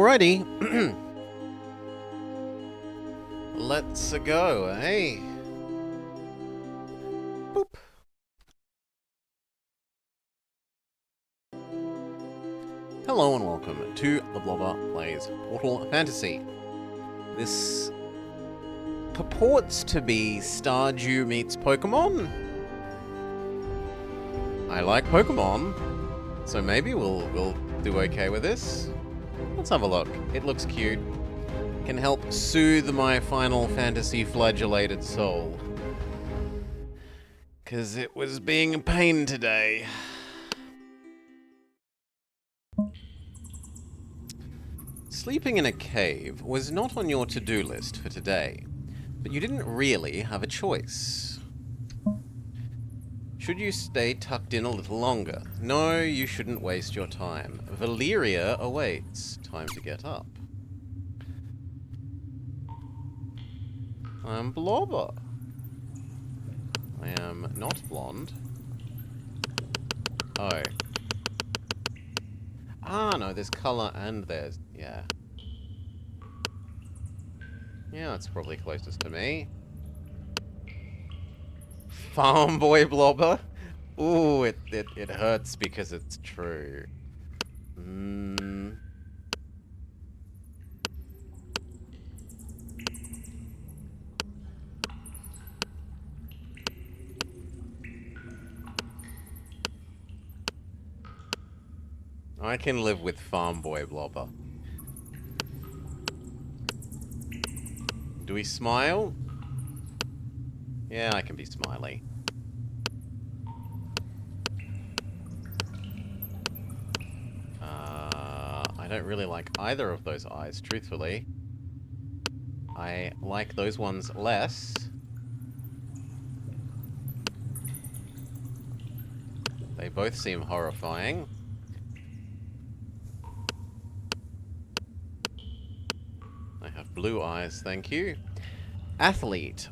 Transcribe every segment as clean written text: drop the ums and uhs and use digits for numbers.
Alrighty. Let's go, eh? Boop. Hello and welcome to The Blobber Plays Portal Fantasy. This purports to be Stardew meets Pokémon. I like Pokémon, so maybe we'll do okay with this. Let's have a look. It looks cute. Can help soothe my Final Fantasy Flagellated soul. 'Cause it was being a pain today. Sleeping in a cave was not on your to-do list for today, but you didn't really have a choice. Should you stay tucked in a little longer? No, you shouldn't waste your time. Valeria awaits. Time to get up. I'm Blobber. I am not blonde. Oh. Ah, no, there's colour and there's... yeah. Yeah, that's probably closest to me. Farm boy Blobber? Ooh, it hurts because it's true. I can live with Farm Boy Blobber. Do we smile? Yeah, I can be smiley. I don't really like either of those eyes, truthfully. I like those ones less. They both seem horrifying. I have blue eyes, thank you. Athlete.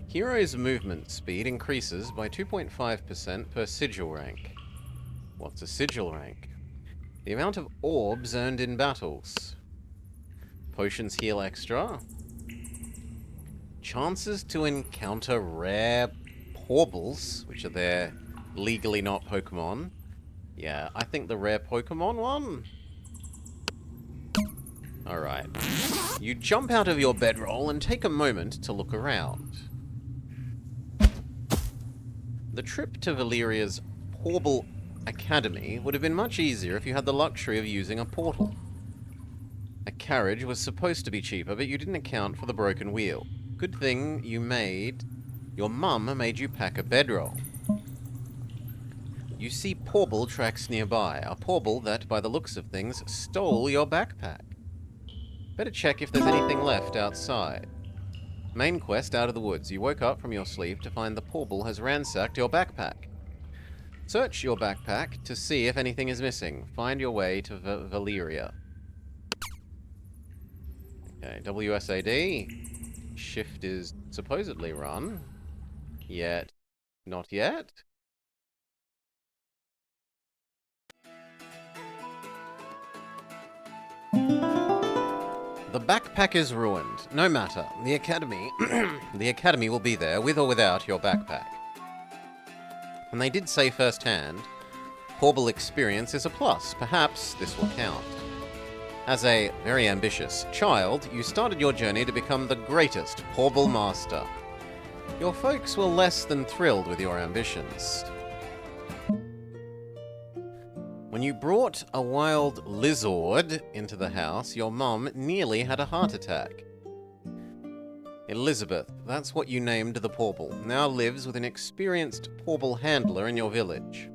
Hero's movement speed increases by 2.5% per sigil rank. What's a sigil rank? The amount of orbs earned in battles. Potions heal extra. Chances to encounter rare Porbles, which are their legally not Pokemon. Yeah, I think the rare Pokemon one. Alright. You jump out of your bedroll and take a moment to look around. The trip to Valeria's Porble Academy would have been much easier if you had the luxury of using a portal. A carriage was supposed to be cheaper, but you didn't account for the broken wheel. Good thing your mum made you pack a bedroll. You see Porble tracks nearby, a Porble that, by the looks of things, stole your backpack. Better check if there's anything left outside. Main quest out of the woods. You woke up from your sleep to find the Porble has ransacked your backpack. Search your backpack to see if anything is missing. Find your way to Valeria. Okay, WSAD. Shift is supposedly run. Yet. Not yet. The backpack is ruined. No matter. The academy will be there, with or without your backpack. And they did say firsthand, Porble experience is a plus. Perhaps this will count. As a very ambitious child, you started your journey to become the greatest Porble master. Your folks were less than thrilled with your ambitions. When you brought a wild lizard into the house, your mum nearly had a heart attack. Elizabeth, that's what you named the Porble, now lives with an experienced Porble handler in your village.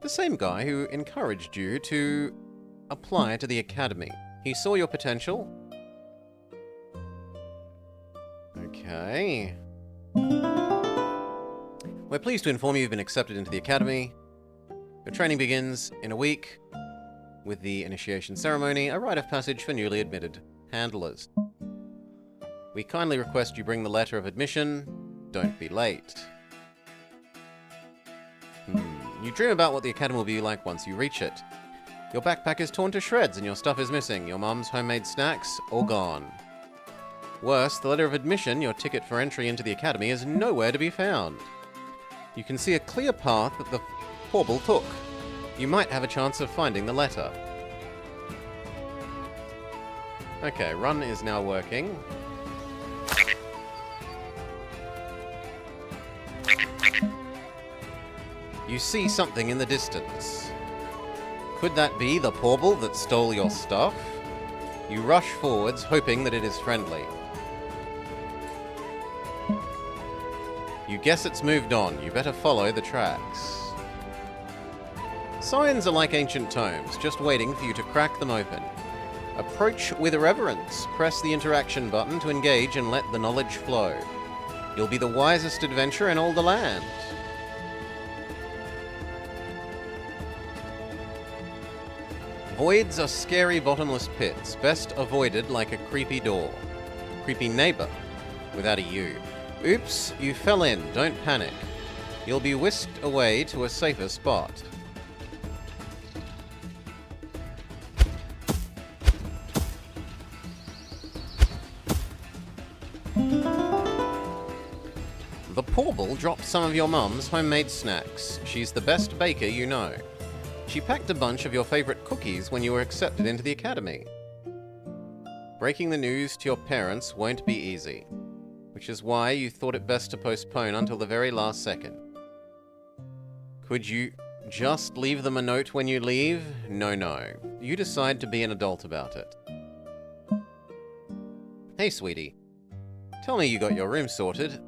The same guy who encouraged you to apply to the academy. He saw your potential. Okay. We're pleased to inform you you've been accepted into the academy. Your training begins in a week with the initiation ceremony, a rite of passage for newly admitted handlers. We kindly request you bring the letter of admission. Don't be late. You dream about what the academy will be like once you reach it. Your backpack is torn to shreds and your stuff is missing. Your mum's homemade snacks, all gone. Worse, the letter of admission, your ticket for entry into the academy, is nowhere to be found. You can see a clear path that the Porble took. You might have a chance of finding the letter. Okay, run is now working. You see something in the distance. Could that be the Porble that stole your stuff? You rush forwards, hoping that it is friendly. You guess it's moved on. You better follow the tracks. Signs are like ancient tomes, just waiting for you to crack them open. Approach with reverence. Press the interaction button to engage and let the knowledge flow. You'll be the wisest adventurer in all the land. Voids are scary bottomless pits, best avoided like a creepy door. Creepy neighbor, without a U. Oops, you fell in, don't panic. You'll be whisked away to a safer spot. The Porble dropped some of your mum's homemade snacks. She's the best baker you know. She packed a bunch of your favorite cookies when you were accepted into the academy. Breaking the news to your parents won't be easy, which is why you thought it best to postpone until the very last second. Could you just leave them a note when you leave? No. You decide to be an adult about it. Hey, sweetie. Tell me you got your room sorted.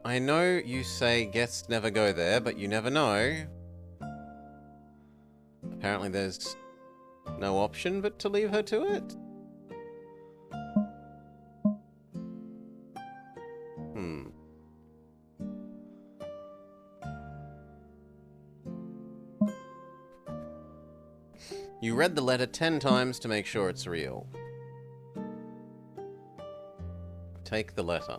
I know you say guests never go there, but you never know. Apparently there's no option but to leave her to it? You read the letter 10 times to make sure it's real. Take the letter.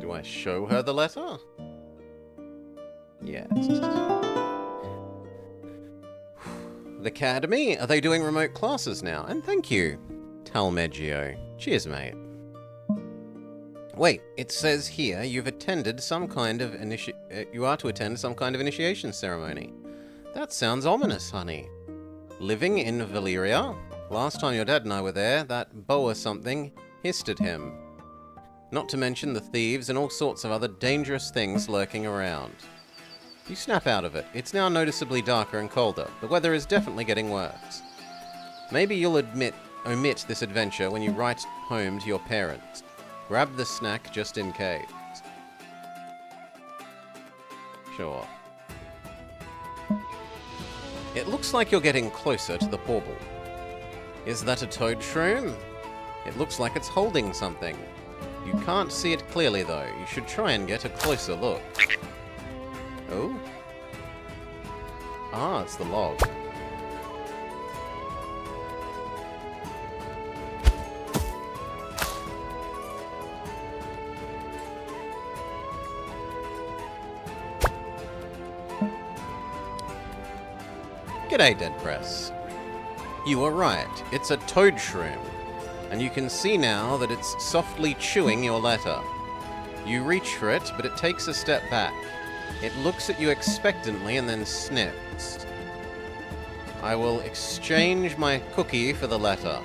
Do I show her the letter? Yes. The Academy? Are they doing remote classes now? And thank you, Talmeggio. Cheers, mate. Wait, it says here you've attended some kind of you are to attend some kind of initiation ceremony. That sounds ominous, honey. Living in Valyria? Last time your dad and I were there, that boa something hissed at him. Not to mention the thieves and all sorts of other dangerous things lurking around. You snap out of it. It's now noticeably darker and colder. The weather is definitely getting worse. Maybe you'll omit this adventure when you write home to your parents. Grab the snack just in case. Sure. It looks like you're getting closer to the Porble. Is that a toad shroom? It looks like it's holding something. You can't see it clearly though. You should try and get a closer look. Oh? Ah, it's the log. G'day, Dead Press. You were right. It's a toad shroom. And you can see now that it's softly chewing your letter. You reach for it, but it takes a step back. It looks at you expectantly and then sniffs. I will exchange my cookie for the letter.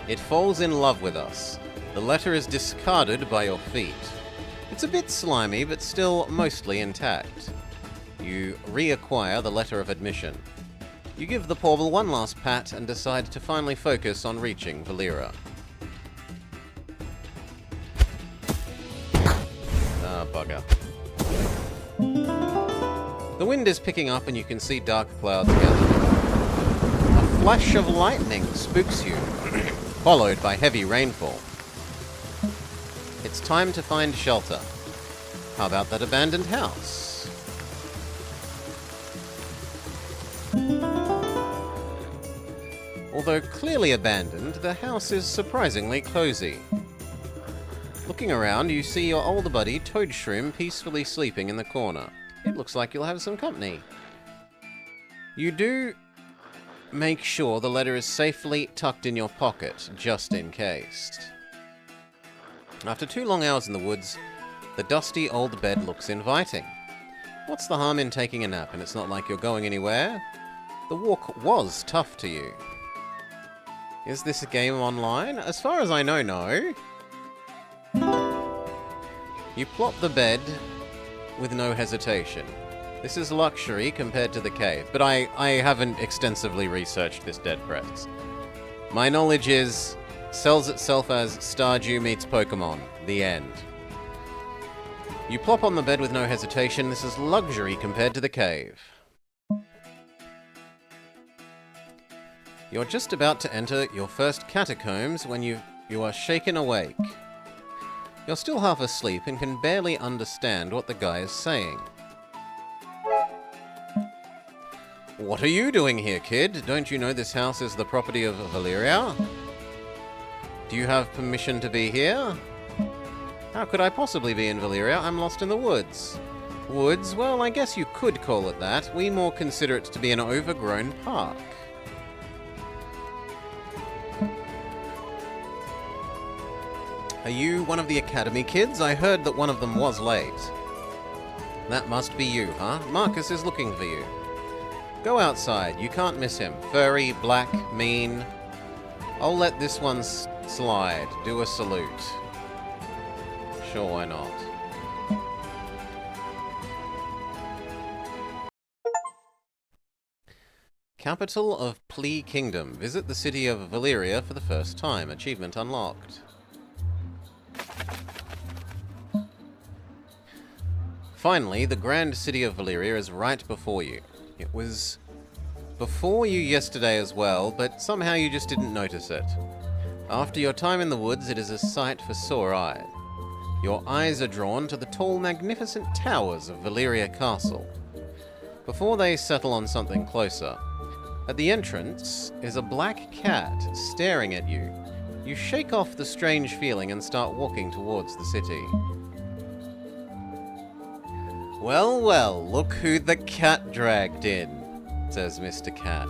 It falls in love with us. The letter is discarded by your feet. It's a bit slimy, but still mostly intact. You reacquire the letter of admission. You give the Porble one last pat and decide to finally focus on reaching Valyria. Ah, bugger. The wind is picking up and you can see dark clouds gathering. A flash of lightning spooks you, followed by heavy rainfall. It's time to find shelter. How about that abandoned house? Although clearly abandoned, the house is surprisingly cozy. Looking around, you see your older buddy, Toadshroom, peacefully sleeping in the corner. It looks like you'll have some company. You do make sure the letter is safely tucked in your pocket, just in case. After 2 long hours in the woods, the dusty old bed looks inviting. What's the harm in taking a nap, and it's not like you're going anywhere? The walk was tough to you. Is this a game online? As far as I know, no. You plot the bed with no hesitation. This is luxury compared to the cave, but I haven't extensively researched this dead press. My knowledge is, sells itself as Stardew meets Pokémon. The end. You plop on the bed with no hesitation. This is luxury compared to the cave. You're just about to enter your first catacombs when you are shaken awake. You're still half asleep and can barely understand what the guy is saying. What are you doing here, kid? Don't you know this house is the property of Valeria? Do you have permission to be here? How could I possibly be in Valeria? I'm lost in the woods. Woods? Well, I guess you could call it that. We more consider it to be an overgrown park. Are you one of the Academy kids? I heard that one of them was late. That must be you, huh? Marcus is looking for you. Go outside. You can't miss him. Furry, black, mean. I'll let this one slide. Do a salute. Sure, why not? Capital of Plea Kingdom. Visit the city of Valeria for the first time. Achievement unlocked. Finally, the grand city of Valeria is right before you. It was before you yesterday as well, but somehow you just didn't notice it. After your time in the woods, it is a sight for sore eyes. Your eyes are drawn to the tall, magnificent towers of Valeria Castle. Before they settle on something closer, at the entrance is a black cat staring at you. You shake off the strange feeling and start walking towards the city. Well, well, look who the cat dragged in, says Mr. Cat.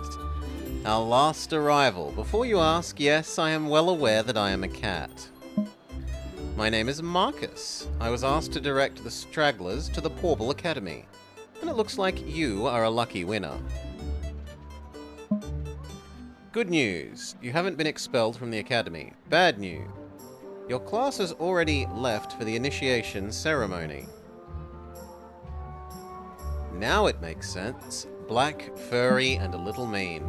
Our last arrival. Before you ask, yes, I am well aware that I am a cat. My name is Marcus. I was asked to direct the stragglers to the Porble Academy, and it looks like you are a lucky winner. Good news, you haven't been expelled from the academy. Bad news, your class has already left for the initiation ceremony. Now it makes sense. Black, furry, and a little mean.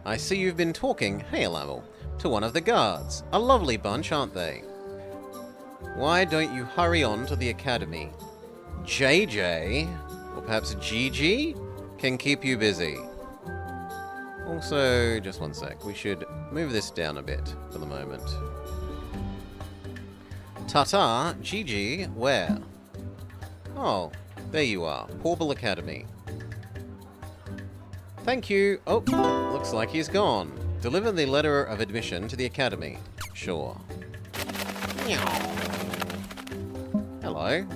I see you've been talking, hey Lamel, to one of the guards. A lovely bunch, aren't they? Why don't you hurry on to the academy? JJ, or perhaps Gigi, can keep you busy. Also, just one sec, we should move this down a bit for the moment. Ta-ta, Gigi, where? Oh, there you are, Porble Academy. Thank you. Oh, looks like he's gone. Deliver the letter of admission to the academy. Sure. Hello.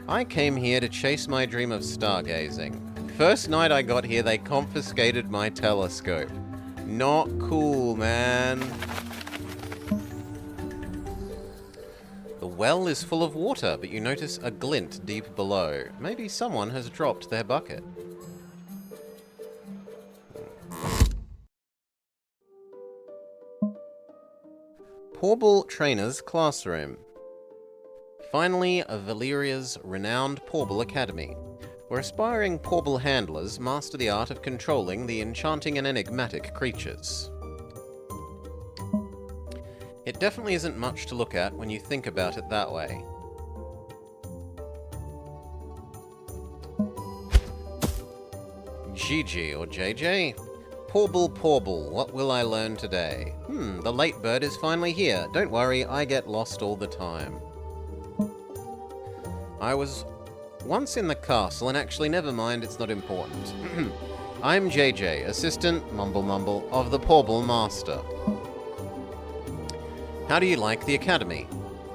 I came here to chase my dream of stargazing. First night I got here, they confiscated my telescope. Not cool, man. The well is full of water, but you notice a glint deep below. Maybe someone has dropped their bucket. Porble Trainer's Classroom. Finally, Valeria's renowned Porble Academy, where aspiring Porble handlers master the art of controlling the enchanting and enigmatic creatures. It definitely isn't much to look at when you think about it that way. Gigi or JJ? Porble, what will I learn today? The late bird is finally here. Don't worry, I get lost all the time. I was once in the castle, and actually never mind, it's not important. I'm JJ, assistant, mumble, of the Porble Master. How do you like the academy?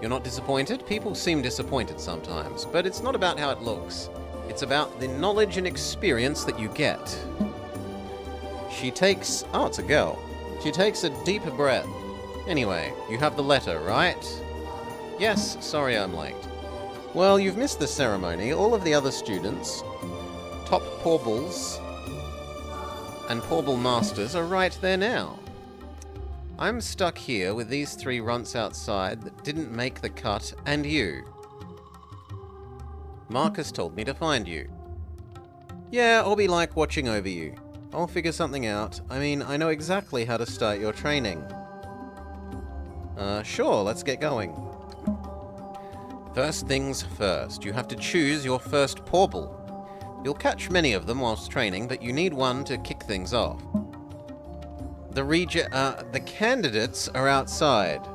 You're not disappointed? People seem disappointed sometimes, but it's not about how it looks. It's about the knowledge and experience that you get. She takes... Oh, it's a girl. She takes a deep breath. Anyway, you have the letter, right? Yes, sorry I'm late. Well, you've missed the ceremony. All of the other students, top Porbles and Porble Masters, are right there now. I'm stuck here with these 3 runts outside that didn't make the cut, and you. Marcus told me to find you. Yeah, I'll be like watching over you. I'll figure something out. I mean, I know exactly how to start your training. Sure, let's get going. First things first, you have to choose your first Porble. You'll catch many of them whilst training, but you need one to kick things off. The candidates are outside.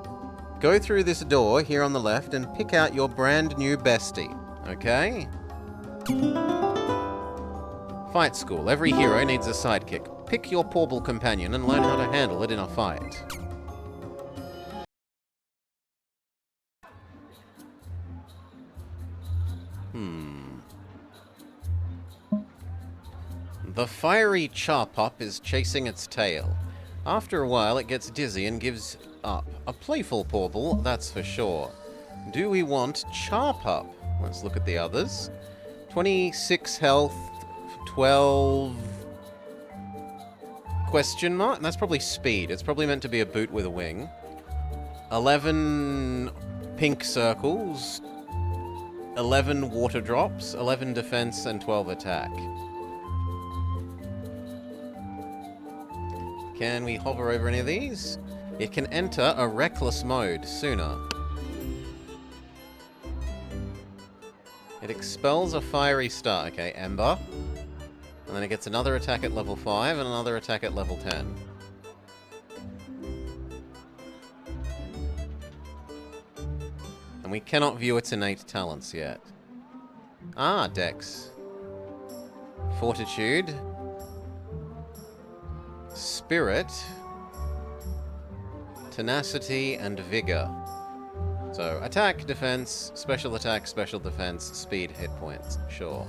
Go through this door here on the left and pick out your brand new bestie, okay? Fight school. Every hero needs a sidekick. Pick your Porble companion and learn how to handle it in a fight. The fiery Charpop is chasing its tail. After a while, it gets dizzy and gives up. A playful Porble, that's for sure. Do we want Charpop? Let's look at the others. 26 health, 12... question mark? That's probably speed. It's probably meant to be a boot with a wing. 11 pink circles. 11 water drops. 11 defense and 12 attack. Can we hover over any of these? It can enter a reckless mode sooner. It expels a fiery star. Okay, Ember. And then it gets another attack at level 5 and another attack at level 10. And we cannot view its innate talents yet. Ah, Dex. Fortitude. Spirit, tenacity, and vigor. So, attack, defense, special attack, special defense, speed, hit points. Sure.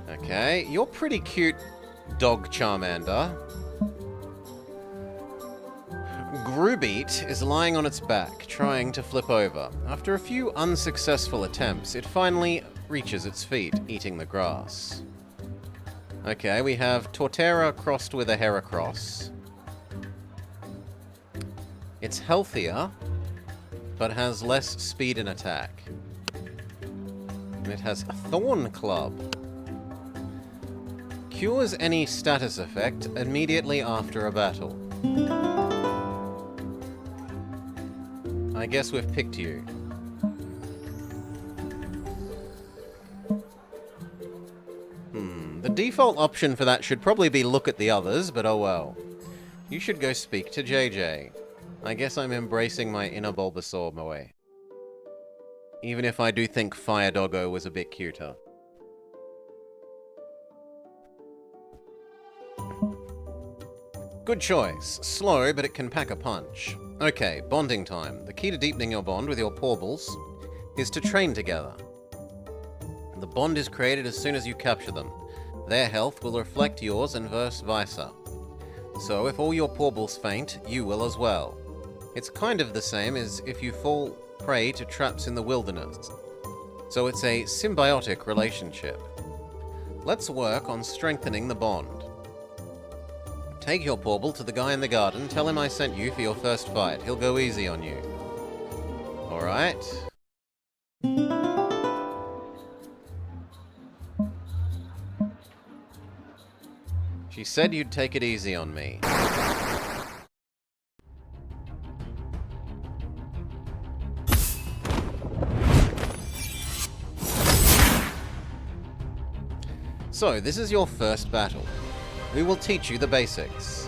Okay, you're pretty cute, Dog Charmander. Groobeat is lying on its back, trying to flip over. After a few unsuccessful attempts, it finally reaches its feet, eating the grass. Okay, we have Torterra crossed with a Heracross. It's healthier, but has less speed and attack. And it has a Thorn Club. Cures any status effect immediately after a battle. I guess we've picked you. The default option for that should probably be look at the others, but oh well. You should go speak to JJ. I guess I'm embracing my inner Bulbasaur boy. Even if I do think Fire Doggo was a bit cuter. Good choice. Slow, but it can pack a punch. Okay, bonding time. The key to deepening your bond with your Porbles is to train together. The bond is created as soon as you capture them. Their health will reflect yours and vice versa. So if all your Porbles faint, you will as well. It's kind of the same as if you fall prey to traps in the wilderness. So it's a symbiotic relationship. Let's work on strengthening the bond. Take your Porble to the guy in the garden, tell him I sent you for your first fight. He'll go easy on you. Alright? She said you'd take it easy on me. So, this is your first battle. We will teach you the basics.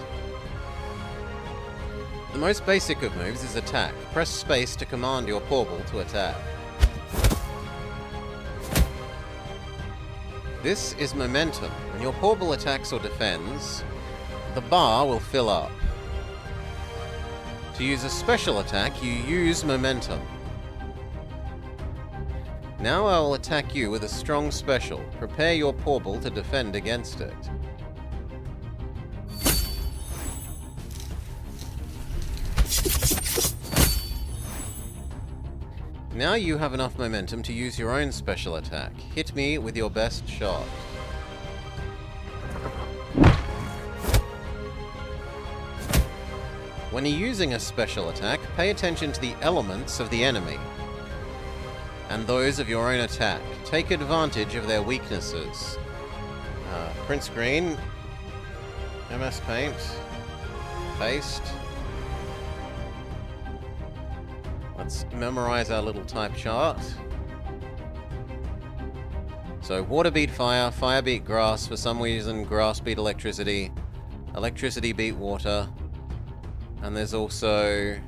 The most basic of moves is attack. Press space to command your Porble to attack. This is momentum. When your Porble attacks or defends, the bar will fill up. To use a special attack, you use momentum. Now I will attack you with a strong special. Prepare your Porble to defend against it. Now you have enough momentum to use your own special attack. Hit me with your best shot. When you're using a special attack, pay attention to the elements of the enemy and those of your own attack. Take advantage of their weaknesses. Print screen, MS Paint, paste. Let's memorize our little type chart. So water beat fire, fire beat grass. For some reason, grass beat electricity, electricity beat water. And there's also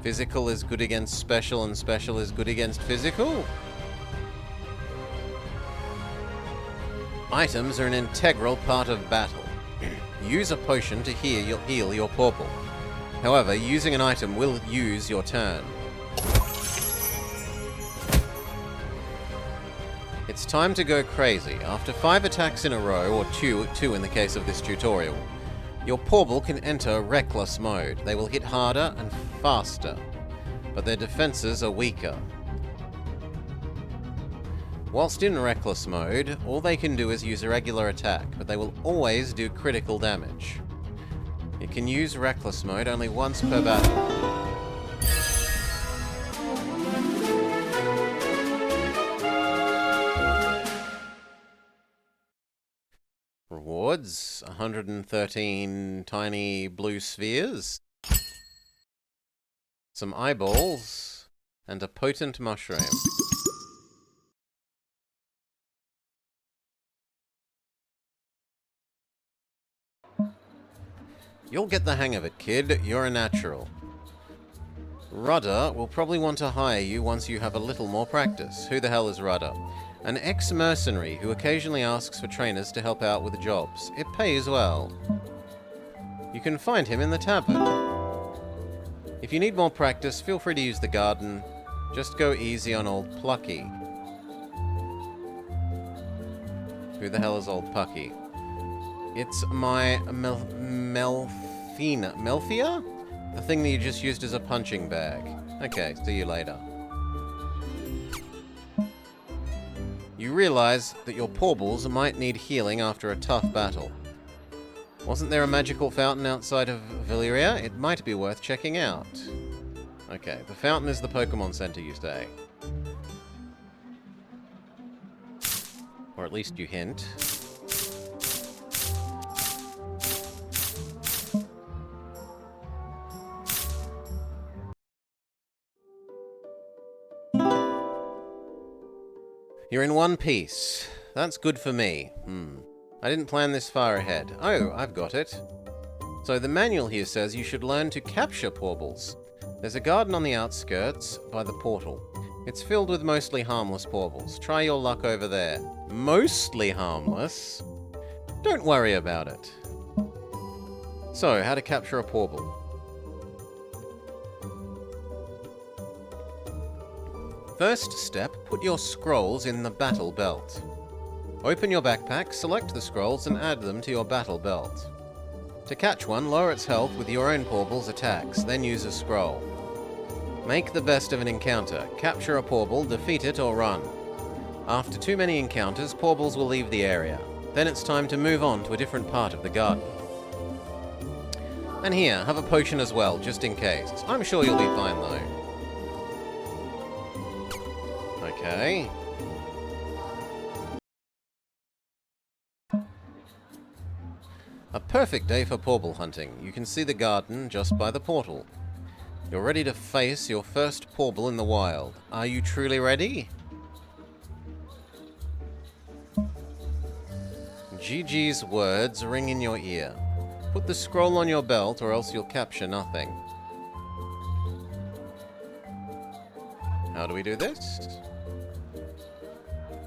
physical is good against special, and special is good against physical. Items are an integral part of battle. Use a potion to heal your Porble. However, using an item will use your turn. It's time to go crazy. After 5 attacks in a row, or two in the case of this tutorial, your Porble can enter Reckless mode. They will hit harder and faster, but their defenses are weaker. Whilst in Reckless mode, all they can do is use a regular attack, but they will always do critical damage. You can use Reckless mode only once per battle. Rewards, 113 tiny blue spheres, some eyeballs, and a potent mushroom. You'll get the hang of it, kid. You're a natural. Rudder will probably want to hire you once you have a little more practice. Who the hell is Rudder? An ex-mercenary who occasionally asks for trainers to help out with jobs. It pays well. You can find him in the tavern. If you need more practice, feel free to use the garden. Just go easy on old Plucky. Who the hell is old Plucky? It's my Melfia? The thing that you just used as a punching bag. Okay, see you later. You realize that your Porbles might need healing after a tough battle. Wasn't there a magical fountain outside of Valyria? It might be worth checking out. Okay, the fountain is the Pokémon Center, you say. Or at least you hint. You're in one piece. That's good for me. I didn't plan this far ahead. Oh, I've got it. So the manual here says you should learn to capture Porbles. There's a garden on the outskirts by the portal. It's filled with mostly harmless Porbles. Try your luck over there. Mostly harmless? Don't worry about it. So, how to capture a Porble. First step, put your scrolls in the battle belt. Open your backpack, select the scrolls, and add them to your battle belt. To catch one, lower its health with your own Porble's attacks, then use a scroll. Make the best of an encounter. Capture a Porble, defeat it, or run. After too many encounters, Porbles will leave the area. Then it's time to move on to a different part of the garden. And here, have a potion as well, just in case. I'm sure you'll be fine, though. Okay. A perfect day for Porble hunting. You can see the garden just by the portal. You're ready to face your first Porble in the wild. Are you truly ready? GG's words ring in your ear. Put the scroll on your belt or else you'll capture nothing. How do we do this?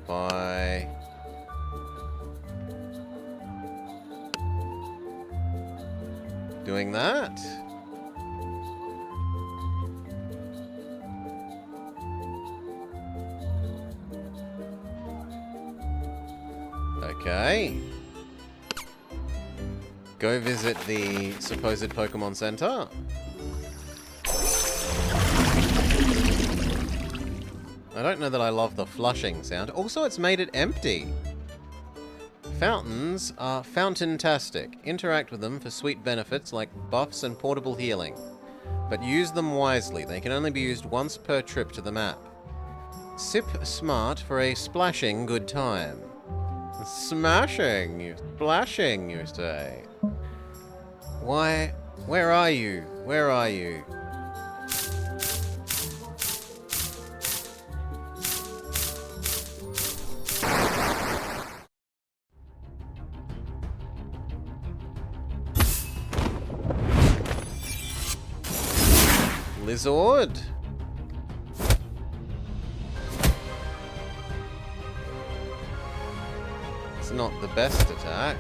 By... Doing that. Okay. Go visit the supposed Pokemon Center. I don't know that I love the flushing sound. Also, it's made it empty. Fountains are fountain-tastic. Interact with them for sweet benefits like buffs and portable healing. But use them wisely. They can only be used once per trip to the map. Sip smart for a splashing good time. Smashing! Splashing, you say? Why? Where are you? Where are you? Lizard? It's not the best attack.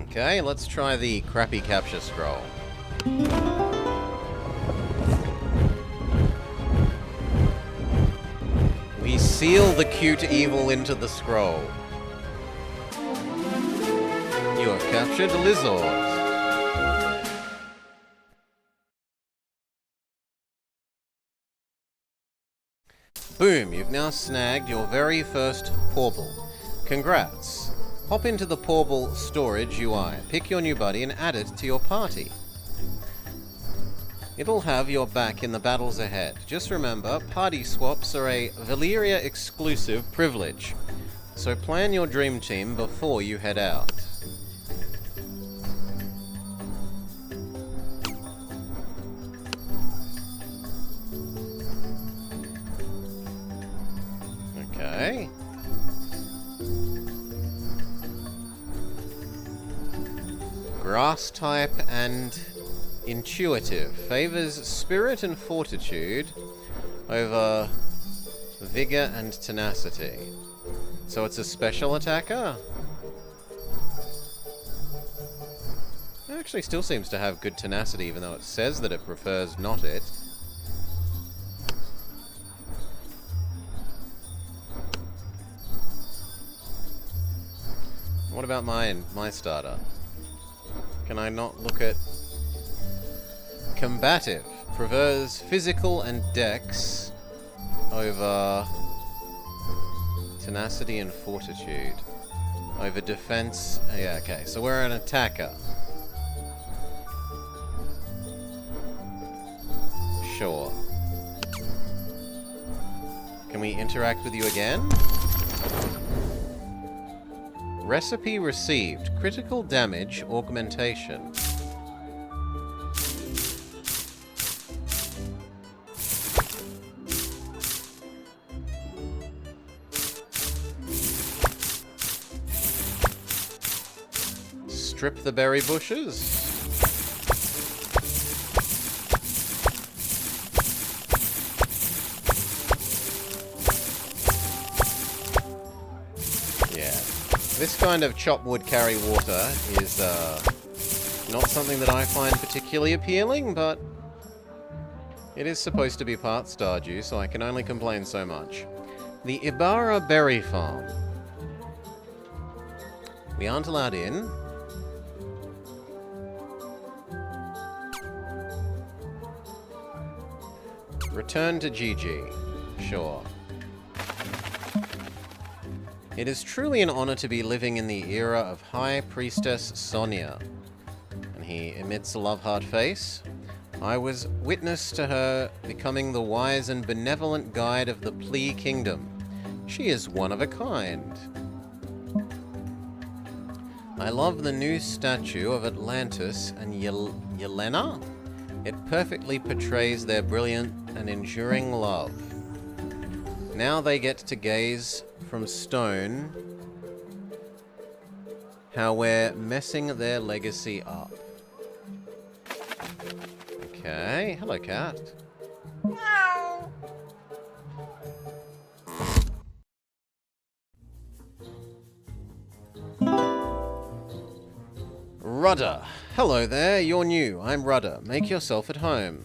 Okay, let's try the crappy capture scroll. We seal the cute evil into the scroll. You have captured lizards. Boom, you've now snagged your very first Porble. Congrats. Hop into the Porble storage UI, pick your new buddy and add it to your party. It'll have your back in the battles ahead. Just remember, party swaps are a Valeria exclusive privilege. So plan your dream team before you head out. Okay. Grass type and intuitive. Favors spirit and fortitude over vigor and tenacity. So it's a special attacker? It actually still seems to have good tenacity, even though it says that it prefers not it. What about my starter? Can I not look at... Combative. Prefers physical and dex over tenacity and fortitude. Over defense... Yeah, okay. So we're an attacker. Sure. Can we interact with you again? Recipe received. Critical damage augmentation. Strip the berry bushes. This kind of chop wood, carry water is not something that I find particularly appealing, but it is supposed to be part Stardew, so I can only complain so much. The Ibarra Berry Farm. We aren't allowed in. Return to GG. Sure. It is truly an honor to be living in the era of High Priestess Sonia. And he emits a love heart face. I was witness to her becoming the wise and benevolent guide of the Plea Kingdom. She is one of a kind. I love the new statue of Atlantis and Yelena. It perfectly portrays their brilliant and enduring love. Now they get to gaze from stone how we're messing their legacy up. Okay, hello cat. Rudder. Hello there, you're new. I'm Rudder. Make yourself at home.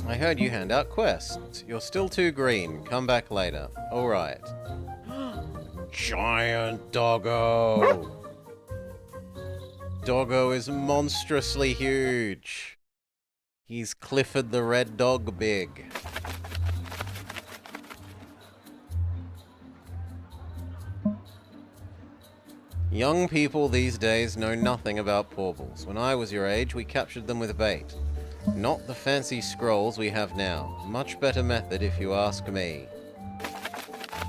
I heard you hand out quests. You're still too green. Come back later. Alright. Giant doggo! Doggo is monstrously huge. He's Clifford the Red Dog big. Young people these days know nothing about porbles. When I was your age, we captured them with bait. Not the fancy scrolls we have now. Much better method if you ask me.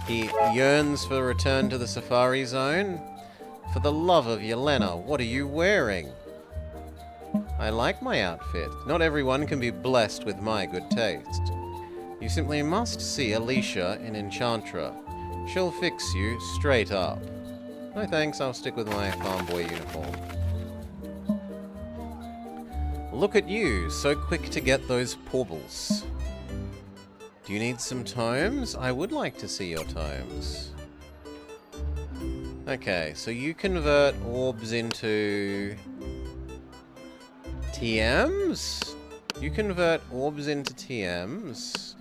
He yearns for return to the safari zone. For the love of Yelena, what are you wearing? I like my outfit. Not everyone can be blessed with my good taste. You simply must see Alicia in Enchantra. She'll fix you straight up. No thanks, I'll stick with my farm boy uniform. Look at you, so quick to get those porbles. Do you need some tomes? I would like to see your tomes. Okay, so you convert orbs into TMs? You convert orbs into TMs.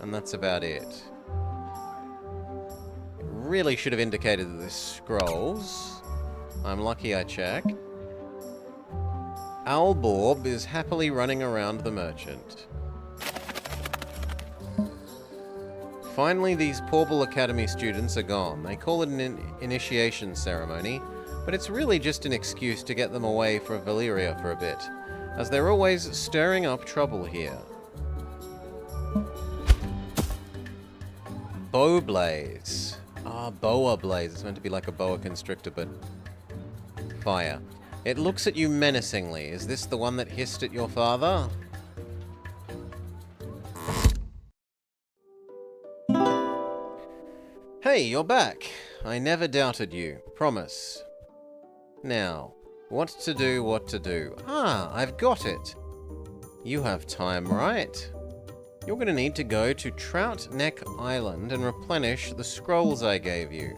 And that's about it. Really should have indicated that this scrolls. I'm lucky I checked. Alborb is happily running around the merchant. Finally, these Porble Academy students are gone. They call it an initiation ceremony, but it's really just an excuse to get them away from Valyria for a bit, as they're always stirring up trouble here. Bowblaze. Ah, boa blaze. It's meant to be like a boa constrictor, but fire. It looks at you menacingly. Is this the one that hissed at your father? Hey, you're back. I never doubted you. Promise. Now, what to do? Ah, I've got it. You have time, right? You're going to need to go to Trout Neck Island and replenish the scrolls I gave you.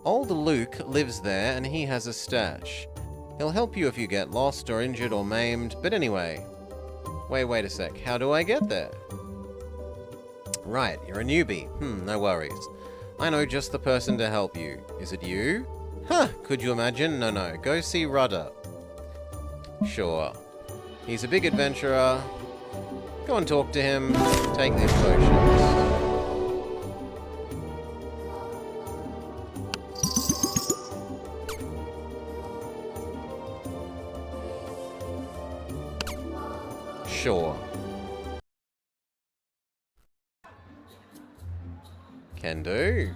Old Luke lives there and he has a stash. He'll help you if you get lost or injured or maimed, but anyway. Wait a sec. How do I get there? Right, you're a newbie. No worries. I know just the person to help you. Is it you? Huh, could you imagine? No. Go see Rudder. Sure. He's a big adventurer. Go and talk to him. Take these potions. Sure. Can do.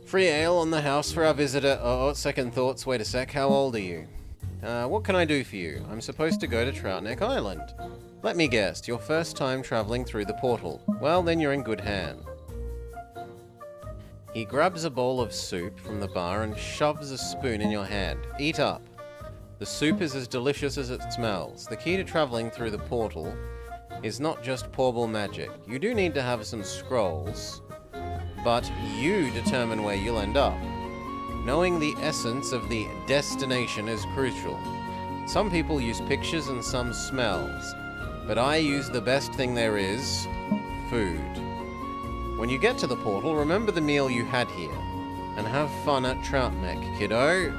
Free ale on the house for our visitor. Oh, second thoughts. Wait a sec. How old are you? What can I do for you? I'm supposed to go to Troutneck Island. Let me guess, your first time traveling through the portal. Well, then you're in good hand. He grabs a bowl of soup from the bar and shoves a spoon in your hand. Eat up. The soup is as delicious as it smells. The key to traveling through the portal is not just porble magic. You do need to have some scrolls, but you determine where you'll end up. Knowing the essence of the destination is crucial. Some people use pictures and some smells, but I use the best thing there is, food. When you get to the portal, remember the meal you had here, and have fun at Troutneck, kiddo.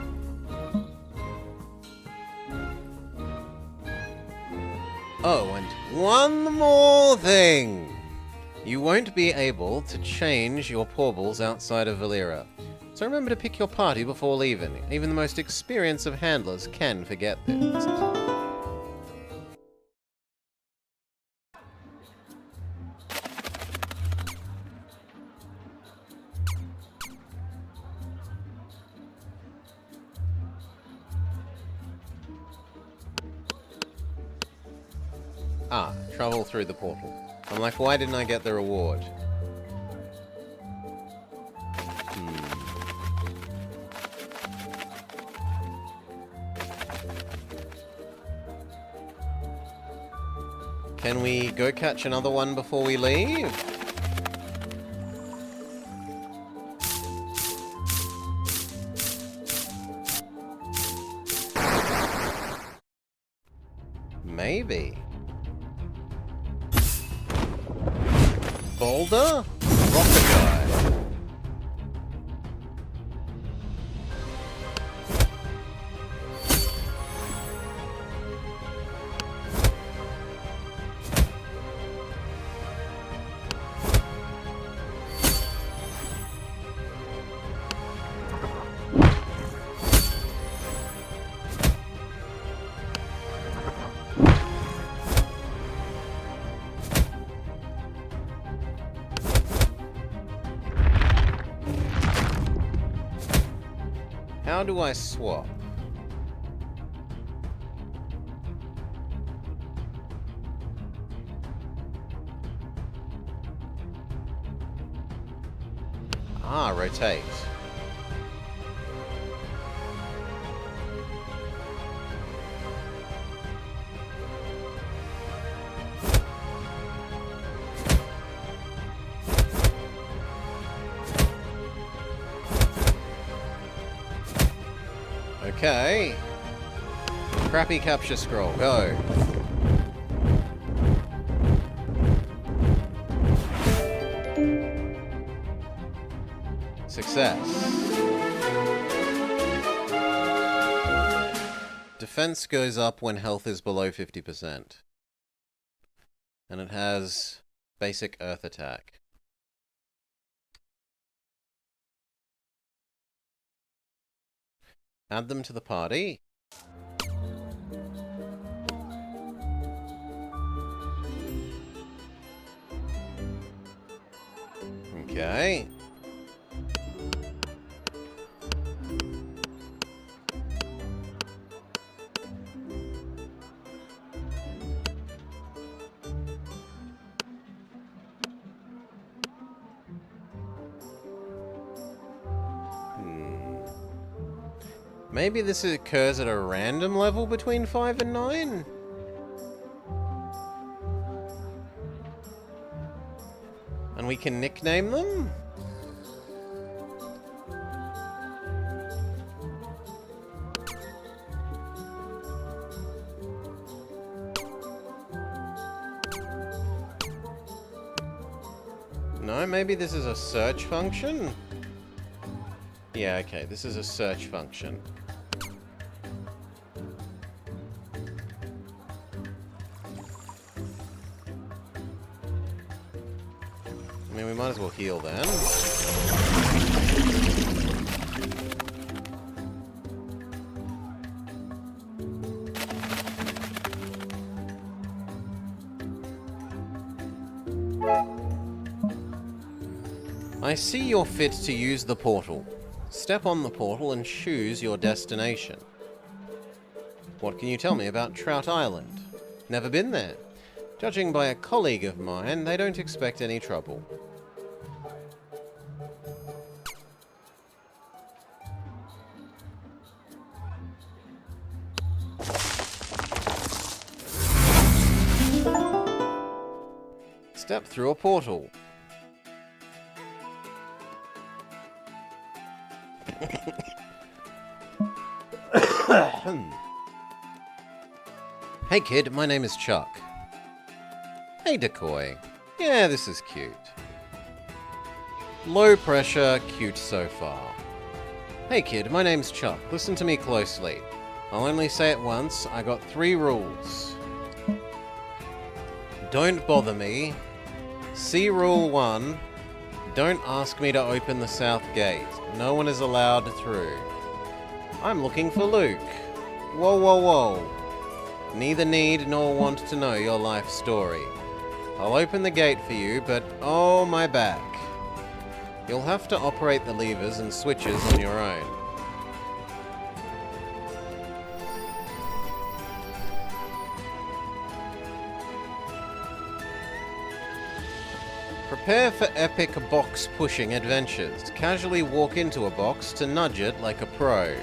Oh, and one more thing! You won't be able to change your portals outside of Valera. So remember to pick your party before leaving. Even the most experienced of handlers can forget this. Ah, travel through the portal. I'm like, why didn't I get the reward? Can we go catch another one before we leave? Maybe. Boulder? Rocker guy. How do I swap? Ah, rotate. Okay. Crappy capture scroll, go. Success. Defense goes up when health is below 50%. And it has basic earth attack. Add them to the party. Okay. Maybe this occurs at a random level between 5 and 9? And we can nickname them? No, maybe this is a search function? Yeah, okay, this is a search function. I mean, we might as well heal then. I see you're fit to use the portal. Step on the portal and choose your destination. What can you tell me about Trout Island? Never been there. Judging by a colleague of mine, they don't expect any trouble. Step through a portal. Hey kid, my name is Chuck. Hey Decoy. Yeah, this is cute. Low pressure, cute so far. Hey kid, my name's Chuck. Listen to me closely. I'll only say it once. I got 3 rules. Don't bother me. See Rule 1. Don't ask me to open the south gate. No one is allowed through. I'm looking for Luke. Whoa, whoa, whoa. Neither need nor want to know your life story. I'll open the gate for you, but oh my back. You'll have to operate the levers and switches on your own. Prepare for epic box-pushing adventures. Casually walk into a box to nudge it like a pro.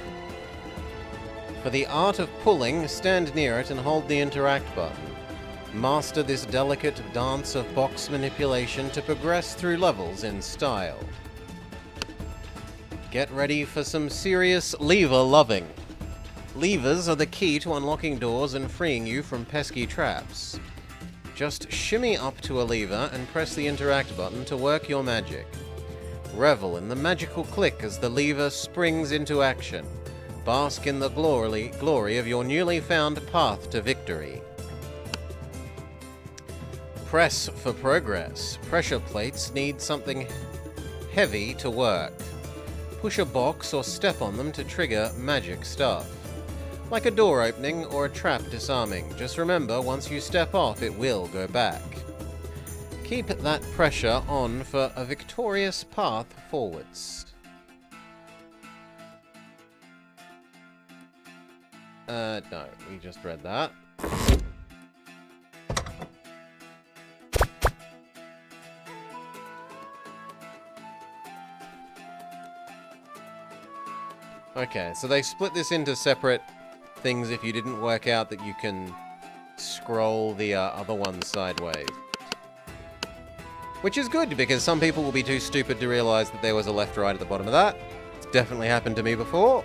For the art of pulling, stand near it and hold the interact button. Master this delicate dance of box manipulation to progress through levels in style. Get ready for some serious lever loving. Levers are the key to unlocking doors and freeing you from pesky traps. Just shimmy up to a lever and press the interact button to work your magic. Revel in the magical click as the lever springs into action. Bask in the glory of your newly found path to victory. Press for progress. Pressure plates need something heavy to work. Push a box or step on them to trigger magic stuff. Like a door opening or a trap disarming. Just remember, once you step off, it will go back. Keep that pressure on for a victorious path forwards. No, we just read that. Okay, so they split this into separate things if you didn't work out that you can scroll the other one sideways. Which is good, because some people will be too stupid to realize that there was a left-right at the bottom of that. It's definitely happened to me before.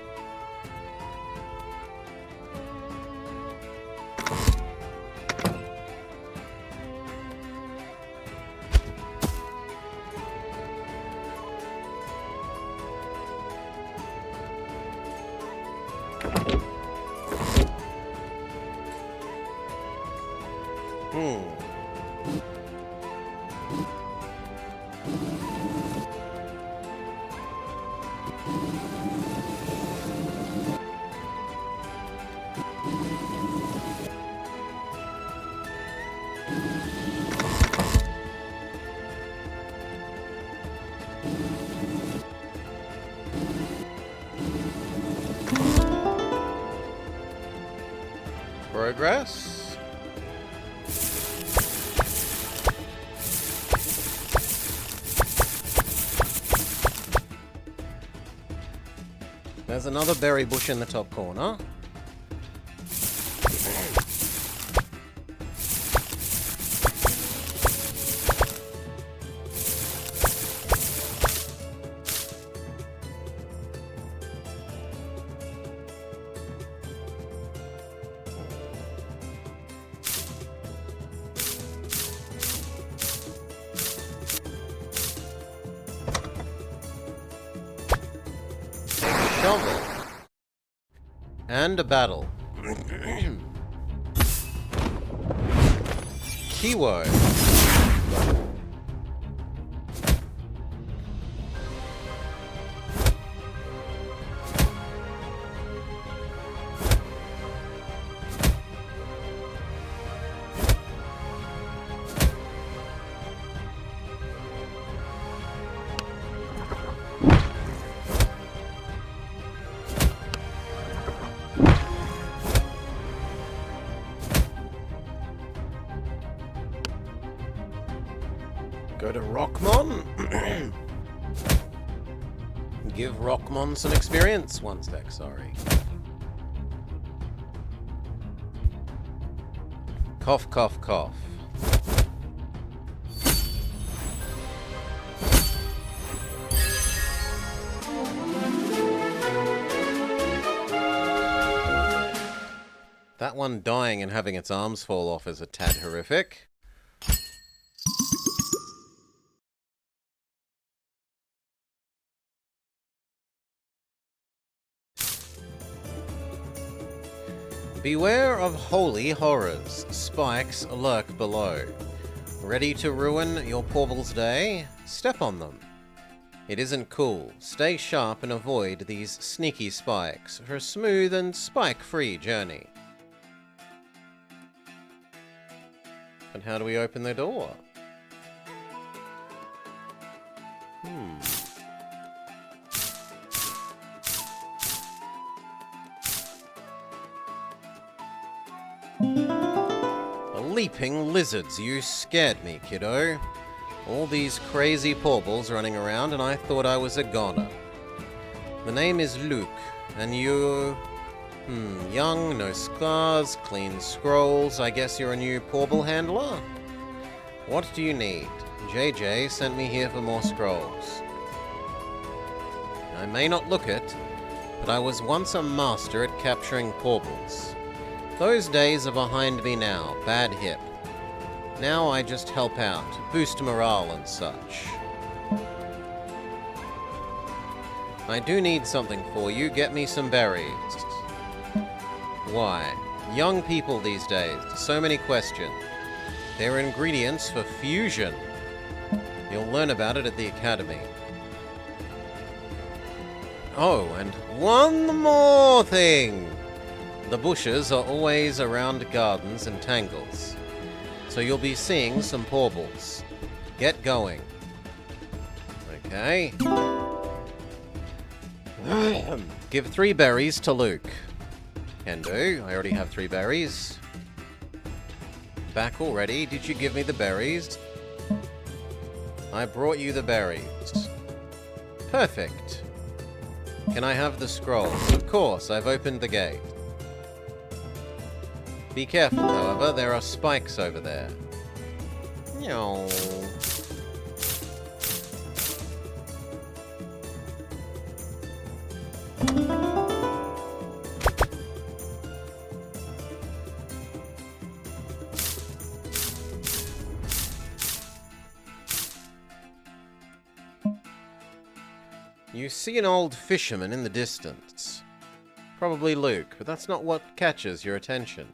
Progress. There's another berry bush in the top corner. Shovel. And a battle. Keyword. Go to Rockmon. Give Rockmon some experience. One sec, sorry. Cough, cough, cough. That one dying and having its arms fall off is a tad horrific. Beware of holy horrors. Spikes lurk below. Ready to ruin your Porble's day? Step on them. It isn't cool. Stay sharp and avoid these sneaky spikes for a smooth and spike-free journey. And how do we open the door? Leaping lizards, you scared me, kiddo. All these crazy Porbles running around and I thought I was a goner. The name is Luke, and you... young, no scars, clean scrolls. I guess you're a new Porble handler? What do you need? JJ sent me here for more scrolls. I may not look it, but I was once a master at capturing Porbles. Those days are behind me now, bad hip. Now I just help out, boost morale and such. I do need something for you, get me some berries. Why? Young people these days, so many questions. They're ingredients for fusion. You'll learn about it at the academy. Oh, and one more thing! The bushes are always around gardens and tangles, so you'll be seeing some Porbles. Get going. Okay. Give 3 berries to Luke. Can do. I already have 3 berries. Back already? Did you give me the berries? I brought you the berries. Perfect. Can I have the scrolls? Of course, I've opened the gate. Be careful, however, there are spikes over there. No. You see an old fisherman in the distance. Probably Luke, but that's not what catches your attention.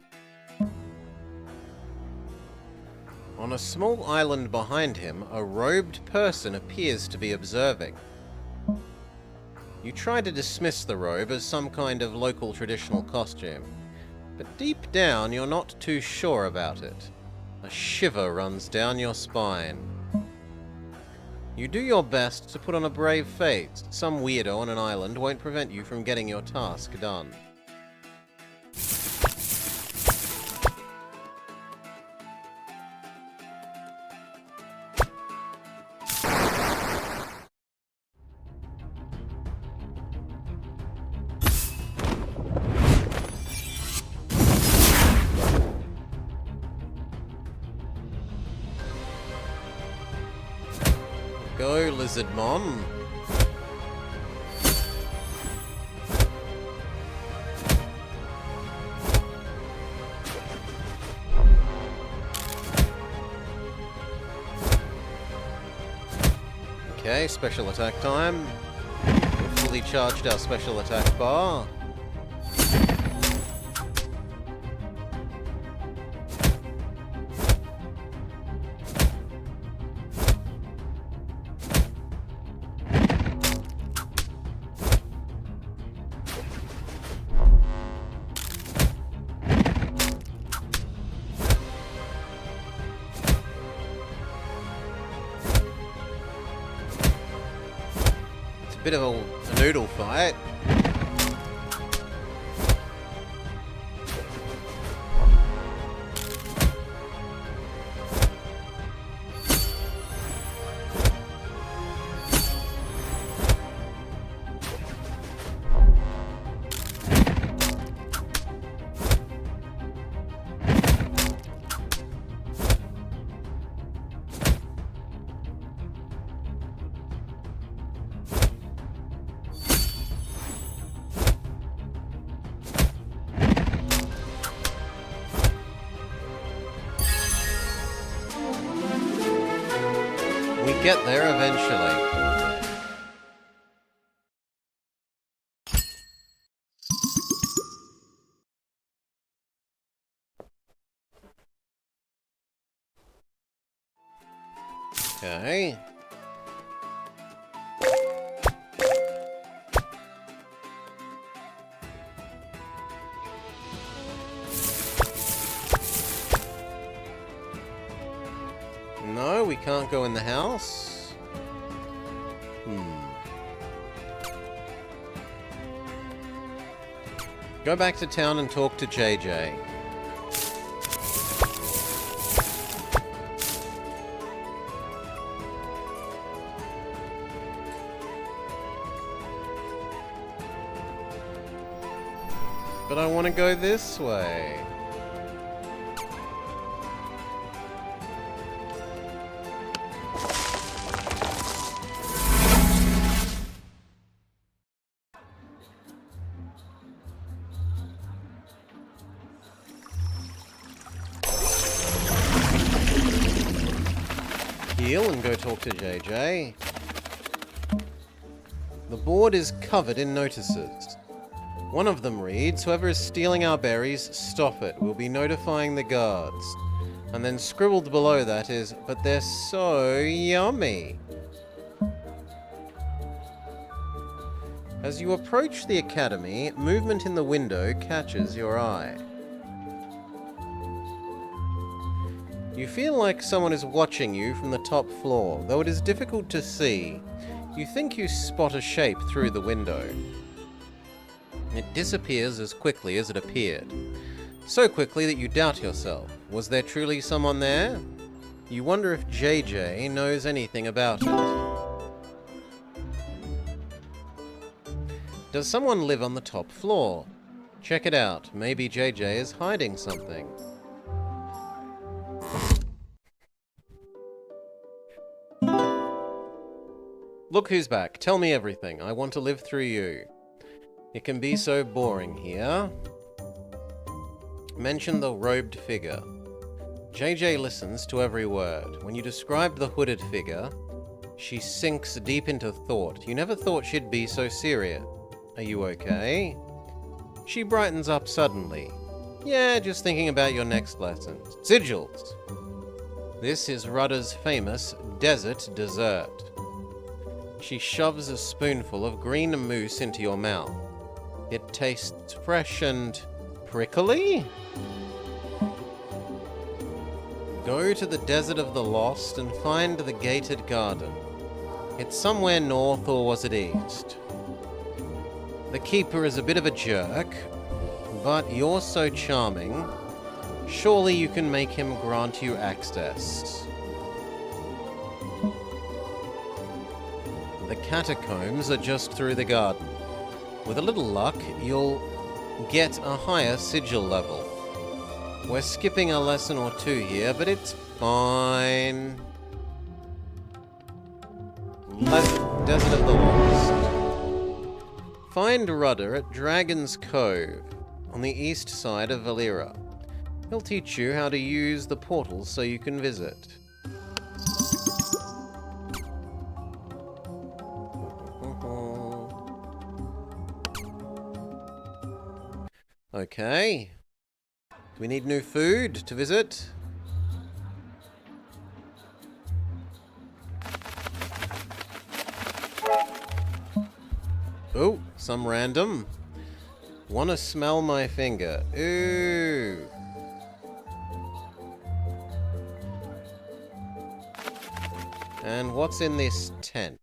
On a small island behind him, a robed person appears to be observing. You try to dismiss the robe as some kind of local traditional costume, but deep down you're not too sure about it. A shiver runs down your spine. You do your best to put on a brave face. Some weirdo on an island won't prevent you from getting your task done. Go, Lizard Mom. Okay, special attack time. We've fully charged our special attack bar. Bit of a noodle fight. We get there eventually. Okay. No, we can't go in the house. Go back to town and talk to JJ. But I want to go this way. Heal and go talk to JJ. The board is covered in notices. One of them reads, "Whoever is stealing our berries, stop it. We'll be notifying the guards." And then scribbled below that is, "But they're so yummy." As you approach the academy, movement in the window catches your eye. You feel like someone is watching you from the top floor, though it is difficult to see. You think you spot a shape through the window. It disappears as quickly as it appeared. So quickly that you doubt yourself. Was there truly someone there? You wonder if JJ knows anything about it. Does someone live on the top floor? Check it out. Maybe JJ is hiding something. Look who's back. Tell me everything. I want to live through you. It can be so boring here. Mention the robed figure. JJ listens to every word. When you describe the hooded figure, she sinks deep into thought. You never thought she'd be so serious. Are you okay? She brightens up suddenly. Yeah, just thinking about your next lesson. Sigils. This is Rudder's famous desert dessert. She shoves a spoonful of green mousse into your mouth. It tastes fresh and prickly? Go to the Desert of the Lost and find the gated garden. It's somewhere north, or was it east? The keeper is a bit of a jerk, but you're so charming. Surely you can make him grant you access. The catacombs are just through the garden. With a little luck, you'll get a higher sigil level. We're skipping a lesson or two here, but it's fine. Desert of the Lost. Find Rudder at Dragon's Cove, on the east side of Valera. He'll teach you how to use the portals so you can visit. Okay. Do we need new food to visit? Oh, some random. Wanna smell my finger. Ooh. And what's in this tent?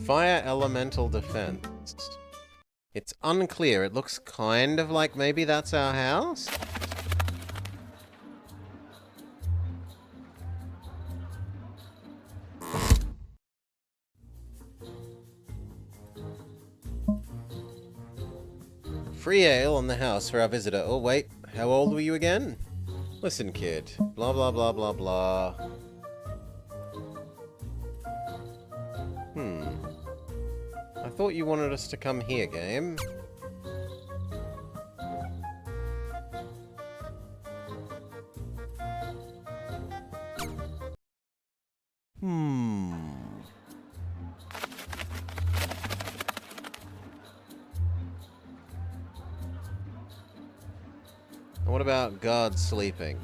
Fire elemental defense. It's unclear. It looks kind of like maybe that's our house. Free ale on the house for our visitor. Oh, wait. How old were you again? Listen, kid. Blah, blah, blah, blah, blah. I thought you wanted us to come here, game. What about guards sleeping?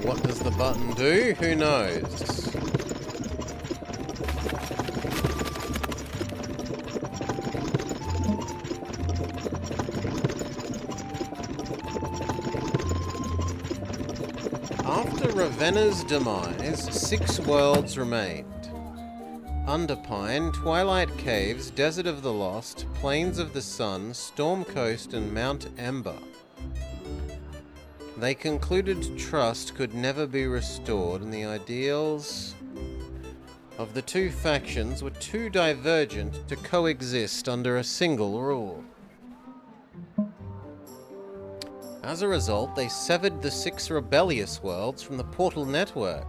What does the button do? Who knows? After Ravenna's demise, 6 worlds remained. Underpine, Twilight Caves, Desert of the Lost, Plains of the Sun, Storm Coast, and Mount Ember. They concluded trust could never be restored, and the ideals of the two factions were too divergent to coexist under a single rule. As a result, they severed the 6 rebellious worlds from the Portal network,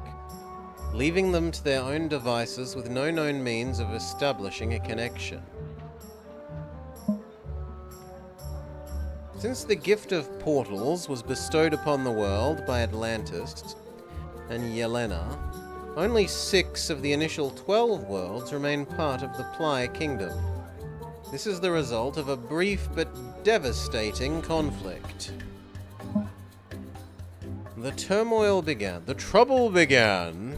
leaving them to their own devices with no known means of establishing a connection. Since the gift of portals was bestowed upon the world by Atlantis and Yelena, only 6 of the initial 12 worlds remain part of the Ply Kingdom. This is the result of a brief but devastating conflict. The turmoil began, the trouble began,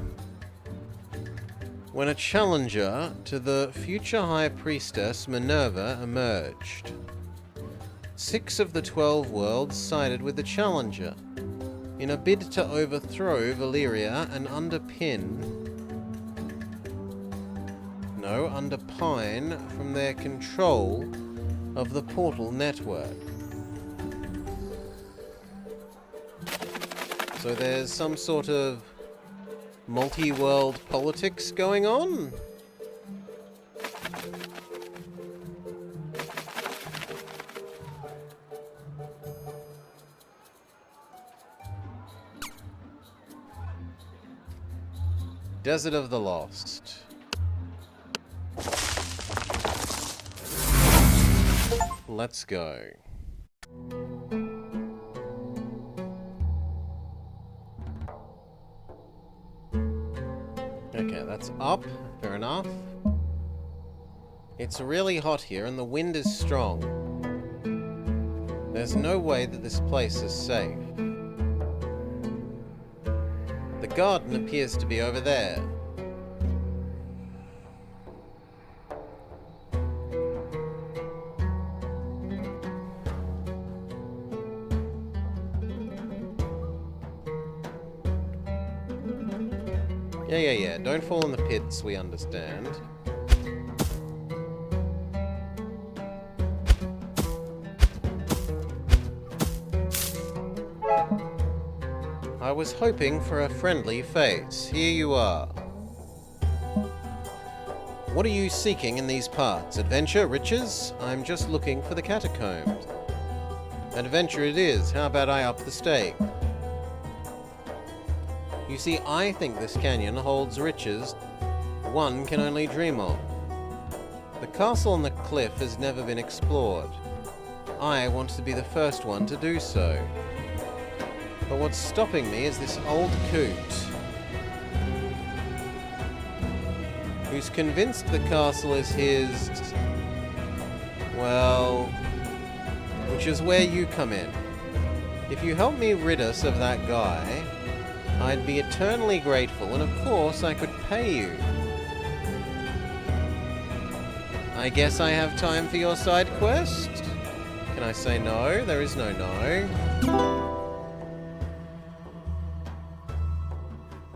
when a challenger to the future High Priestess Minerva emerged. 6 of the 12 worlds sided with the challenger in a bid to overthrow Valyria and underpine from their control of the Portal network. So there's some sort of multi-world politics going on? Desert of the Lost. Let's go. Okay, that's up. Fair enough. It's really hot here and the wind is strong. There's no way that this place is safe. The garden appears to be over there. Yeah. Don't fall in the pits, we understand. I was hoping for a friendly face. Here you are. What are you seeking in these parts? Adventure? Riches? I'm just looking for the catacombs. Adventure it is. How about I up the stake? You see, I think this canyon holds riches one can only dream of. The castle on the cliff has never been explored. I want to be the first one to do so. But what's stopping me is this old coot, who's convinced the castle is his, well, which is where you come in. If you help me rid us of that guy, I'd be eternally grateful, and of course I could pay you. I guess I have time for your side quest? Can I say no? There is no no.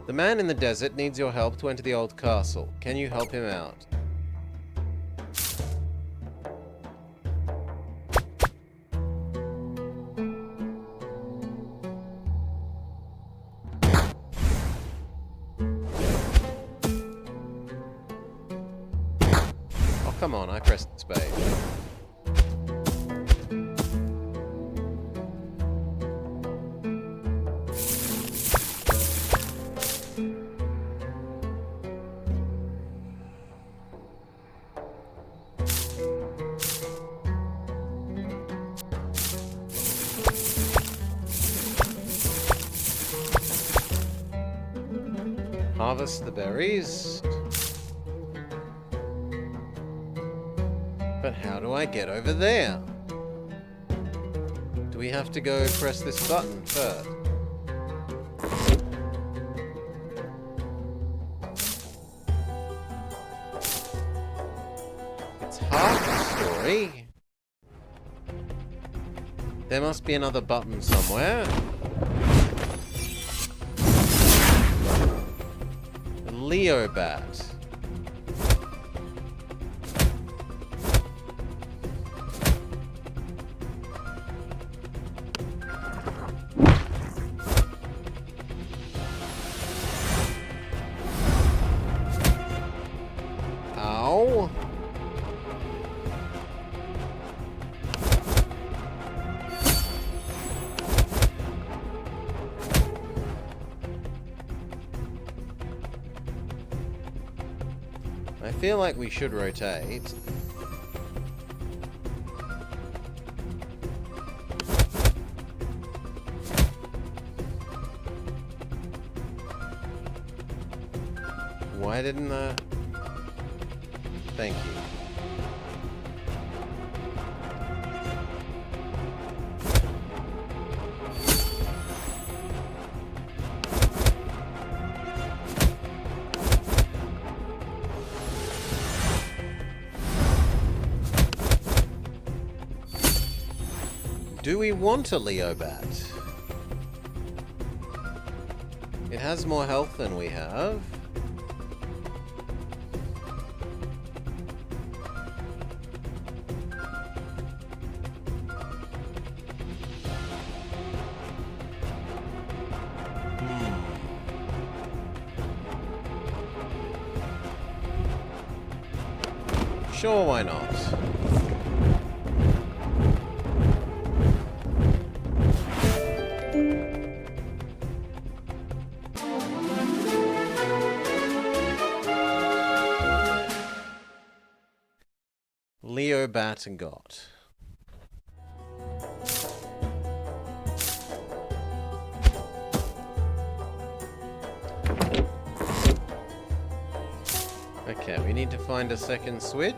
The man in the desert needs your help to enter the old castle. Can you help him out? Oh, come on, I pressed space. Harvest the berries. But how do I get over there? Do we have to go press this button first? It's half the story. There must be another button somewhere. Leo bat. Ow. I feel like we should rotate. Why didn't that? Thank you. Do we want a Leo bat? It has more health than we have. Sure, why not? Leo bat and got. Okay, we need to find a second switch.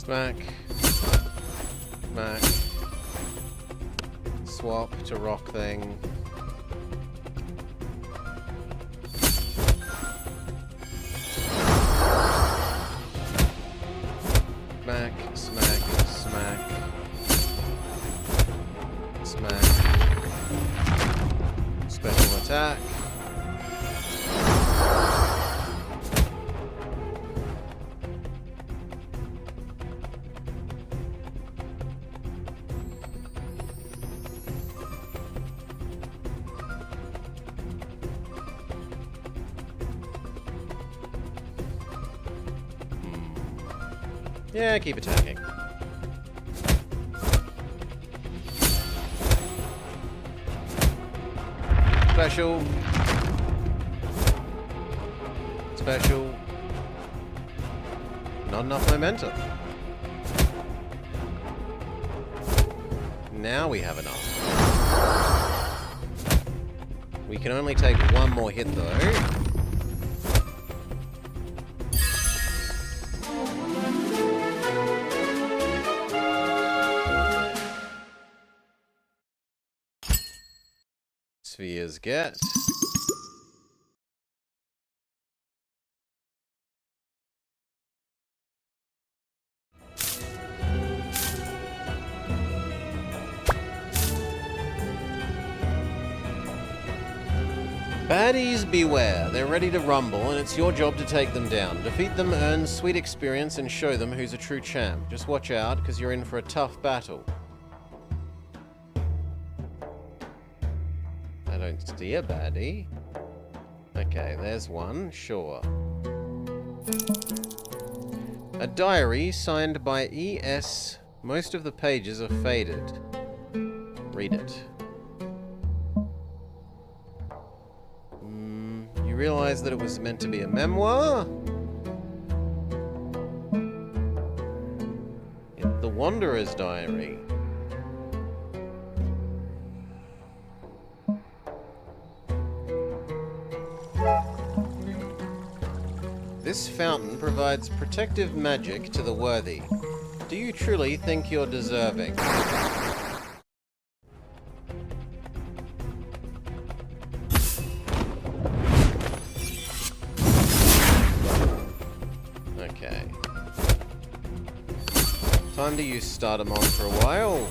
Smack. Smack. Swap to rock thing. Smack, smack, smack. Smack. Special attack. Yeah, keep attacking. Special. Special. Not enough momentum. Now we have enough. We can only take one more hit though. Spheres get. Baddies beware. They're ready to rumble, and it's your job to take them down. Defeat them, earn sweet experience, and show them who's a true champ. Just watch out, because you're in for a tough battle. don't see a baddie. Okay, there's one, sure. A diary signed by E.S. Most of the pages are faded. Read it. You realize that it was meant to be a memoir? It's the Wanderer's Diary. This fountain provides protective magic to the worthy. Do you truly think you're deserving? Okay. Time to use Stardew for a while.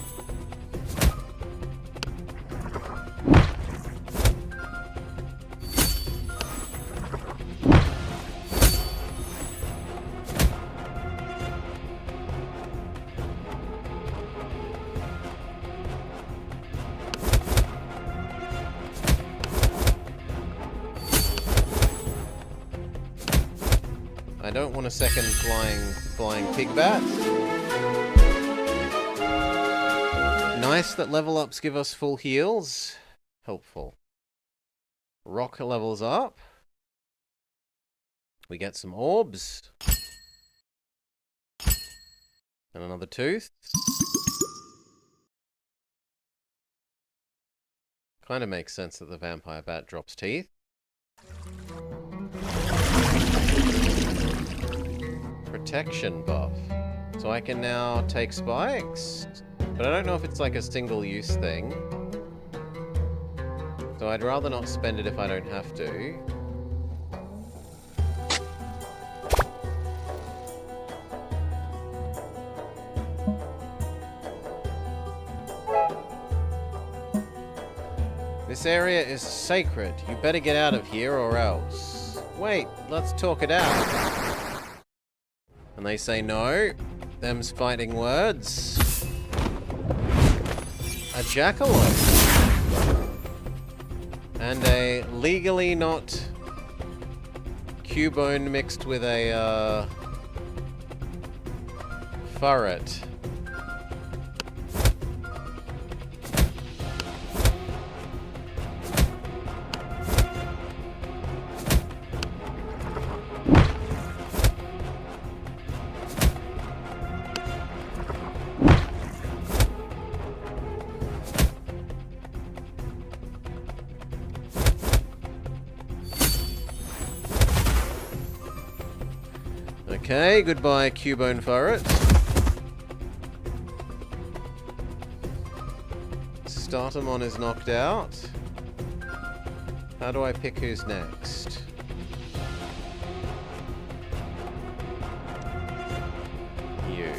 I don't want a second flying pigbat. Nice that level ups give us full heals. Helpful. Rock levels up. We get some orbs. And another tooth. Kind of makes sense that the vampire bat drops teeth. Protection buff. So I can now take spikes. But I don't know if it's like a single-use thing. So I'd rather not spend it if I don't have to. This area is sacred. You better get out of here or else. Wait, let's talk it out. And they say no. Them's fighting words. A jackalope. And a legally not Cubone mixed with a furret. Okay, goodbye, Cubone Furret. Startamon is knocked out. How do I pick who's next? You.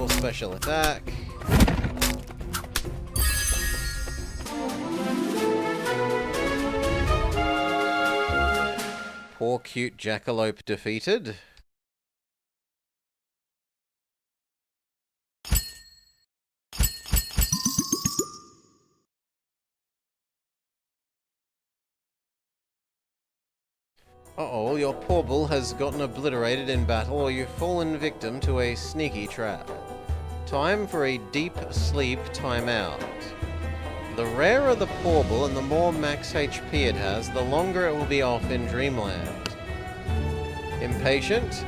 Special attack. Poor cute jackalope defeated. Uh-oh, your poor bull has gotten obliterated in battle, or you've fallen victim to a sneaky trap. Time for a deep sleep timeout. The rarer the Porble and the more max HP it has, the longer it will be off in Dreamland. Impatient?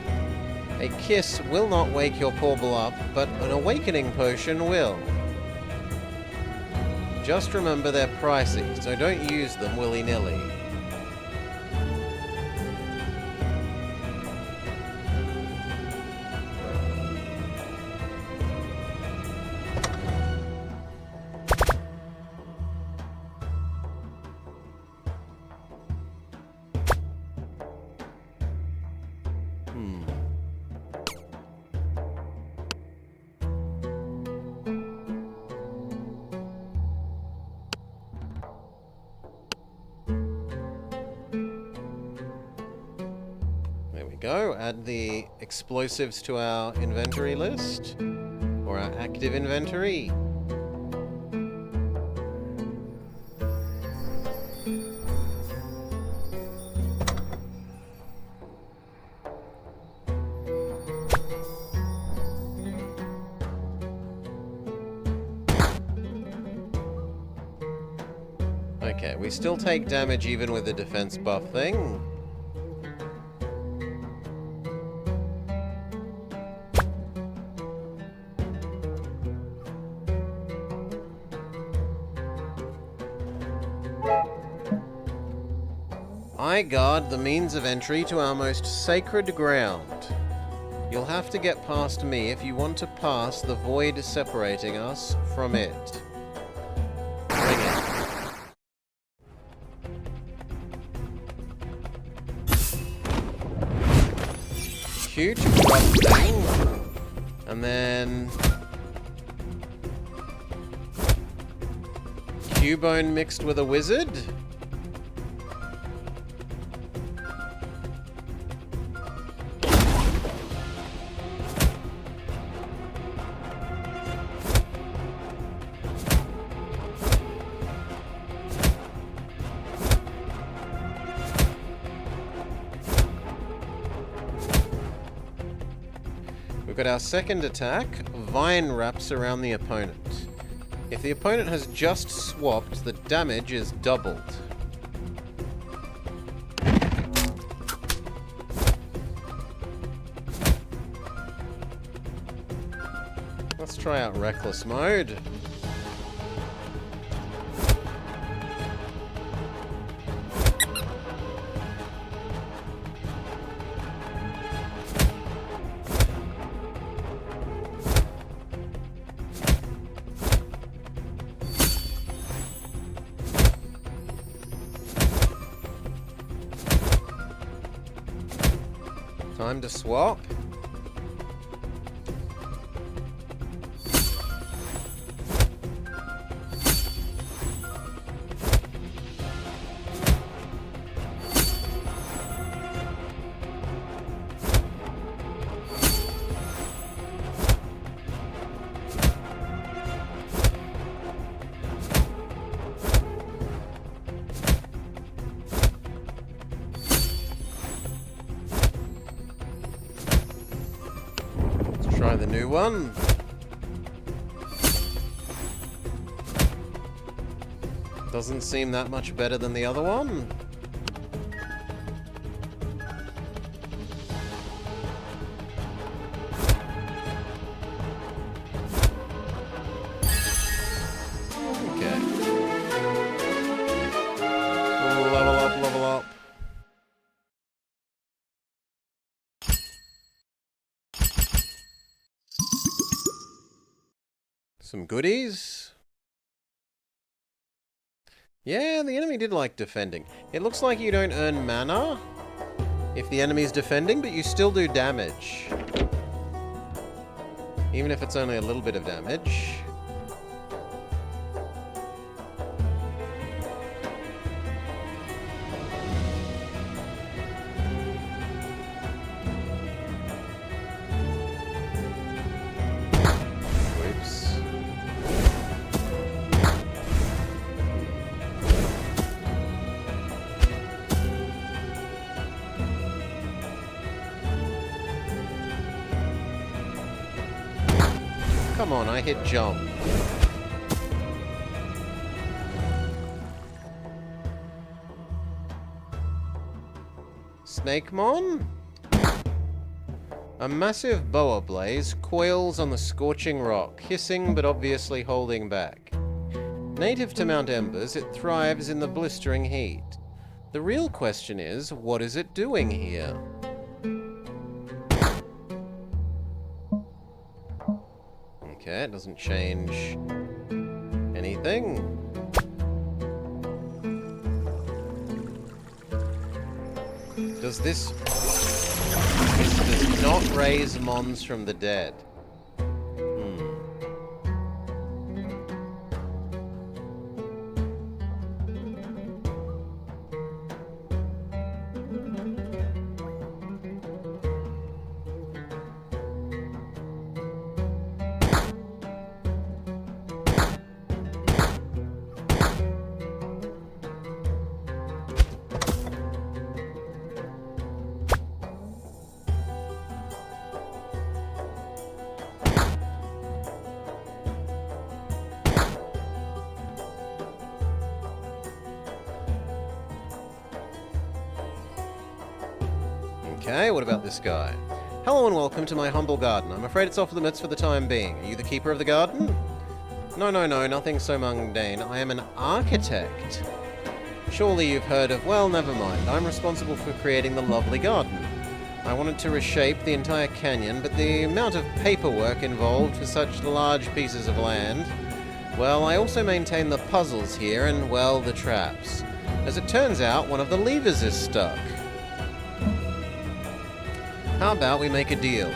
A kiss will not wake your Porble up, but an awakening potion will. Just remember they're pricey, so don't use them willy-nilly. go. Add the explosives to our inventory list. Or our active inventory. Okay, we still take damage even with the defense buff thing. I guard the means of entry to our most sacred ground. You'll have to get past me if you want to pass the void separating us from it. Bring it. Huge corrupt thing. And then... Cubone mixed with a wizard? We've got our second attack, Vine wraps around the opponent. If the opponent has just swapped, the damage is doubled. Let's try out Reckless Mode. Time to swap. Try the new one. Doesn't seem that much better than the other one. Okay. Level up, level up. Some goodies. Yeah, the enemy did like defending. It looks like you don't earn mana if the enemy's defending, but you still do damage. Even if it's only a little bit of damage. Come on, I hit jump. Snakemon? A massive boa blaze coils on the scorching rock, hissing but obviously holding back. Native to Mount Embers, it thrives in the blistering heat. The real question is, what is it doing here? Okay, it doesn't change anything. Does this... This does not raise mons from the dead. Okay, what about this guy? Hello and welcome to my humble garden. I'm afraid it's off limits for the time being. Are you the keeper of the garden? No, nothing so mundane. I am an architect. Surely you've heard of... Well, never mind. I'm responsible for creating the lovely garden. I wanted to reshape the entire canyon, but the amount of paperwork involved for such large pieces of land... Well, I also maintain the puzzles here and, well, the traps. As it turns out, one of the levers is stuck. How about we make a deal?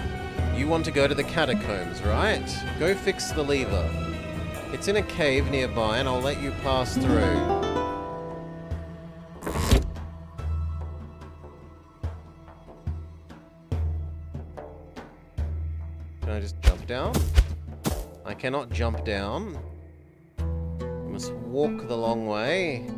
You want to go to the catacombs, right? Go fix the lever. It's in a cave nearby and I'll let you pass through. Can I just jump down? I cannot jump down. I must walk the long way.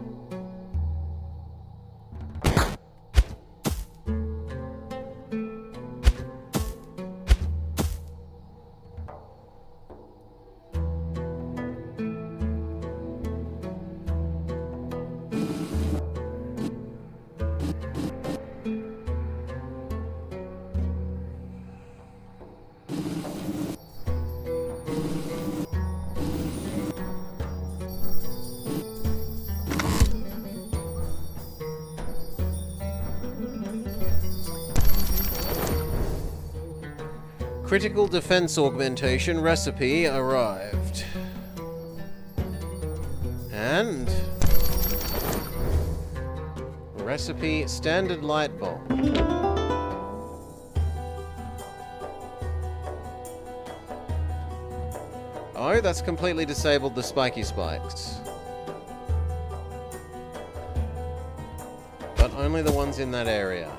Critical defense augmentation recipe arrived. And... recipe standard light bulb. Oh, that's completely disabled the spiky spikes. But only the ones in that area.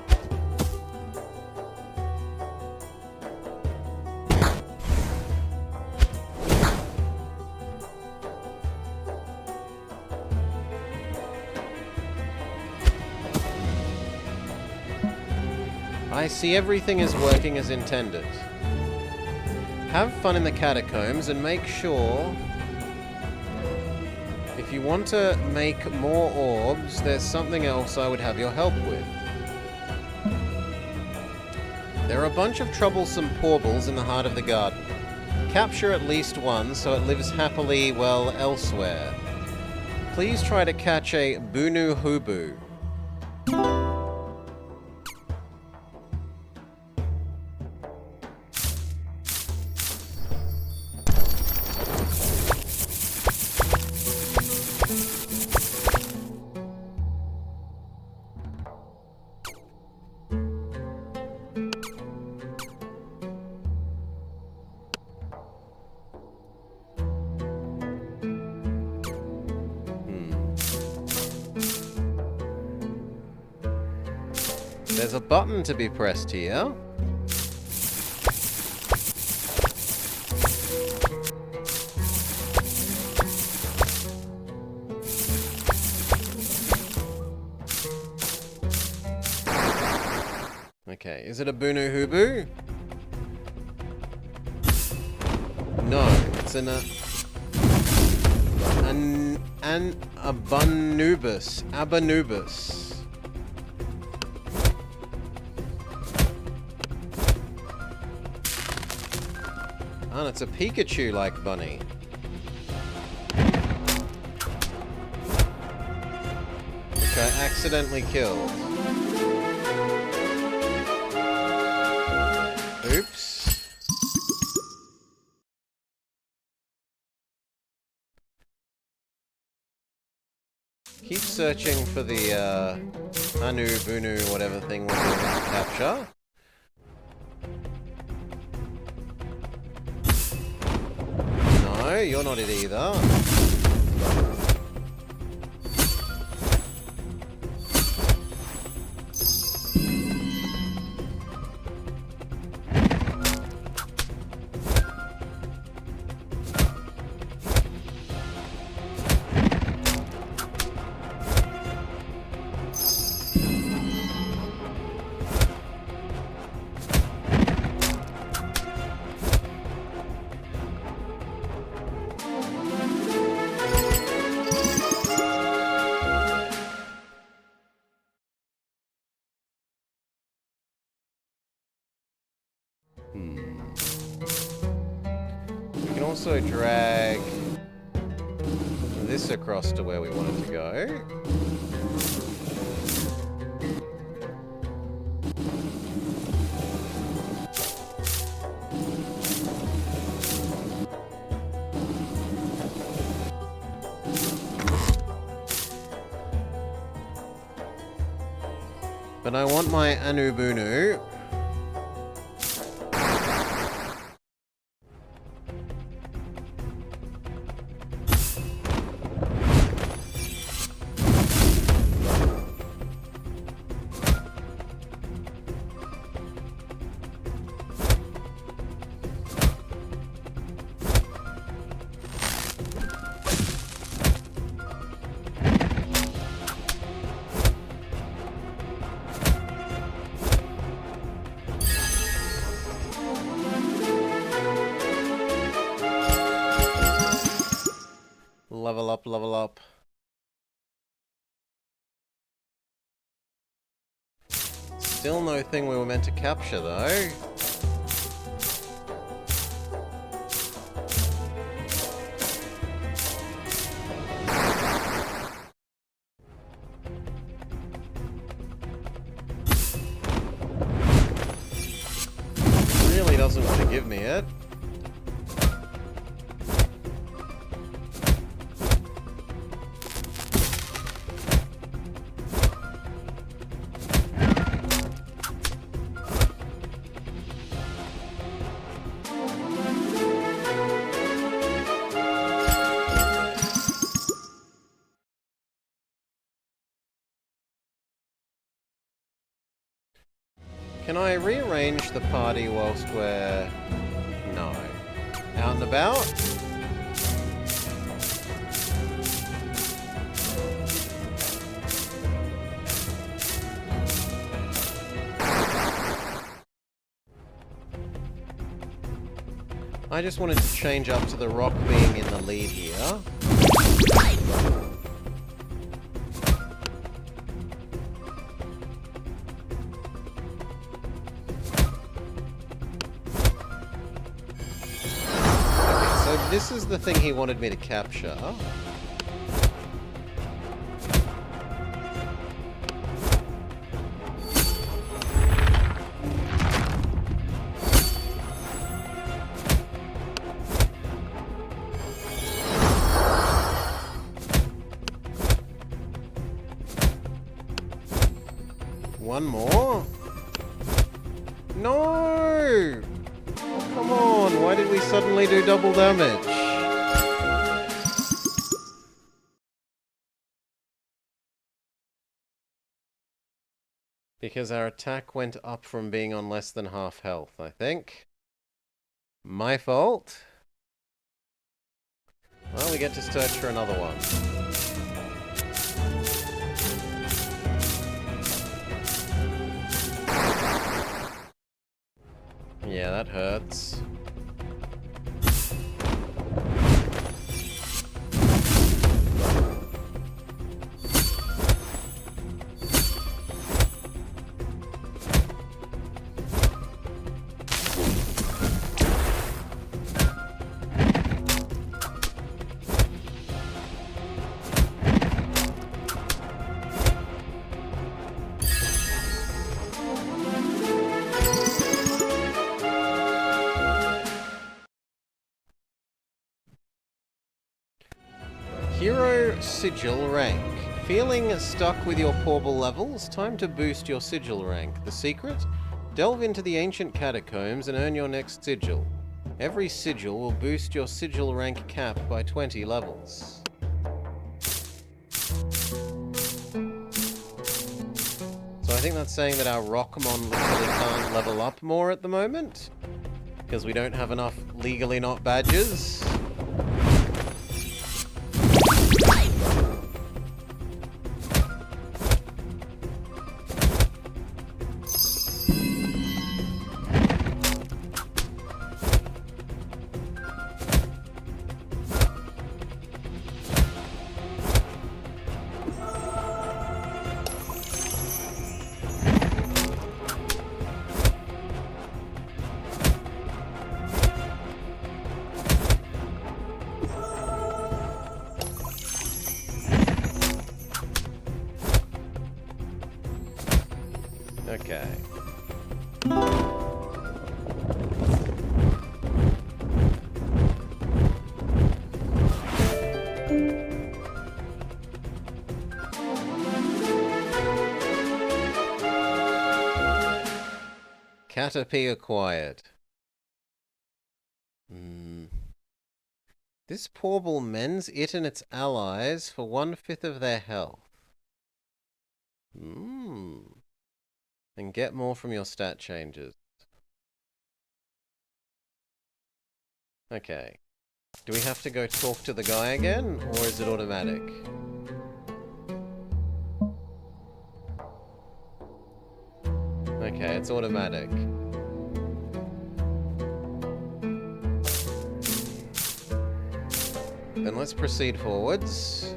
I see everything is working as intended. Have fun in the catacombs and make sure... If you want to make more orbs, there's something else I would have your help with. There are a bunch of troublesome portals in the heart of the garden. Capture at least one so it lives happily, well, elsewhere. Please try to catch a Bunu Hubu. There's a button to be pressed here. Okay, is it a Bunu Hubu? No, it's a Abanubis. Abanubis. Oh, it's a Pikachu-like bunny. Which I accidentally killed. Oops. Keep searching for the, Anu, Bunu, whatever thing we're doing to capture. No, you're not it either. also drag this across to where we want it to go. But I want my Anubunu. Level up, level up. Still no thing we were meant to capture, though. Really doesn't want to give me it. Can I rearrange the party whilst we're... no. Out and about? I just wanted to change up to the rock being in the lead here. This is the thing he wanted me to capture. One more? No! Come on, why did we suddenly do double damage? Because our attack went up from being on less than half health, I think. My fault. Well, we get to search for another one. Yeah, that hurts. Hero Sigil rank. Feeling stuck with your Porble levels? Time to boost your Sigil rank. The secret? Delve into the ancient catacombs and earn your next Sigil. Every Sigil will boost your Sigil rank cap by 20 levels. So I think that's saying that our Rockmon literally can't level up more at the moment? Because we don't have enough legally not badges? Caterpie acquired. This Porble mends it and its allies for 1/5 of their health. And get more from your stat changes. Okay. Do we have to go talk to the guy again, or is it automatic? Okay, it's automatic. Then let's proceed forwards.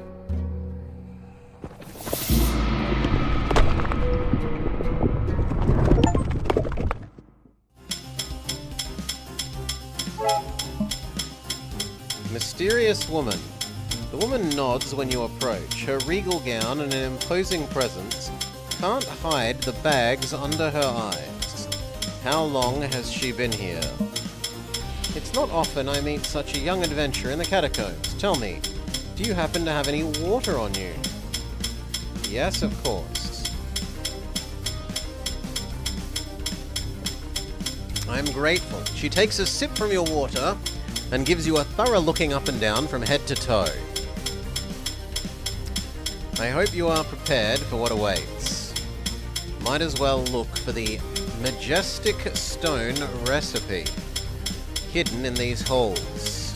Mysterious woman. The woman nods when you approach. Her regal gown and an imposing presence can't hide the bags under her eyes. How long has she been here? It's not often I meet such a young adventurer in the catacombs. Tell me, do you happen to have any water on you? Yes, of course. I'm grateful. She takes a sip from your water and gives you a thorough looking up and down from head to toe. I hope you are prepared for what awaits. Might as well look for the majestic stone recipe hidden in these holes.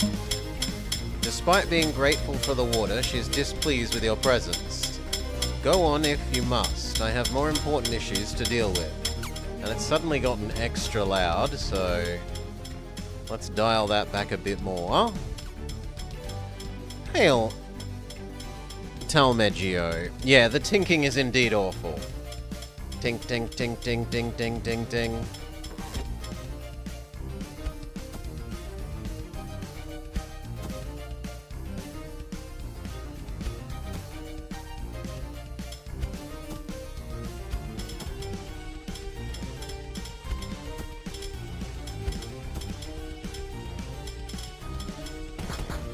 Despite being grateful for the water, she's displeased with your presence. Go on if you must. I have more important issues to deal with. And it's suddenly gotten extra loud, so let's dial that back a bit more. Hail, Talmeggio. Yeah, the tinking is indeed awful. Tink, tink, tink, tink, tink, tink, tink, tink.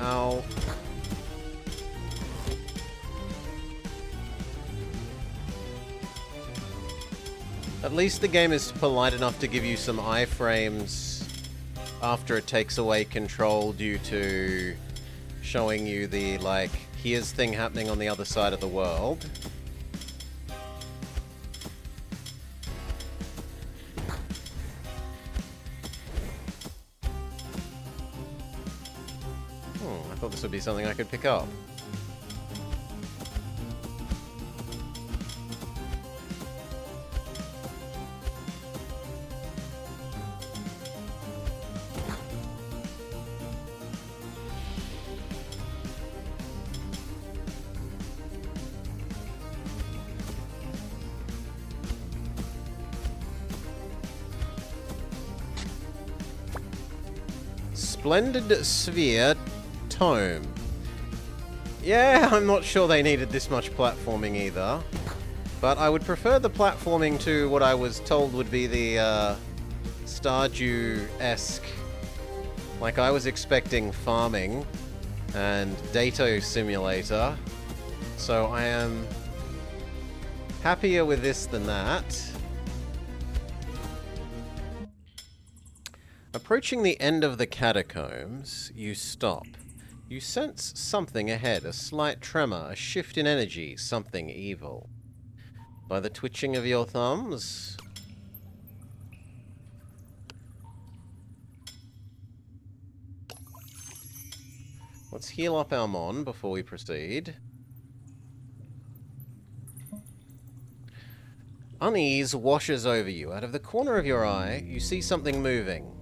Ow. At least the game is polite enough to give you some iframes after it takes away control due to showing you the, like, here's thing happening on the other side of the world. I thought this would be something I could pick up. Splendid Sphere Tome. Yeah, I'm not sure they needed this much platforming either. But I would prefer the platforming to what I was told would be the Stardew-esque. Like, I was expecting farming and data simulator. So I am happier with this than that. Approaching the end of the catacombs, you stop. You sense something ahead, a slight tremor, a shift in energy, something evil. By the twitching of your thumbs, let's heal up our mon before we proceed. Unease washes over you. Out of the corner of your eye, you see something moving.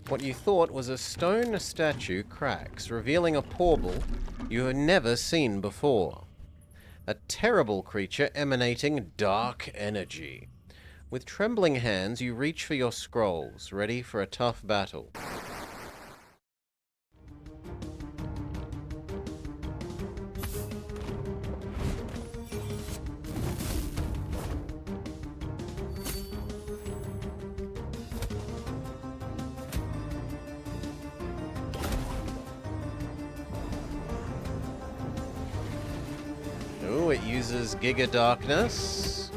What you thought was a stone statue cracks, revealing a Porble you have never seen before. A terrible creature emanating dark energy. With trembling hands, you reach for your scrolls, ready for a tough battle. Ooh, it uses Giga Darkness.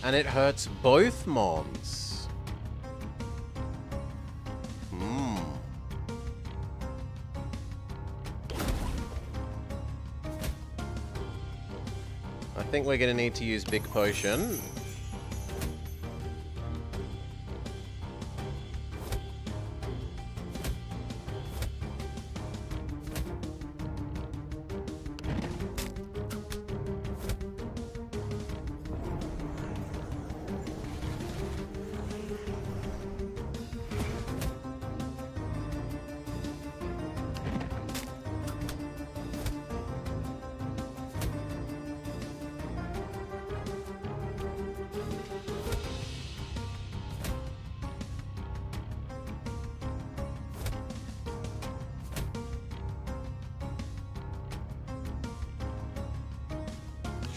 And it hurts both mons. Hmm. I think we're gonna need to use Big Potion.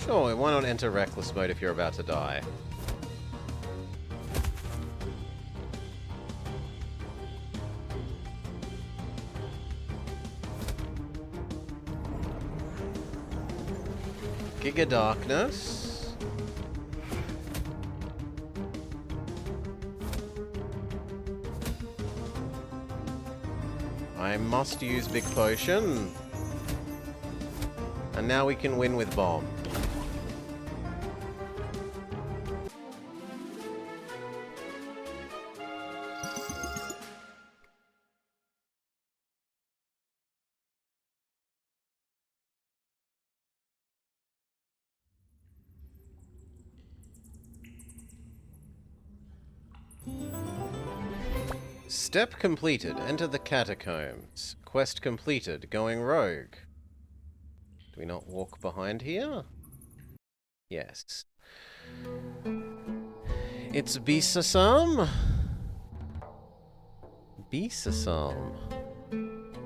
Sure, why not enter Reckless mode if you're about to die? Giga Darkness. I must use Big Potion. And now we can win with Bomb. Step completed. Enter the catacombs. Quest completed. Going rogue. Do we not walk behind here? Yes. It's Bisasam. Bisasam.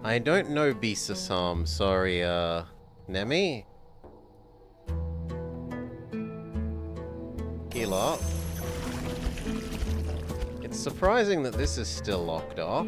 I don't know Bisasam. Sorry, Nemi. Heal up. It's surprising that this is still locked off.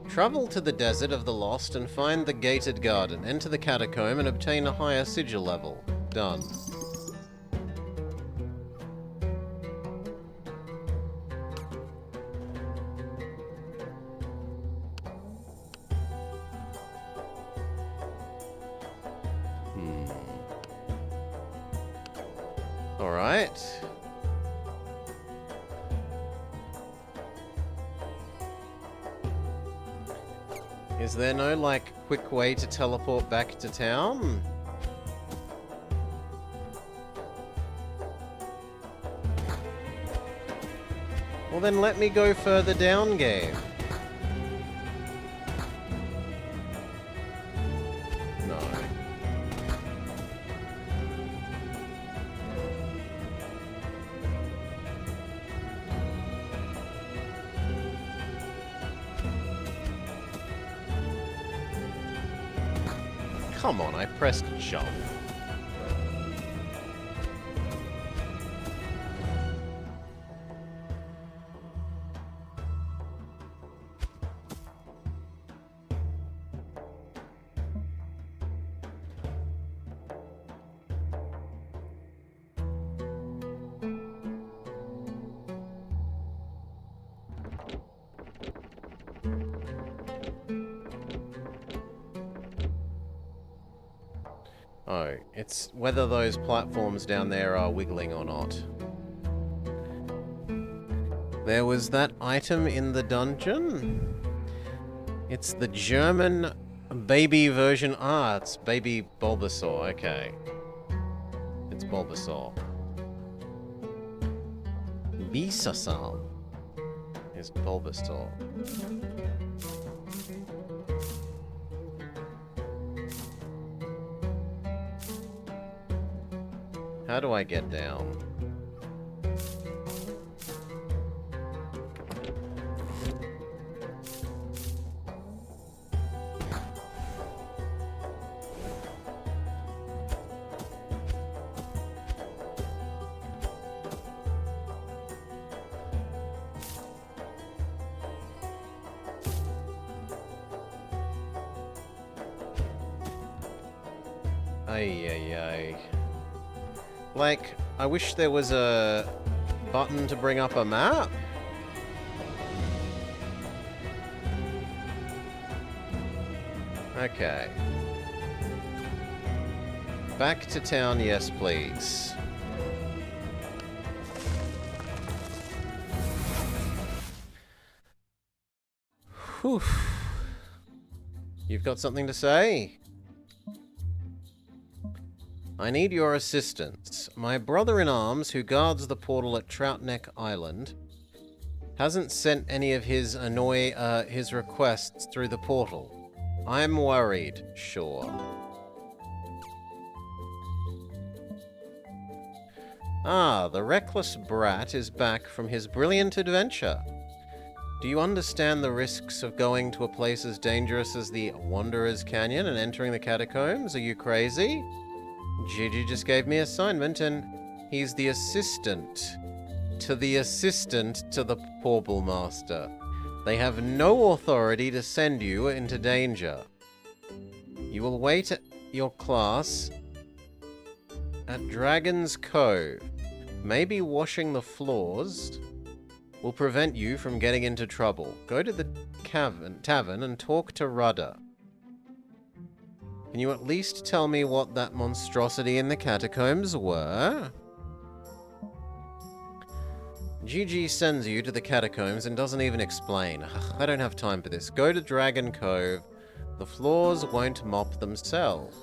Travel to the Desert of the Lost and find the Gated Garden. Enter the catacomb and obtain a higher sigil level. Done. Alright. Is there no, like, quick way to teleport back to town? Well then let me go further down, game. No. Come on, I pressed jump. Oh, it's whether those platforms down there are wiggling or not. There was that item in the dungeon? It's the German baby version. Ah, it's baby Bulbasaur. Okay. It's Bulbasaur. Bisasam is Bulbasaur. How do I get down? Ay, ay, ay. Like, I wish there was a button to bring up a map. Okay. Back to town, yes, please. Whew. You've got something to say? I need your assistance. My brother-in-arms, who guards the portal at Troutneck Island, hasn't sent any of his his requests through the portal. I'm worried, sure. Ah, the reckless brat is back from his brilliant adventure. Do you understand the risks of going to a place as dangerous as the Wanderer's Canyon and entering the catacombs? Are you crazy? Gigi just gave me assignment, and he's the assistant to the Portal Master. They have no authority to send you into danger. You will wait at your class at Dragon's Cove. Maybe washing the floors will prevent you from getting into trouble. Go to the tavern and talk to Rudder. Can you at least tell me what that monstrosity in the catacombs were? GG sends you to the catacombs and doesn't even explain. I don't have time for this. Go to Dragon Cove. The floors won't mop themselves.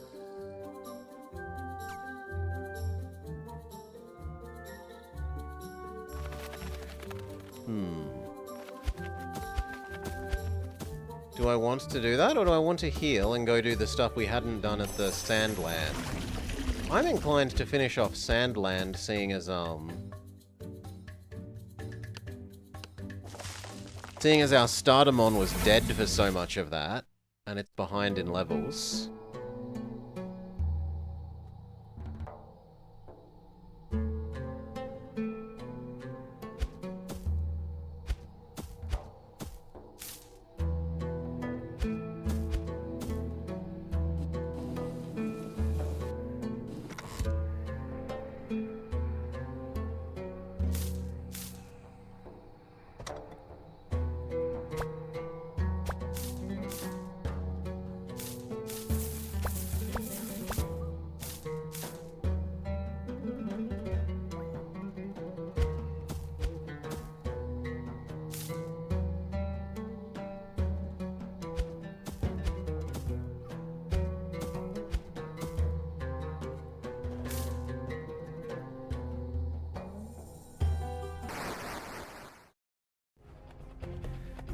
Do I want to do that, or do I want to heal and go do the stuff we hadn't done at the Sandland? I'm inclined to finish off Sandland, seeing as our Stardemon was dead for so much of that, and it's behind in levels.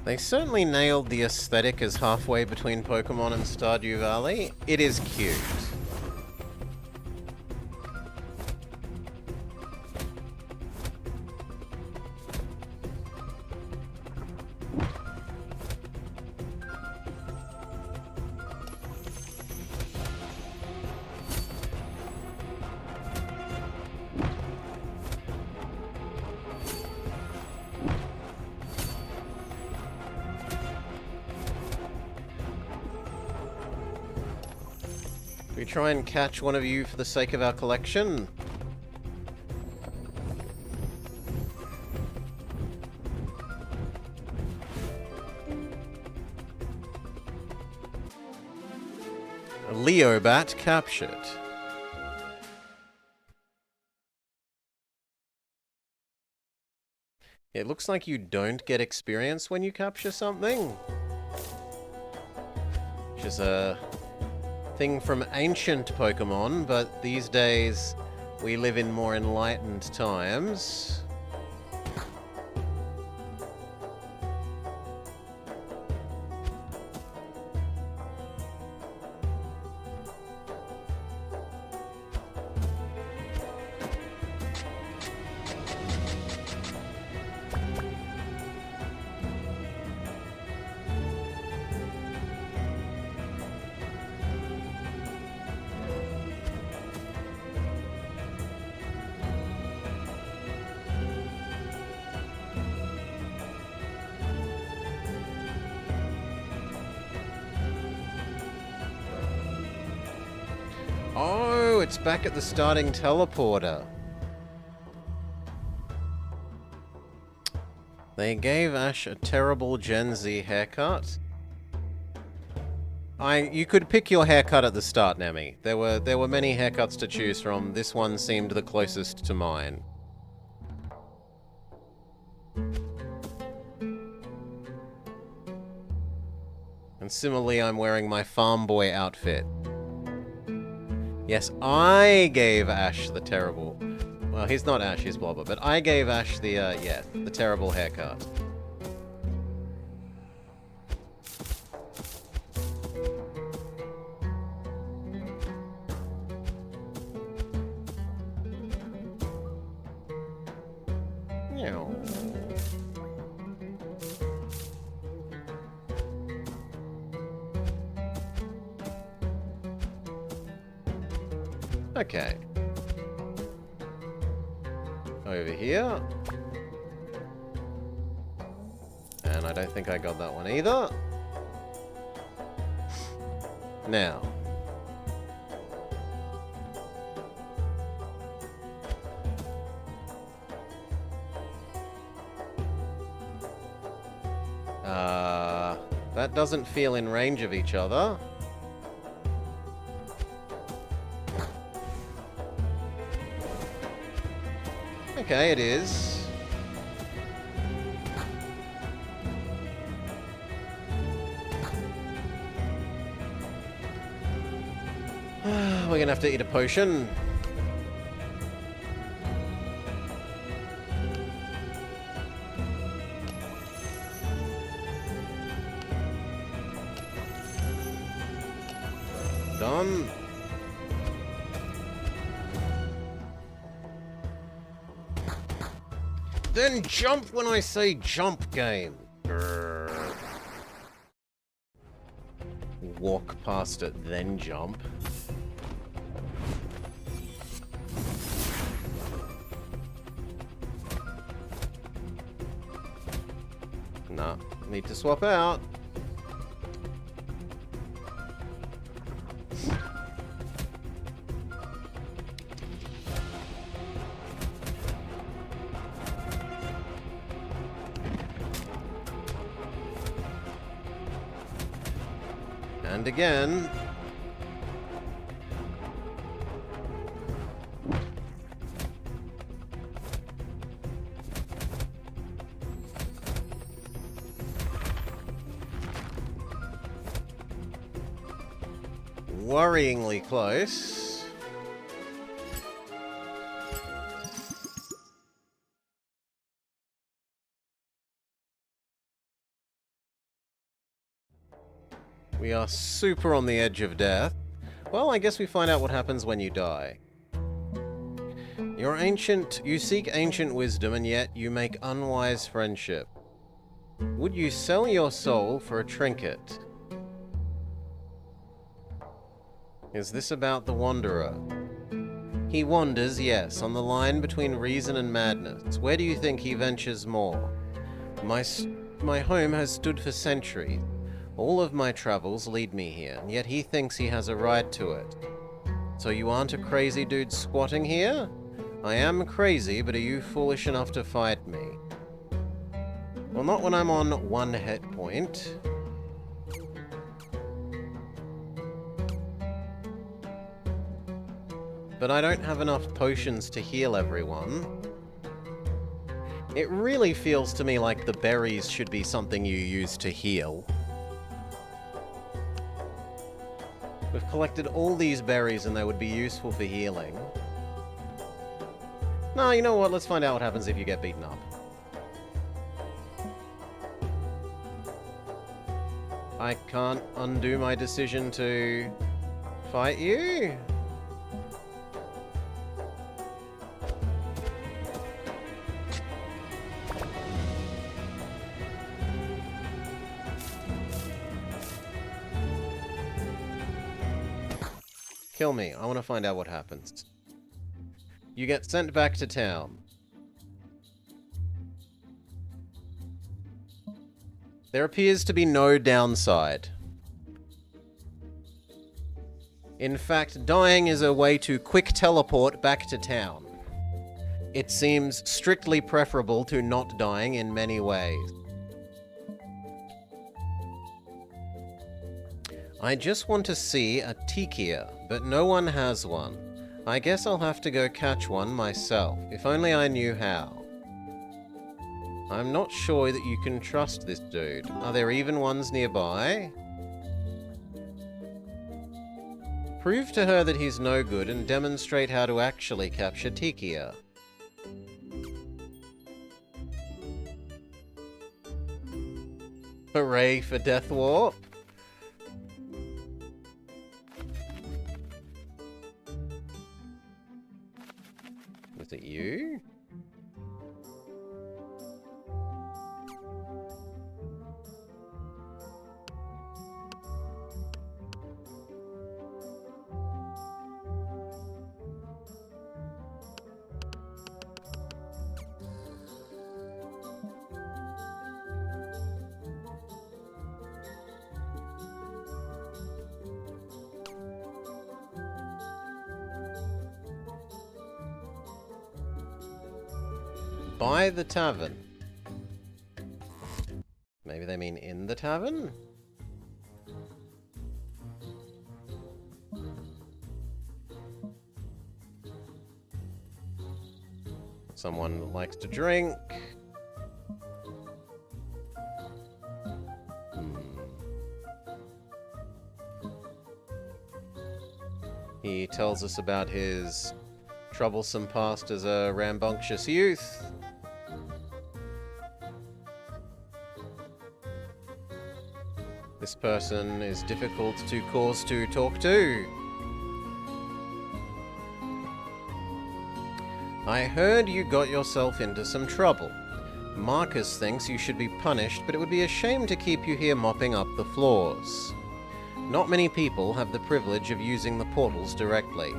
They certainly nailed the aesthetic as halfway between Pokémon and Stardew Valley. It is cute. We try and catch one of you for the sake of our collection. A Leobat captured. It looks like you don't get experience when you capture something. Which is a thing from ancient Pokemon, but these days we live in more enlightened times. Oh, it's back at the starting teleporter. They gave Ash a terrible Gen Z haircut. You could pick your haircut at the start, Nemi. There were many haircuts to choose from. This one seemed the closest to mine. And similarly, I'm wearing my farm boy outfit. Yes, I gave Ash the terrible... Well, he's not Ash, he's Blobber, but I gave Ash the, the terrible haircut. Okay. Over here. And I don't think I got that one either. Now. That doesn't feel in range of each other. Okay, it is. We're gonna have to eat a potion. Done. Then jump when I say jump, game. Grrr. Walk past it, then jump. Nah, need to swap out. And again. Worryingly close. We are super on the edge of death. Well, I guess we find out what happens when you die. You seek ancient wisdom, and yet you make unwise friendship. Would you sell your soul for a trinket? Is this about the Wanderer? He wanders, yes, on the line between reason and madness. Where do you think he ventures more? My home has stood for centuries. All of my travels lead me here, and yet he thinks he has a right to it. So you aren't a crazy dude squatting here? I am crazy, but are you foolish enough to fight me? Well, not when I'm on 1 hit point. But I don't have enough potions to heal everyone. It really feels to me like the berries should be something you use to heal. We've collected all these berries and they would be useful for healing. No, you know what? Let's find out what happens if you get beaten up. I can't undo my decision to fight you. Kill me. I want to find out what happens. You get sent back to town. There appears to be no downside. In fact, dying is a way to quick teleport back to town. It seems strictly preferable to not dying in many ways. I just want to see a Tikia, but no one has one. I guess I'll have to go catch one myself, if only I knew how. I'm not sure that you can trust this dude. Are there even ones nearby? Prove to her that he's no good and demonstrate how to actually capture Tikia. Hooray for Death Warp! Was it you? By the tavern. Maybe they mean in the tavern? Someone likes to drink. He tells us about his troublesome past as a rambunctious youth. This person is difficult to cause to talk to. I heard you got yourself into some trouble. Marcus thinks you should be punished, but it would be a shame to keep you here mopping up the floors. Not many people have the privilege of using the portals directly.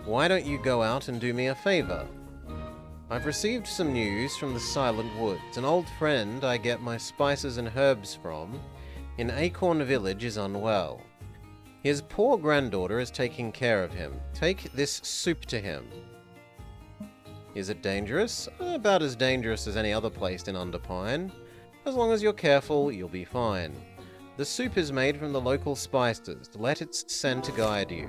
Why don't you go out and do me a favor? I've received some news from the Silent Woods. An old friend I get my spices and herbs from in Acorn Village is unwell. His poor granddaughter is taking care of him. Take this soup to him. Is it dangerous? About as dangerous as any other place in Underpine. As long as you're careful, you'll be fine. The soup is made from the local spices. Let its scent guide you.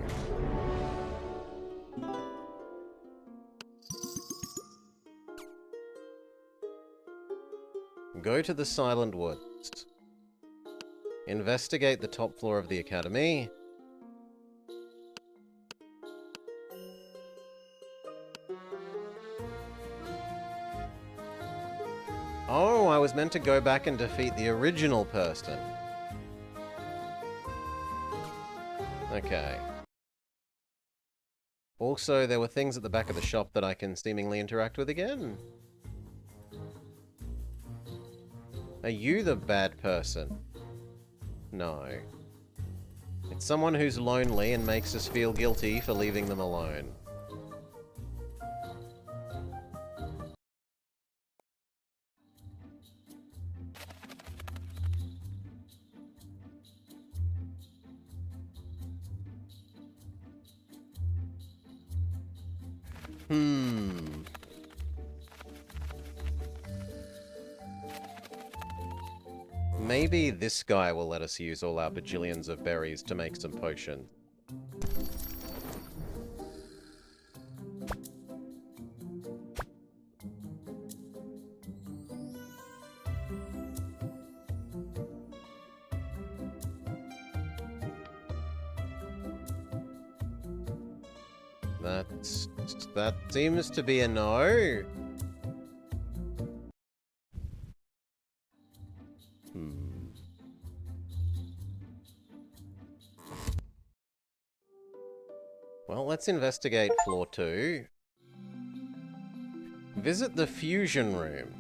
Go to the Silent Woods. Investigate the top floor of the academy. Oh, I was meant to go back and defeat the original person. Okay. Also, there were things at the back of the shop that I can seemingly interact with again. Are you the bad person? No. It's someone who's lonely and makes us feel guilty for leaving them alone. Maybe this guy will let us use all our bajillions of berries to make some potions. That seems to be a no. Well, let's investigate floor 2. Visit the fusion room.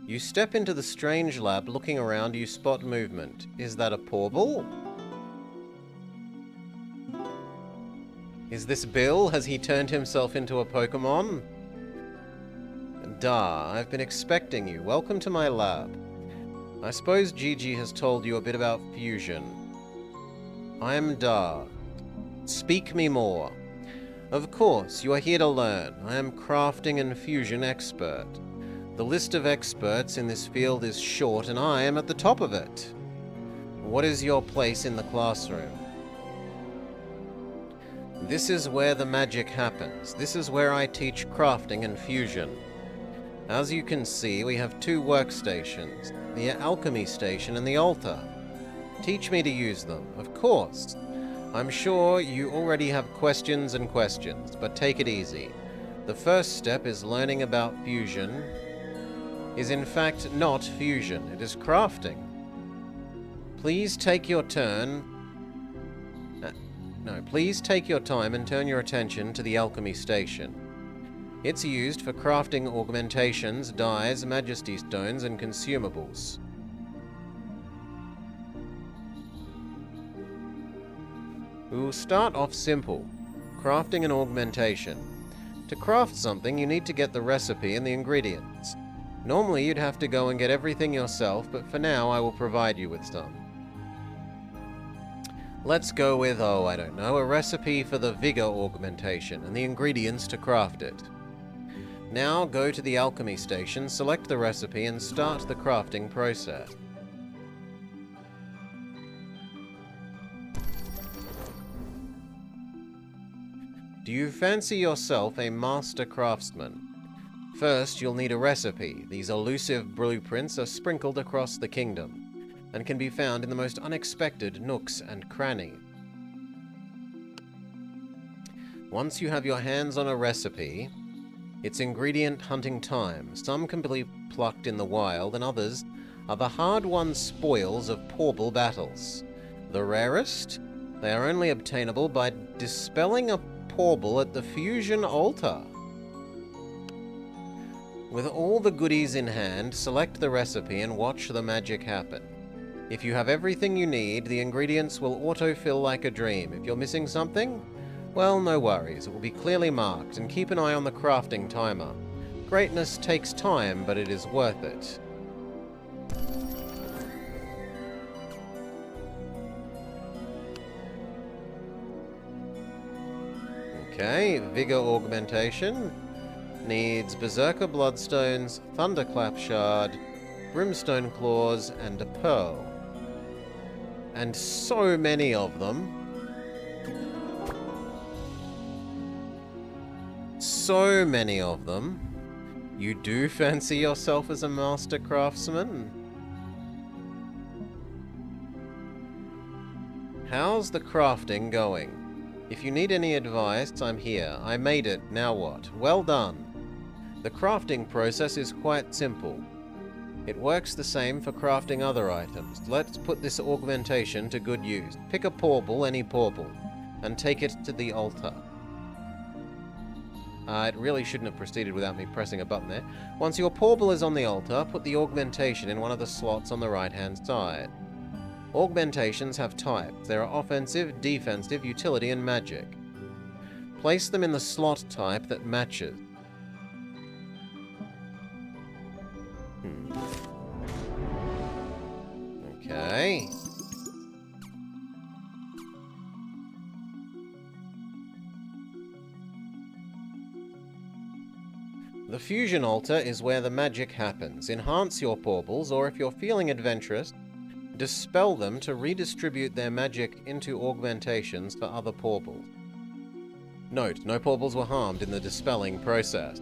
You step into the strange lab, looking around, you spot movement. Is that a portal? Is this Bill? Has he turned himself into a Pokémon? Da, I've been expecting you. Welcome to my lab. I suppose Gigi has told you a bit about fusion. I'm Da. Speak me more. Of course, you are here to learn. I am crafting and fusion expert. The list of experts in this field is short, and I am at the top of it. What is your place in the classroom? This is where the magic happens. This is where I teach crafting and fusion. As you can see, we have two workstations, the alchemy station and the altar. Teach me to use them, of course. I'm sure you already have questions and questions, but take it easy. The first step is learning about fusion. Is in fact not fusion, it is crafting. Please take your turn. Please take your time and turn your attention to the alchemy station. It's used for crafting augmentations, dyes, majesty stones, and consumables. We will start off simple, crafting an augmentation. To craft something, you need to get the recipe and the ingredients. Normally, you'd have to go and get everything yourself, but for now, I will provide you with some. Let's go with, I don't know, a recipe for the Vigor augmentation and the ingredients to craft it. Now go to the alchemy station, select the recipe, and start the crafting process. Do you fancy yourself a master craftsman? First, you'll need a recipe. These elusive blueprints are sprinkled across the kingdom, and can be found in the most unexpected nooks and crannies. Once you have your hands on a recipe, it's ingredient hunting time. Some can be plucked in the wild, and others are the hard-won spoils of porble battles. The rarest? They are only obtainable by dispelling a porble at the fusion altar. With all the goodies in hand, select the recipe and watch the magic happen. If you have everything you need, the ingredients will autofill like a dream. If you're missing something, well, no worries. It will be clearly marked, and keep an eye on the crafting timer. Greatness takes time, but it is worth it. Okay, Vigor augmentation. Needs Berserker Bloodstones, Thunderclap Shard, Brimstone Claws, and a Pearl. And so many of them. So many of them. You do fancy yourself as a master craftsman? How's the crafting going? If you need any advice, I'm here. I made it, now what? Well done. The crafting process is quite simple. It works the same for crafting other items. Let's put this augmentation to good use. Pick a porble, any porble, and take it to the altar. It really shouldn't have proceeded without me pressing a button there. Once your porble is on the altar, put the augmentation in one of the slots on the right-hand side. Augmentations have types. There are offensive, defensive, utility, and magic. Place them in the slot type that matches. Okay. The fusion altar is where the magic happens. Enhance your porbles, or if you're feeling adventurous, dispel them to redistribute their magic into augmentations for other porbles. Note, no porbles were harmed in the dispelling process.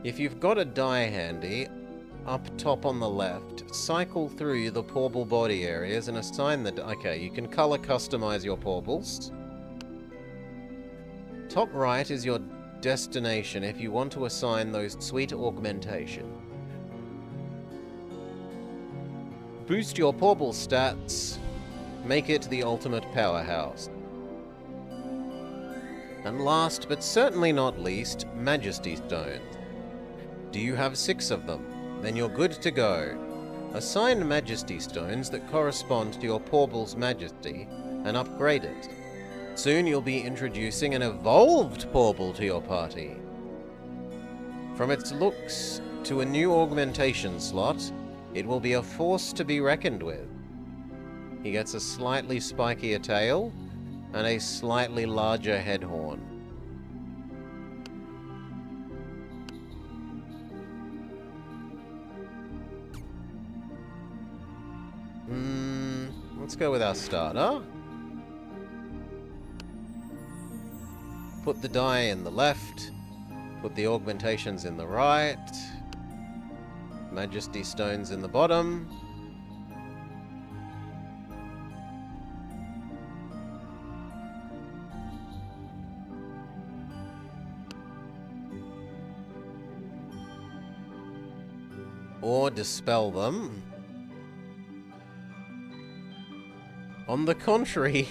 If you've got a die handy, up top on the left, cycle through the porble body areas and assign the... Okay, you can color customize your porbles. Top right is your destination if you want to assign those sweet augmentations. Boost your porble stats, make it the ultimate powerhouse. And last, but certainly not least, Majesty Stones. Do you have 6 of them? Then you're good to go. Assign Majesty Stones that correspond to your Porble's Majesty, and upgrade it. Soon you'll be introducing an evolved Porble to your party. From its looks to a new augmentation slot, it will be a force to be reckoned with. He gets a slightly spikier tail and a slightly larger head horn. Let's go with our starter. Put the die in the left. Put the augmentations in the right. Majesty stones in the bottom. Or dispel them. On the contrary,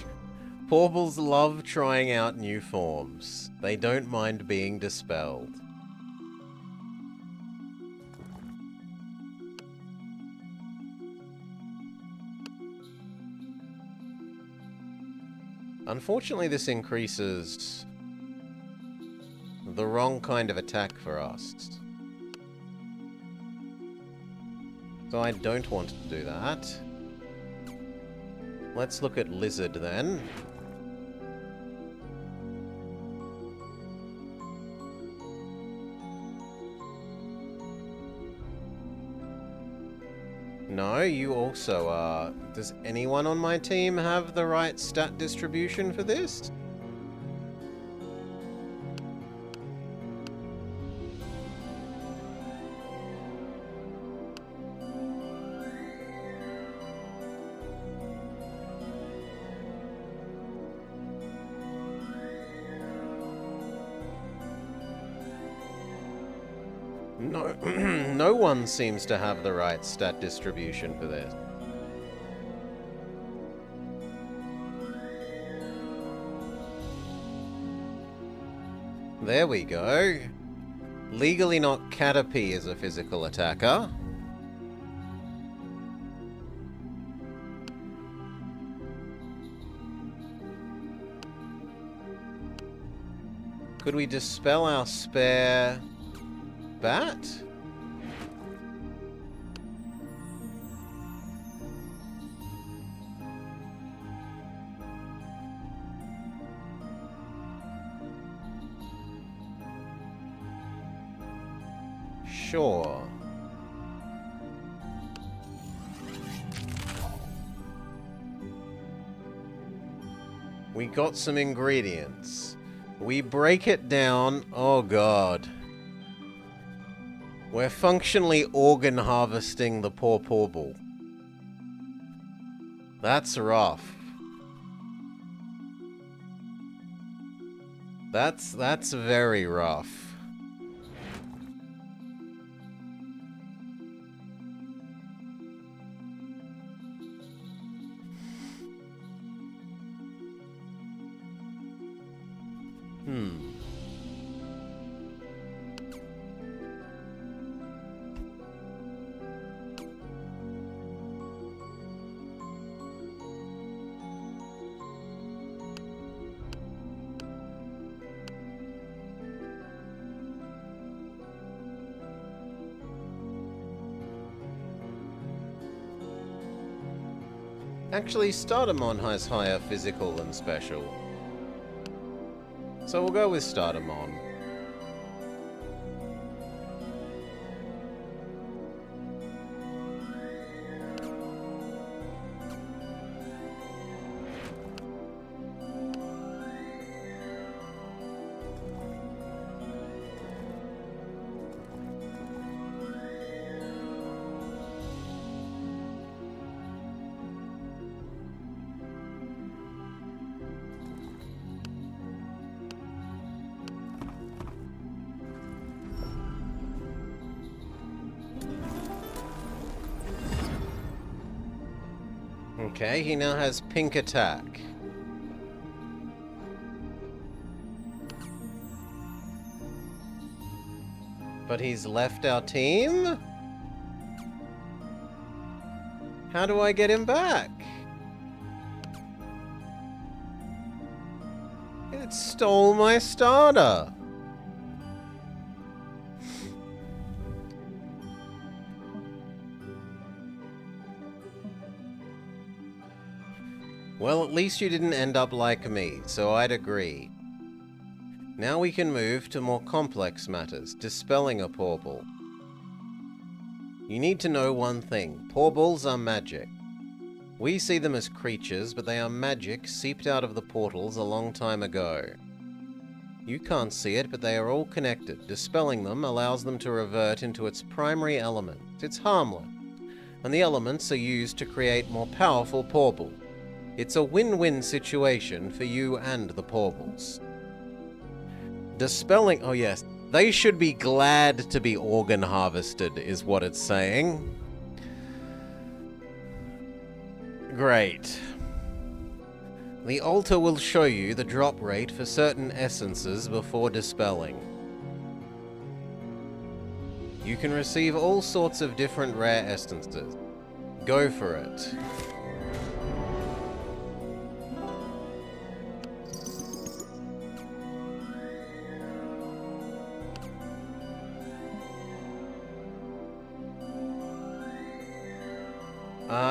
Porbles love trying out new forms. They don't mind being dispelled. Unfortunately, this increases the wrong kind of attack for us. So I don't want to do that. Let's look at Lizard then. No, you also are. Does anyone on my team have the right stat distribution for this? No, no one seems to have the right stat distribution for this. There we go. Legally not Caterpie is a physical attacker. Could we dispel our spare bat? Sure. We got some ingredients. We break it down. Oh god. We're functionally organ harvesting the poor Porble. That's rough. That's very rough. Actually, Stardemon has higher physical than special. So we'll go with Stardemon. Okay, he now has pink attack. But he's left our team? How do I get him back? It stole my starter. Well, at least you didn't end up like me, so I'd agree. Now we can move to more complex matters, dispelling a portal. You need to know one thing. Portals are magic. We see them as creatures, but they are magic seeped out of the portals a long time ago. You can't see it, but they are all connected. Dispelling them allows them to revert into its primary element. It's harmless, and the elements are used to create more powerful portals. It's a win-win situation for you and the portals. Dispelling... Oh yes, they should be glad to be organ harvested, is what it's saying. Great. The altar will show you the drop rate for certain essences before dispelling. You can receive all sorts of different rare essences. Go for it.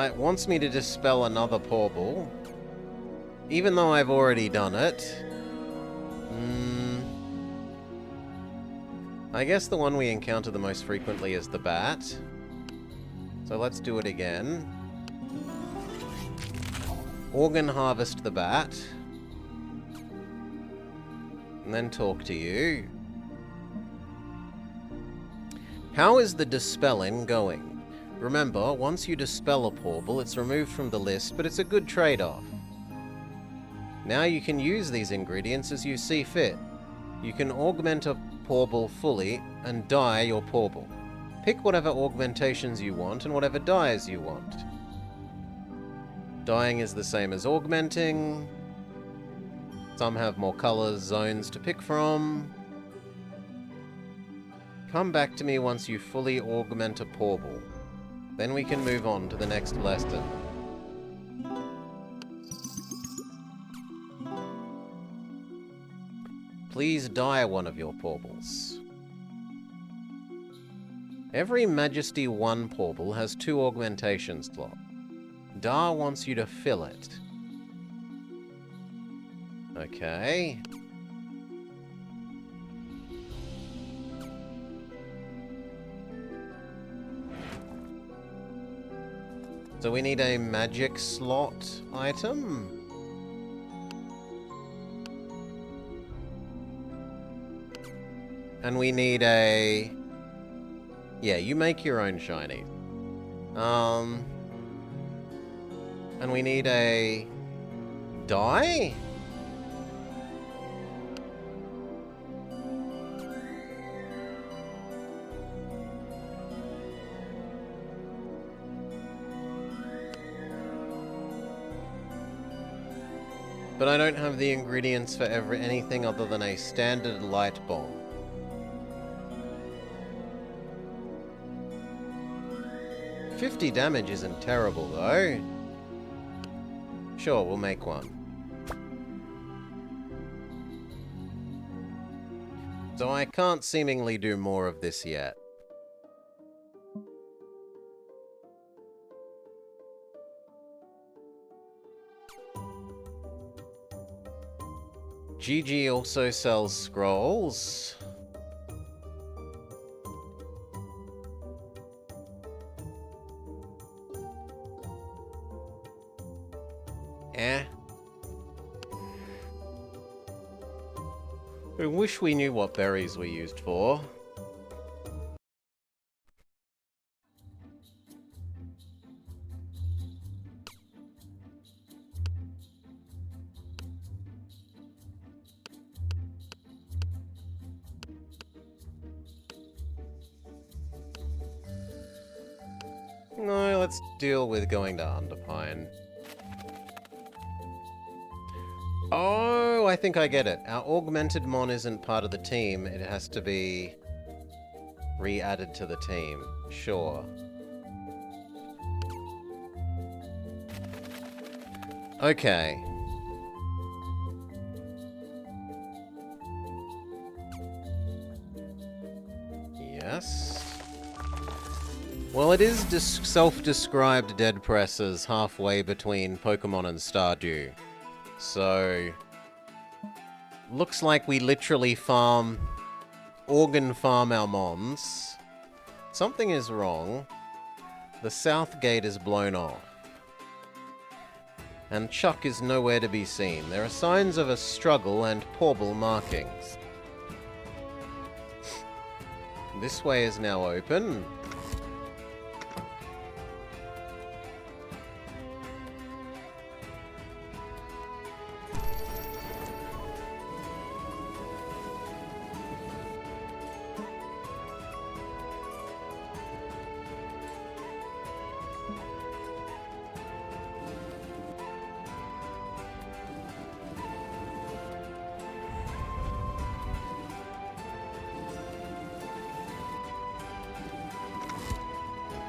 It wants me to dispel another portal. Even though I've already done it. I guess the one we encounter the most frequently is the bat. So let's do it again. Organ harvest the bat. And then talk to you. How is the dispelling going? Remember, once you dispel a portal, it's removed from the list, but it's a good trade-off. Now you can use these ingredients as you see fit. You can augment a portal fully and dye your portal. Pick whatever augmentations you want and whatever dyes you want. Dyeing is the same as augmenting. Some have more colors, zones to pick from. Come back to me once you fully augment a portal. Then we can move on to the next lesson. Please dye one of your portals. Every Majesty 1 portal has 2 augmentation slots. Dar wants you to fill it. Okay. So we need a magic slot item. And we need a... Yeah, you make your own shiny. And we need a... dye? But I don't have the ingredients for anything other than a standard light bomb. $50 damage isn't terrible, though. Sure, we'll make one. So I can't seemingly do more of this yet. GG also sells scrolls. I wish we knew what berries were used for. No, let's deal with going to Underpine. Oh, I think I get it. Our augmented mon isn't part of the team. It has to be re-added to the team. Sure. Okay. Yes. Well, Well, it is self-described dead presses halfway between Pokémon and Stardew. So, looks like we literally organ farm our mons. Something is wrong. The south gate is blown off. And Chuck is nowhere to be seen. There are signs of a struggle and portal markings. This way is now open.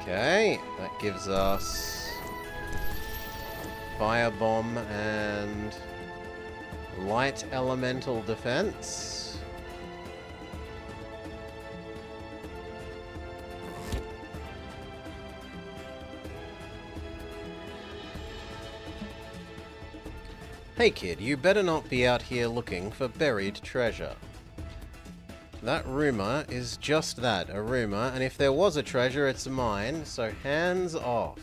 Okay, that gives us Firebomb and Light Elemental Defense. Hey kid, you better not be out here looking for buried treasure. That rumor is just that, a rumor, and if there was a treasure, it's mine, so hands off.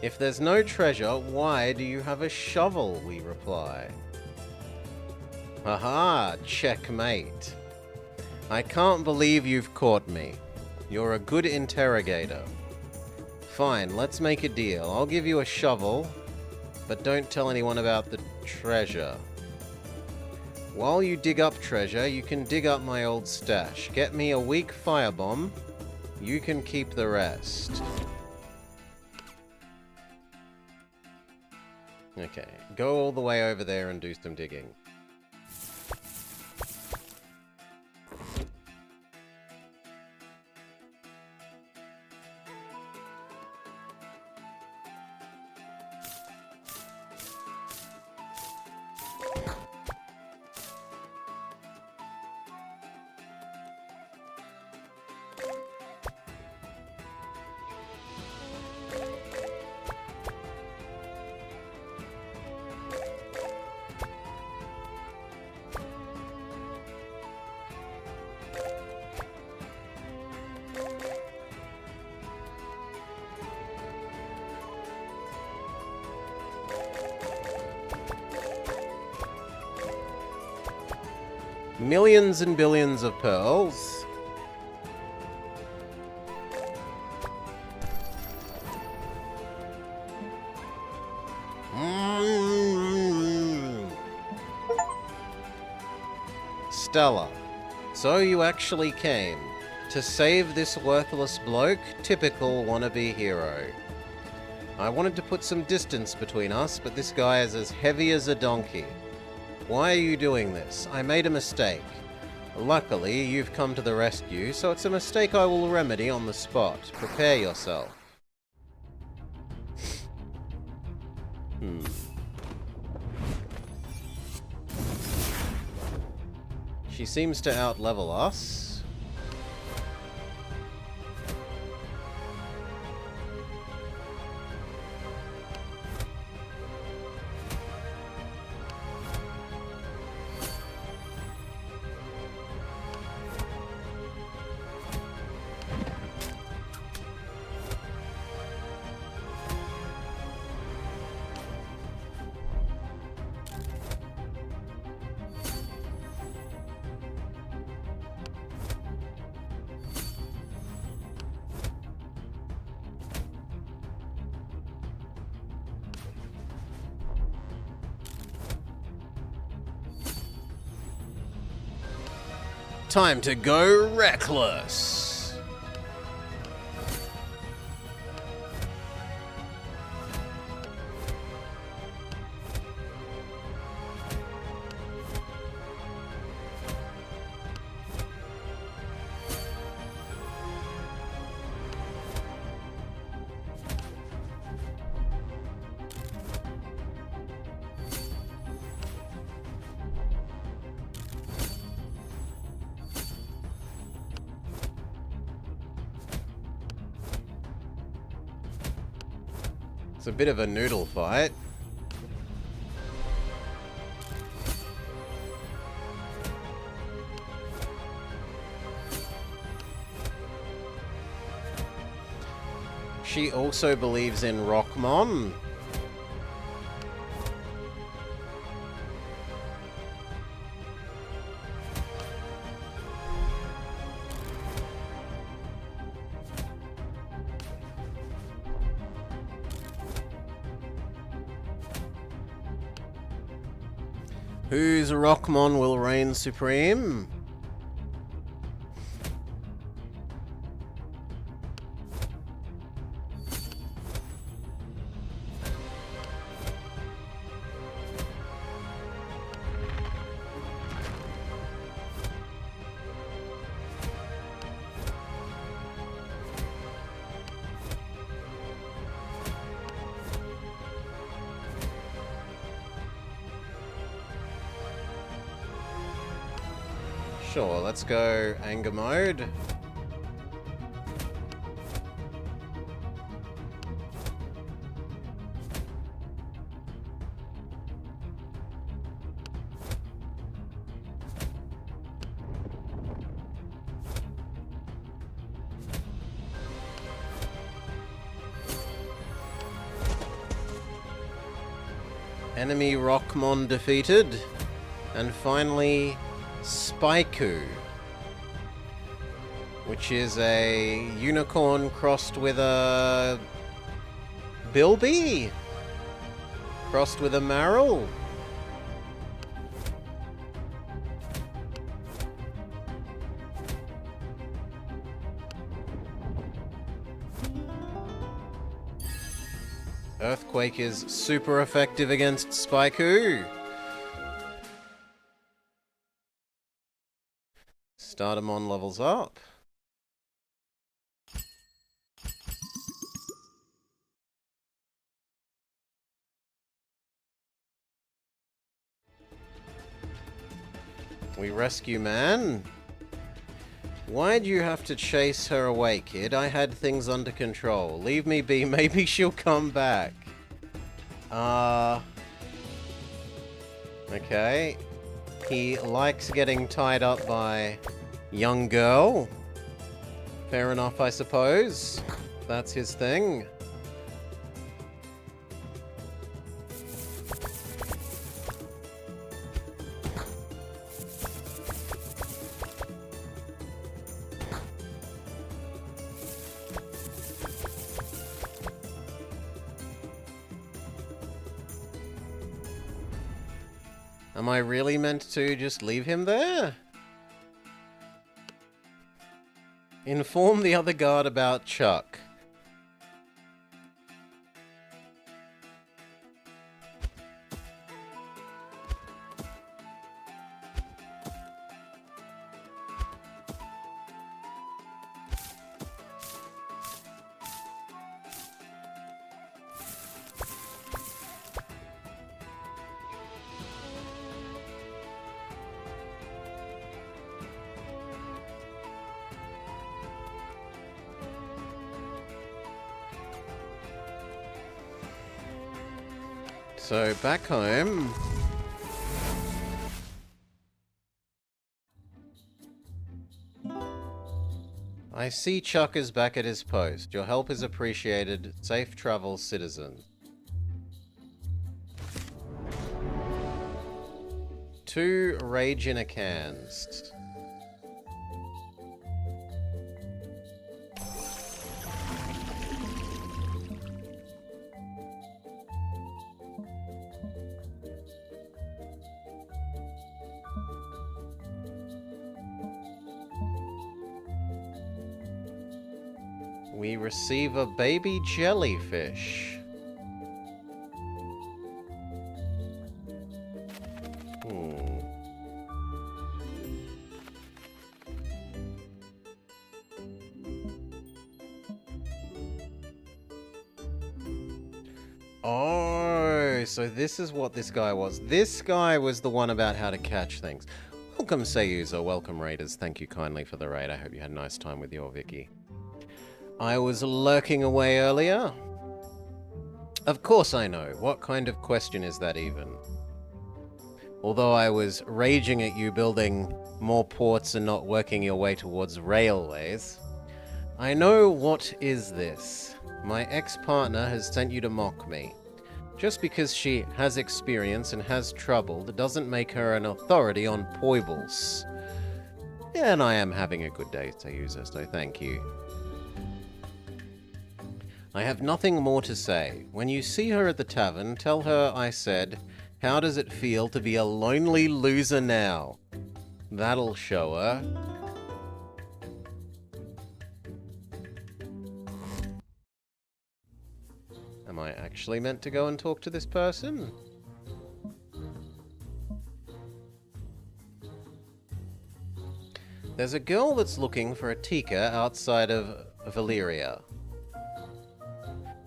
If there's no treasure, why do you have a shovel, we reply. Haha, checkmate. I can't believe you've caught me. You're a good interrogator. Fine, let's make a deal. I'll give you a shovel, but don't tell anyone about the treasure. While you dig up treasure, you can dig up my old stash. Get me a weak firebomb. You can keep the rest. Okay, go all the way over there and do some digging. Millions and billions of pearls. Stella. So you actually came. To save this worthless bloke? Typical wannabe hero. I wanted to put some distance between us, but this guy is as heavy as a donkey. Why are you doing this? I made a mistake. Luckily, you've come to the rescue, so it's a mistake I will remedy on the spot. Prepare yourself. She seems to outlevel us. Time to go reckless. It's a bit of a noodle fight. She also believes in Rockmon. Whose Rockmon will reign supreme? Sure, let's go anger mode. Enemy Rockmon defeated. And finally, Spaiku, which is a unicorn crossed with a bilby, crossed with a marrow. Earthquake is super effective against Spaiku. Stardemon levels up. We rescue Man. Why'd you have to chase her away, kid? I had things under control. Leave me be, maybe she'll come back. Okay. He likes getting tied up by young girl. Fair enough, I suppose. That's his thing. Am I really meant to just leave him there? Inform the other guard about Chuck. So, back home. I see Chuck is back at his post. Your help is appreciated. Safe travels, citizen. 2 Rage in a cans. We receive a baby jellyfish. Oh, so this is what this guy was. This guy was the one about how to catch things. Welcome, Sayuza. Welcome, Raiders. Thank you kindly for the raid. I hope you had a nice time with your Vicky. I was lurking away earlier. Of course I know. What kind of question is that even? Although I was raging at you building more ports and not working your way towards railways, I know what is this. My ex-partner has sent you to mock me. Just because she has experience and has trouble, that doesn't make her an authority on poibles. Yeah, and I am having a good day, Sayuza, so thank you. I have nothing more to say. When you see her at the tavern, tell her I said, how does it feel to be a lonely loser now? That'll show her. Am I actually meant to go and talk to this person? There's a girl that's looking for a Tika outside of Valyria.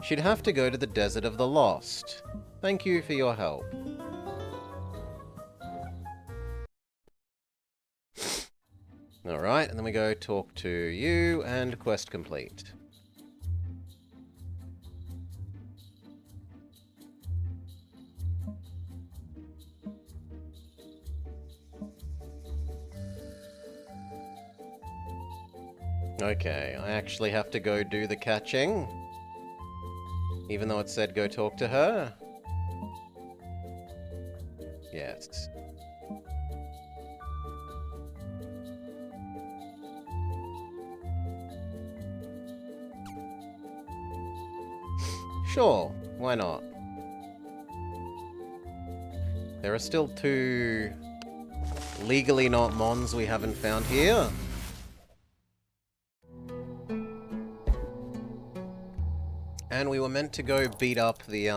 She'd have to go to the Desert of the Lost. Thank you for your help. Alright, and then we go talk to you, and quest complete. Okay, I actually have to go do the catching. Even though it said go talk to her. Yes. Sure, why not? There are still 2 legally not mons we haven't found here. And we were meant to go beat up the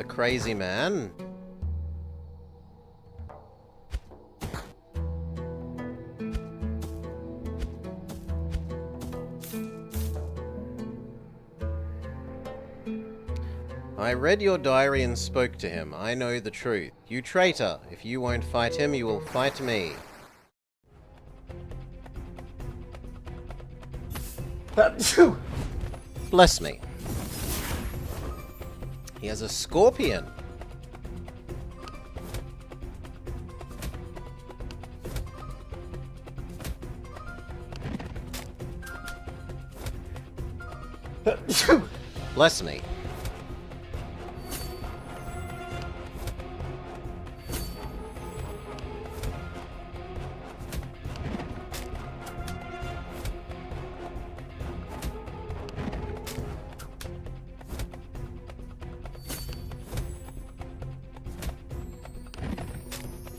crazy man. I read your diary and spoke to him. I know the truth. You traitor! If you won't fight him, you will fight me. Bless me. He has a scorpion. Bless me.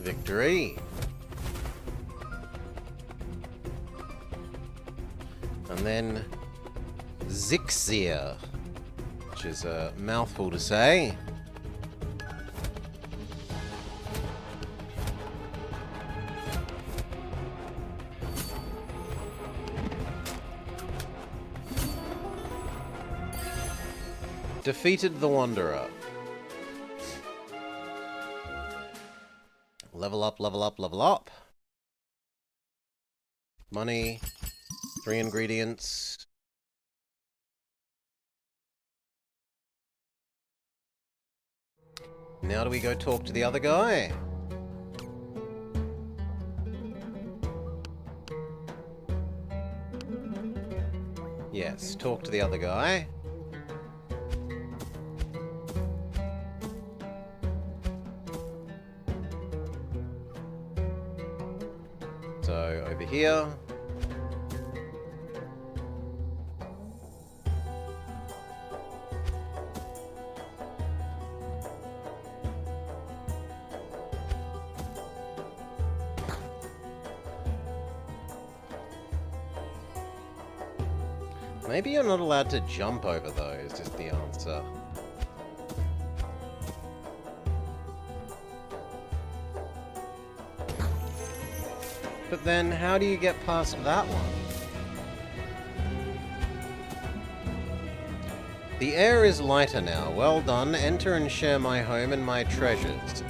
Victory. And then Zixir, which is a mouthful to say. Defeated the Wanderer. Level up, level up, level up. Money. 3 ingredients. Now do we go talk to the other guy? Yes, talk to the other guy. So, over here. Maybe you're not allowed to jump over those, is the answer. But then, how do you get past that one? The air is lighter now. Well done. Enter and share my home and my treasures.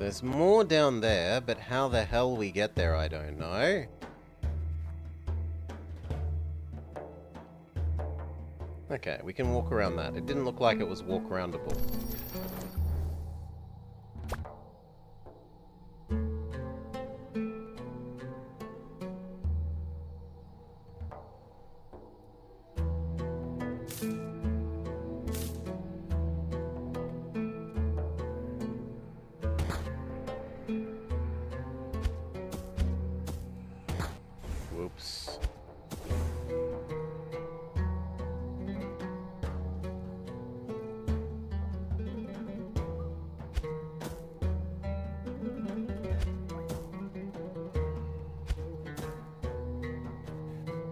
There's more down there, but how the hell we get there, I don't know. Okay, we can walk around that. It didn't look like it was walk-aroundable. Whoops.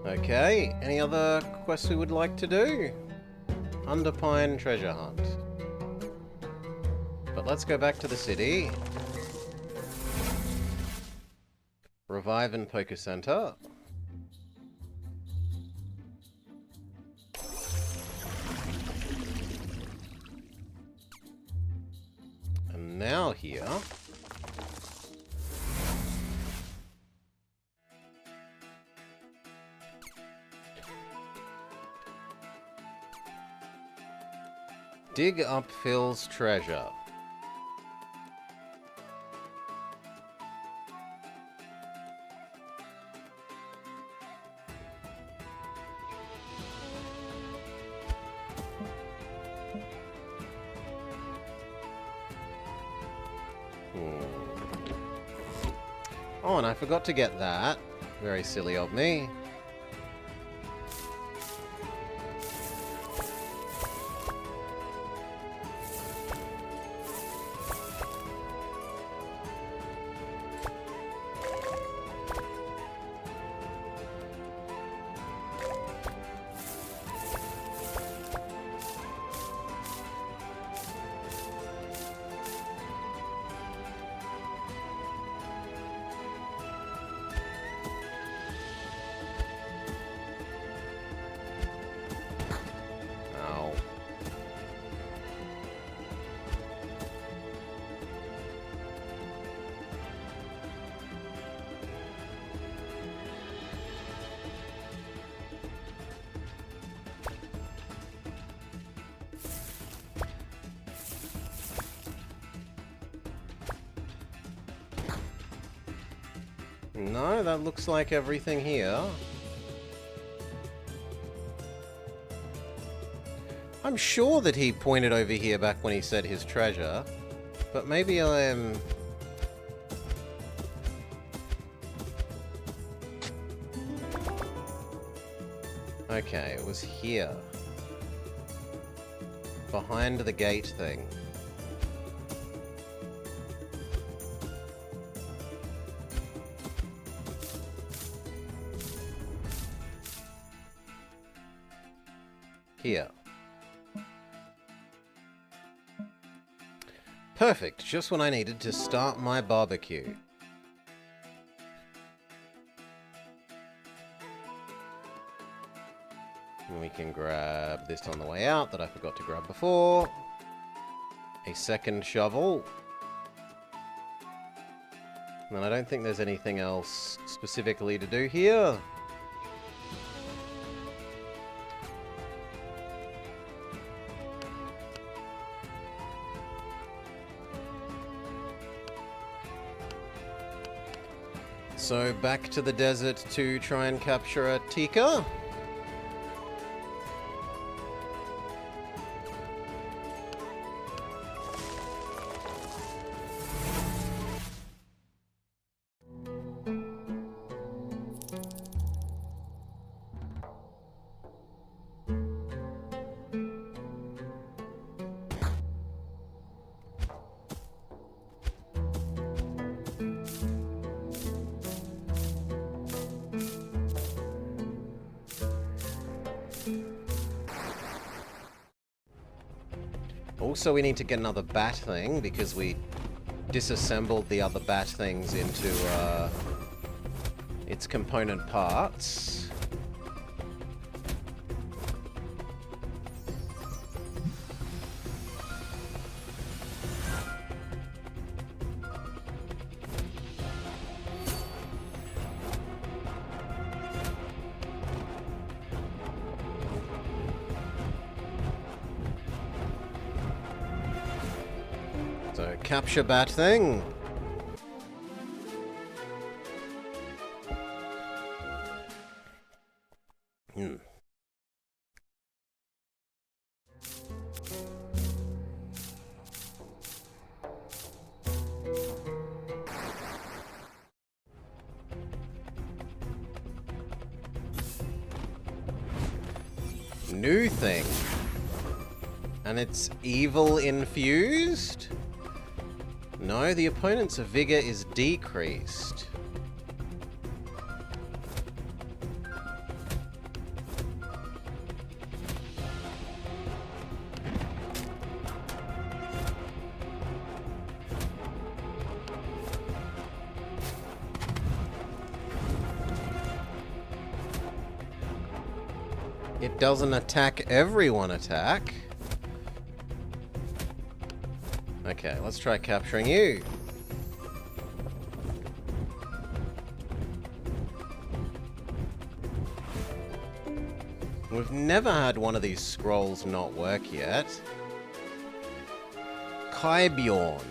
Okay, any other quests we would like to do? Underpine treasure hunt. But let's go back to the city. Revive and Poker Center. And now here. Dig up Phil's treasure. Oh, and I forgot to get that. Very silly of me. No, that looks like everything here. I'm sure that he pointed over here back when he said his treasure, but maybe I'm... Okay, it was here. Behind the gate thing. Here. Perfect, just when I needed to start my barbecue. And we can grab this on the way out that I forgot to grab before. A second shovel. And I don't think there's anything else specifically to do here. So back to the desert to try and capture a Tika. Also, we need to get another bat thing, because we disassembled the other bat things into its component parts. capture bat thing. New thing. And it's evil infused? No, the opponent's vigor is decreased. It doesn't attack everyone attack. Okay, let's try capturing you. We've never had one of these scrolls not work yet. Kaibjorn.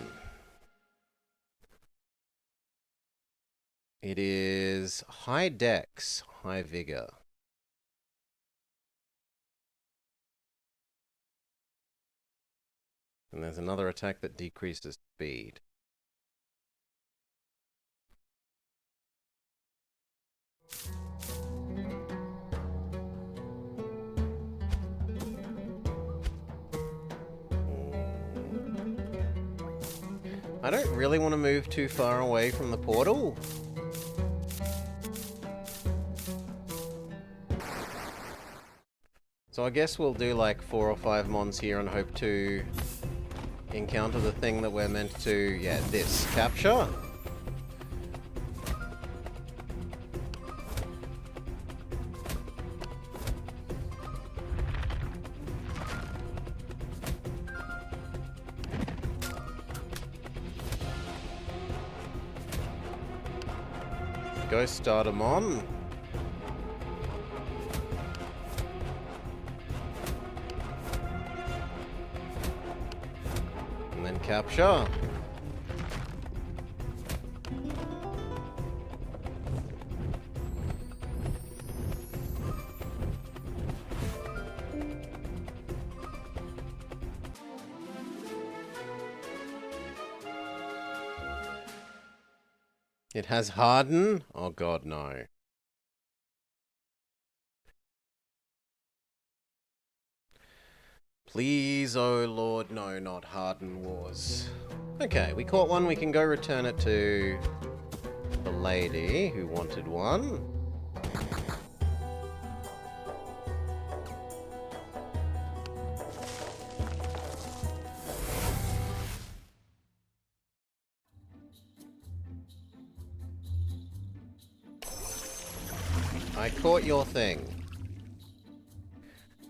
It is high dex, high vigor. And there's another attack that decreases speed. I don't really want to move too far away from the portal. So I guess we'll do like 4 or 5 mons here and hope to encounter the thing that we're meant to, yeah, this, capture. Go start 'em on. And then capture. It has harden? Oh god, no. Please, oh lord, no, not harden wars. Okay, we caught one, we can go return it to the lady who wanted one. I caught your thing.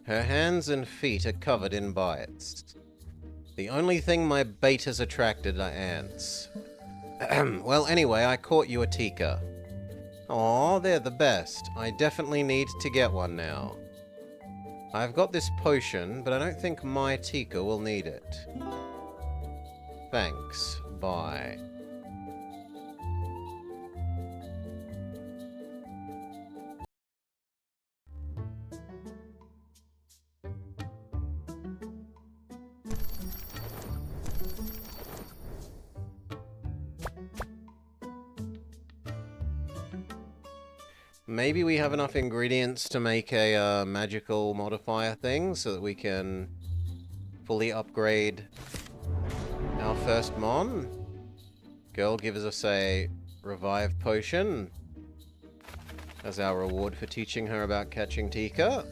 Her hands and feet are covered in bites. The only thing my bait has attracted are ants. Well, anyway, I caught you a Tika. Aw, they're the best. I definitely need to get one now. I've got this potion, but I don't think my Tika will need it. Thanks. Bye. Maybe we have enough ingredients to make a magical modifier thing so that we can fully upgrade our first mon. Girl gives us a revive potion as our reward for teaching her about catching Tika.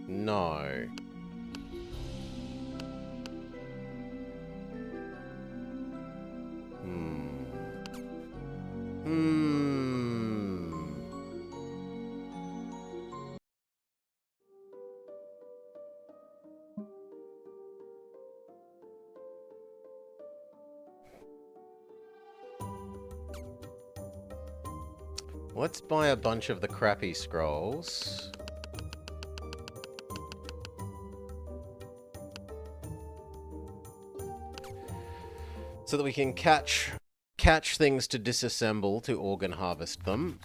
No. Let's buy a bunch of the crappy scrolls. So that we can catch things to disassemble to organ harvest them.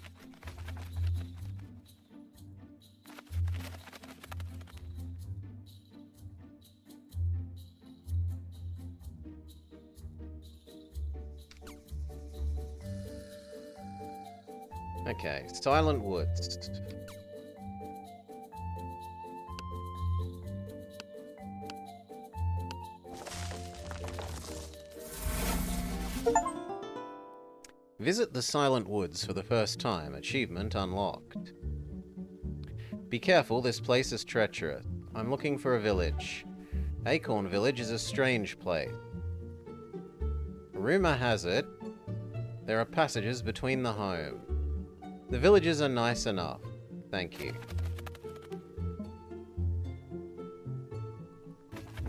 Okay, Silent Woods. Visit the Silent Woods for the first time. Achievement unlocked. Be careful, this place is treacherous. I'm looking for a village. Acorn Village is a strange place. Rumor has it, there are passages between the homes. The villages are nice enough. Thank you.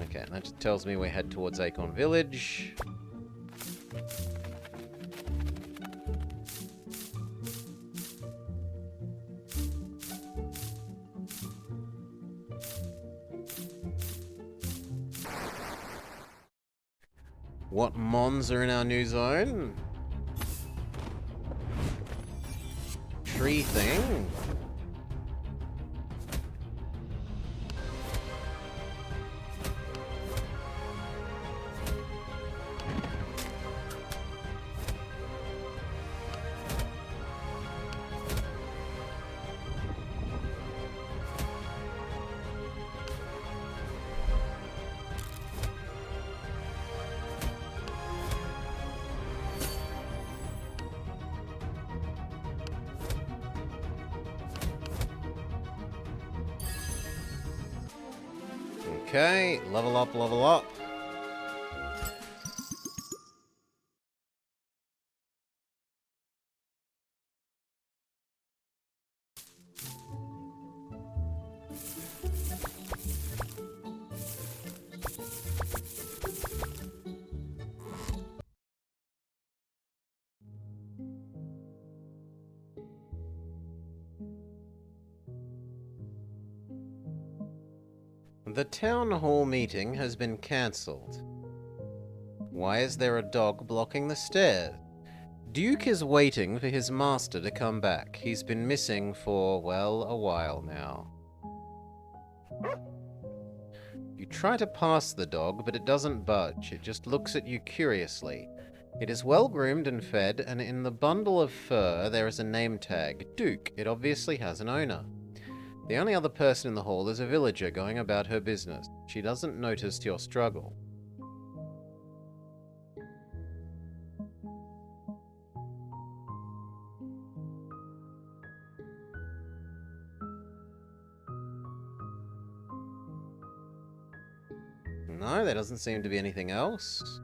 Okay, that just tells me we head towards Acorn Village. What mons are in our new zone? Tree thing? Okay, level up, level up. The town hall meeting has been cancelled. Why is there a dog blocking the stairs? Duke is waiting for his master to come back. He's been missing for, well, a while now. You try to pass the dog, but it doesn't budge. It just looks at you curiously. It is well groomed and fed, and in the bundle of fur there is a name tag, Duke. It obviously has an owner. The only other person in the hall is a villager going about her business. She doesn't notice your struggle. No, there doesn't seem to be anything else.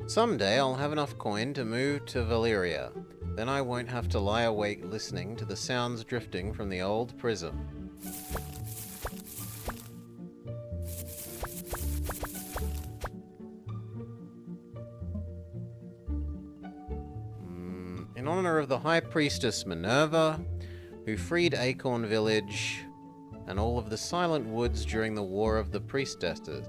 Someday I'll have enough coin to move to Valyria. Then I won't have to lie awake listening to the sounds drifting from the old prison. In honor of the High Priestess Minerva, who freed Acorn Village and all of the Silent Woods during the War of the Priestesses.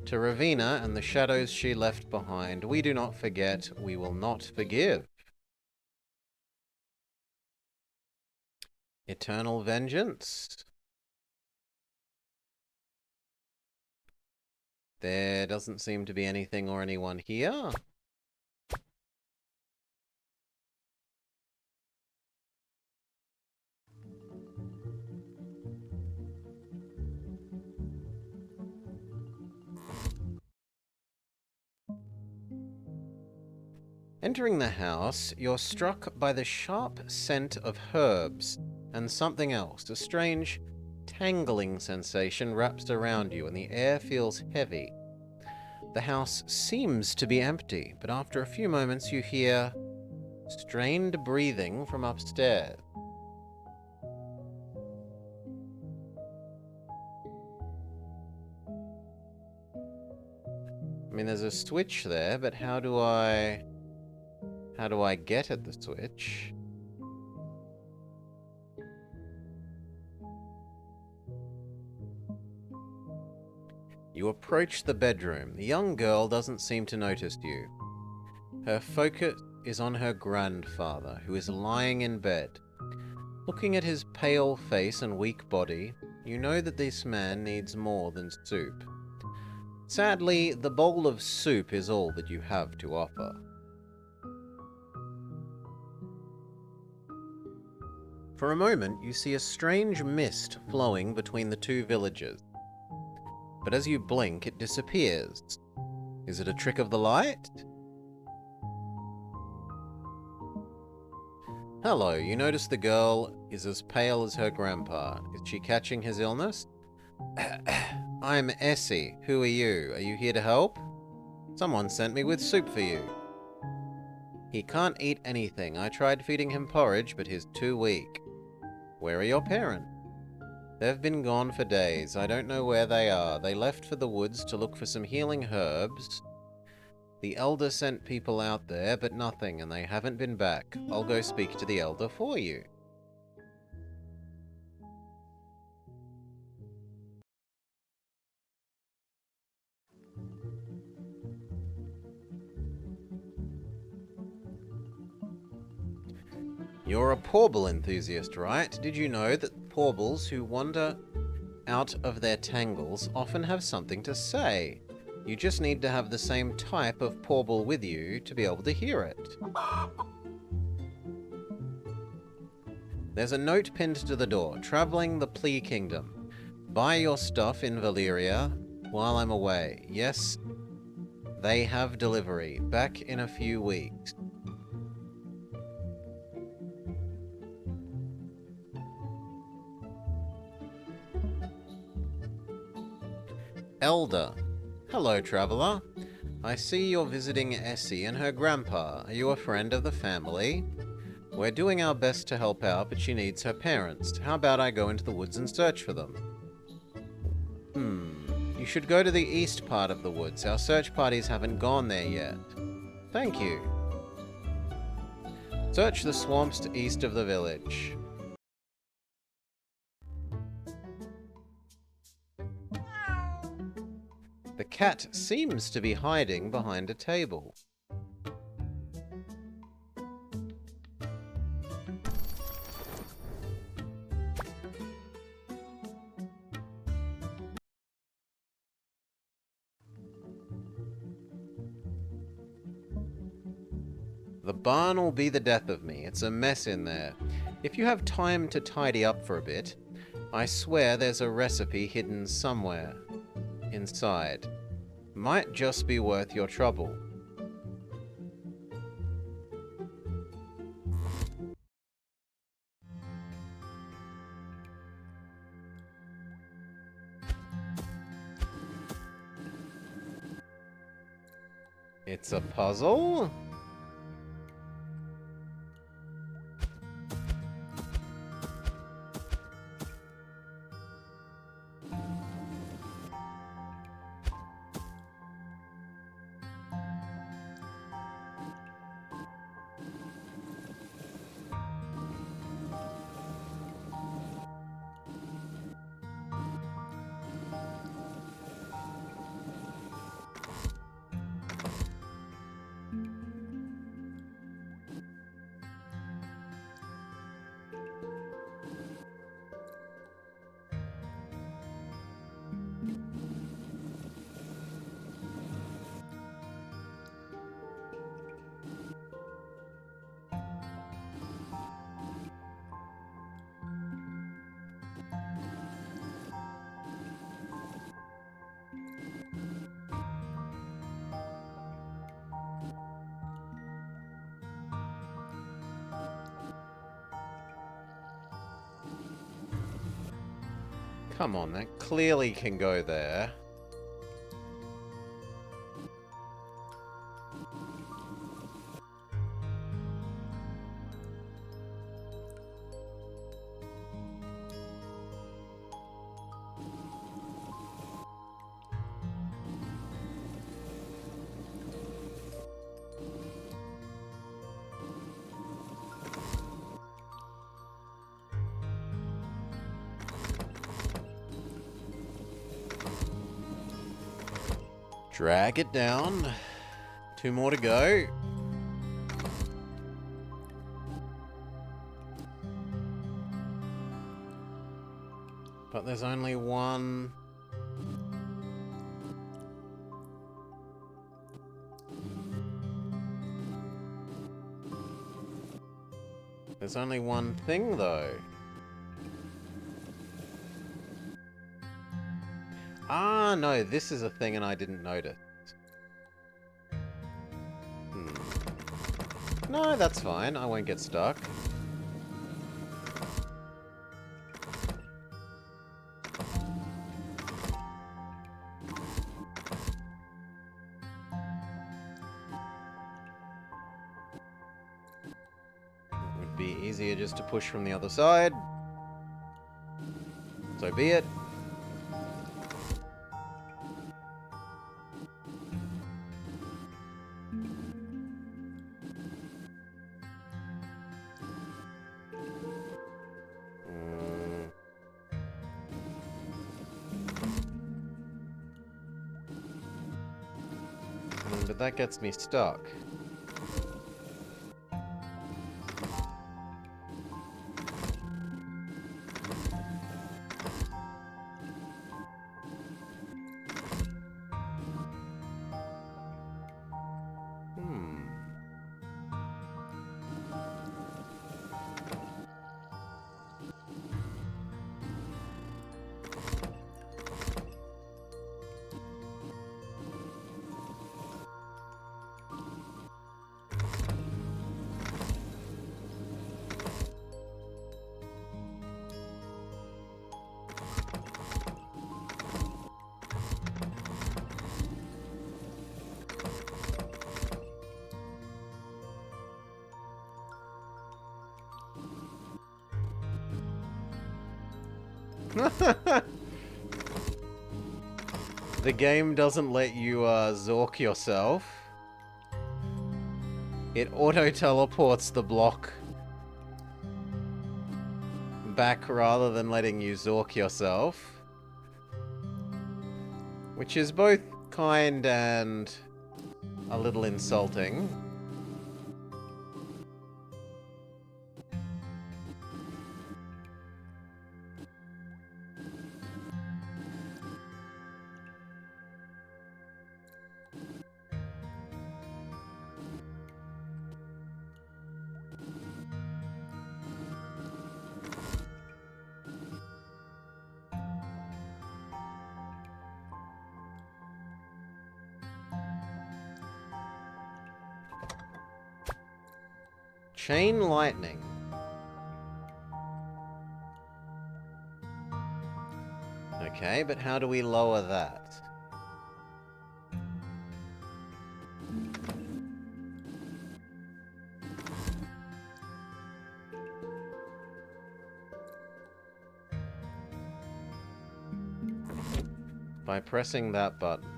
To Ravina and the shadows she left behind, we do not forget, we will not forgive. Eternal vengeance. There doesn't seem to be anything or anyone here. Entering the house, you're struck by the sharp scent of herbs and something else, a strange tangling sensation wraps around you and the air feels heavy. The house seems to be empty, but after a few moments you hear strained breathing from upstairs. I mean, there's a switch there, but how do I get at the switch? You approach the bedroom. The young girl doesn't seem to notice you. Her focus is on her grandfather, who is lying in bed. Looking at his pale face and weak body, you know that this man needs more than soup. Sadly, the bowl of soup is all that you have to offer. For a moment, you see a strange mist flowing between the two villages. But as you blink, it disappears. Is it a trick of the light? Hello, you notice the girl is as pale as her grandpa. Is she catching his illness? I'm Essie. Who are you? Are you here to help? Someone sent me with soup for you. He can't eat anything. I tried feeding him porridge, but he's too weak. Where are your parents? They've been gone for days. I don't know where they are. They left for the woods to look for some healing herbs. The elder sent people out there, but nothing, and they haven't been back. I'll go speak to the elder for you. You're a porble enthusiast, right? Did you know that porbles who wander out of their tangles often have something to say? You just need to have the same type of porble with you to be able to hear it. There's a note pinned to the door. Traveling the Plea Kingdom. Buy your stuff in Valyria while I'm away. Yes, they have delivery. Back in a few weeks. Elder. Hello, traveler. I see you're visiting Essie and her grandpa. Are you a friend of the family? We're doing our best to help out, but she needs her parents. How about I go into the woods and search for them? You should go to the east part of the woods. Our search parties haven't gone there yet. Thank you. Search the swamps to east of the village. The cat seems to be hiding behind a table. The barn will be the death of me. It's a mess in there. If you have time to tidy up for a bit, I swear there's a recipe hidden somewhere inside. Might just be worth your trouble. It's a puzzle? Come on, that clearly can go there. Drag it down. 2 more to go. But there's only one. There's only one thing, though. Ah, no, this is a thing and I didn't notice. No, that's fine. I won't get stuck. It would be easier just to push from the other side. So be it. But that gets me stuck. The game doesn't let you Zork yourself. It auto-teleports the block back rather than letting you Zork yourself. Which is both kind and a little insulting. Chain lightning. Okay, but how do we lower that? By pressing that button.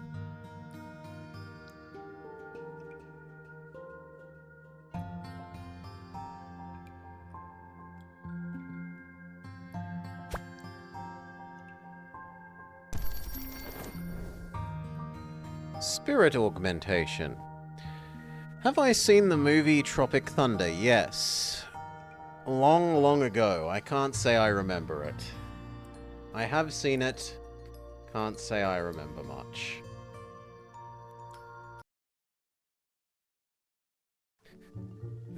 Spirit augmentation. Have I seen the movie Tropic Thunder? Yes. Long, long ago. I can't say I remember it. I have seen it. Can't say I remember much.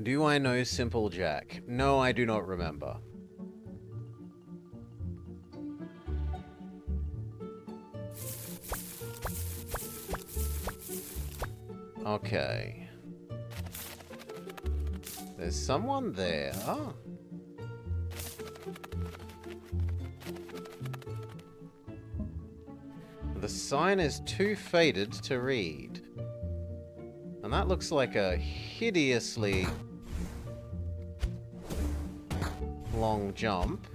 Do I know Simple Jack? No, I do not remember. Okay. There's someone there. Oh. The sign is too faded to read. And that looks like a hideously long jump.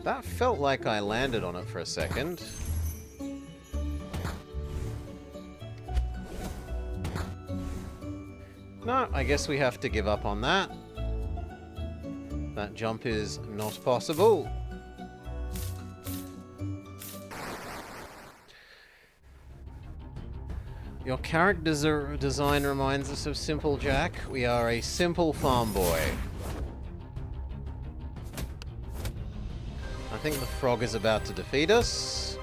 That felt like I landed on it for a second. No, I guess we have to give up on that. That jump is not possible. Your character design reminds us of Simple Jack. We are a simple farm boy. I think the frog is about to defeat us.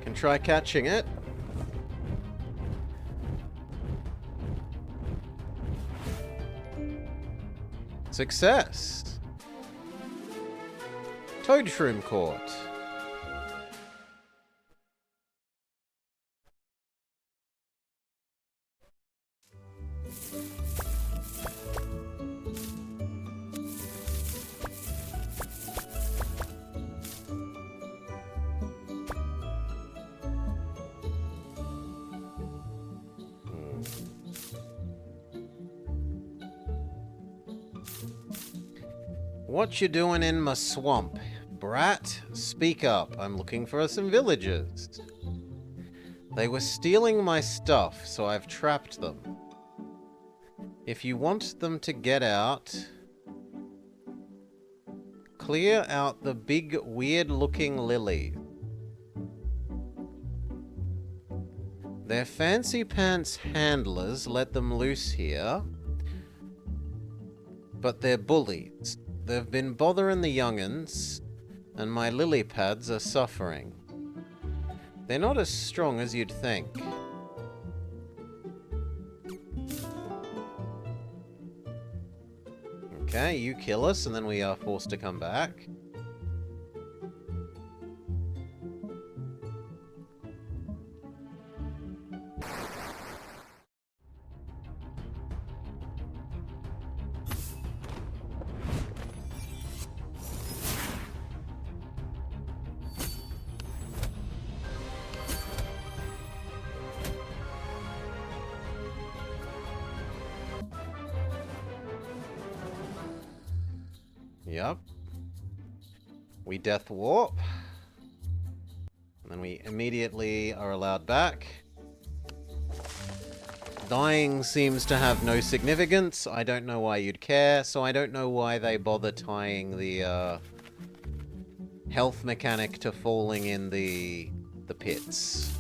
Can try catching it. Success! Toad Shroom caught. What you doing in my swamp? Brat, speak up. I'm looking for some villagers. They were stealing my stuff, so I've trapped them. If you want them to get out, clear out the big, weird-looking lily. They're fancy pants handlers, let them loose here. But they're bullies. They've been bothering the young'uns, and my lily pads are suffering. They're not as strong as you'd think. Okay, you kill us, and then we are forced to come back. Yep. We death warp. And then we immediately are allowed back. Dying seems to have no significance. I don't know why you'd care, so I don't know why they bother tying the health mechanic to falling in the pits.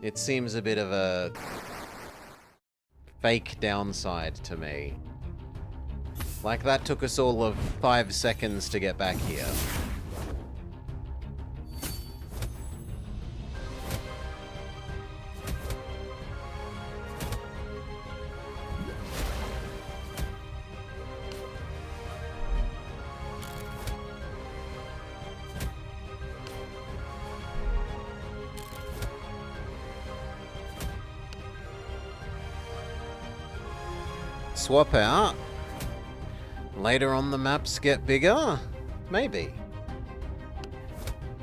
It seems a bit of a fake downside to me. Like, that took us all of 5 seconds to get back here. Swap out. Later on the maps get bigger? Maybe.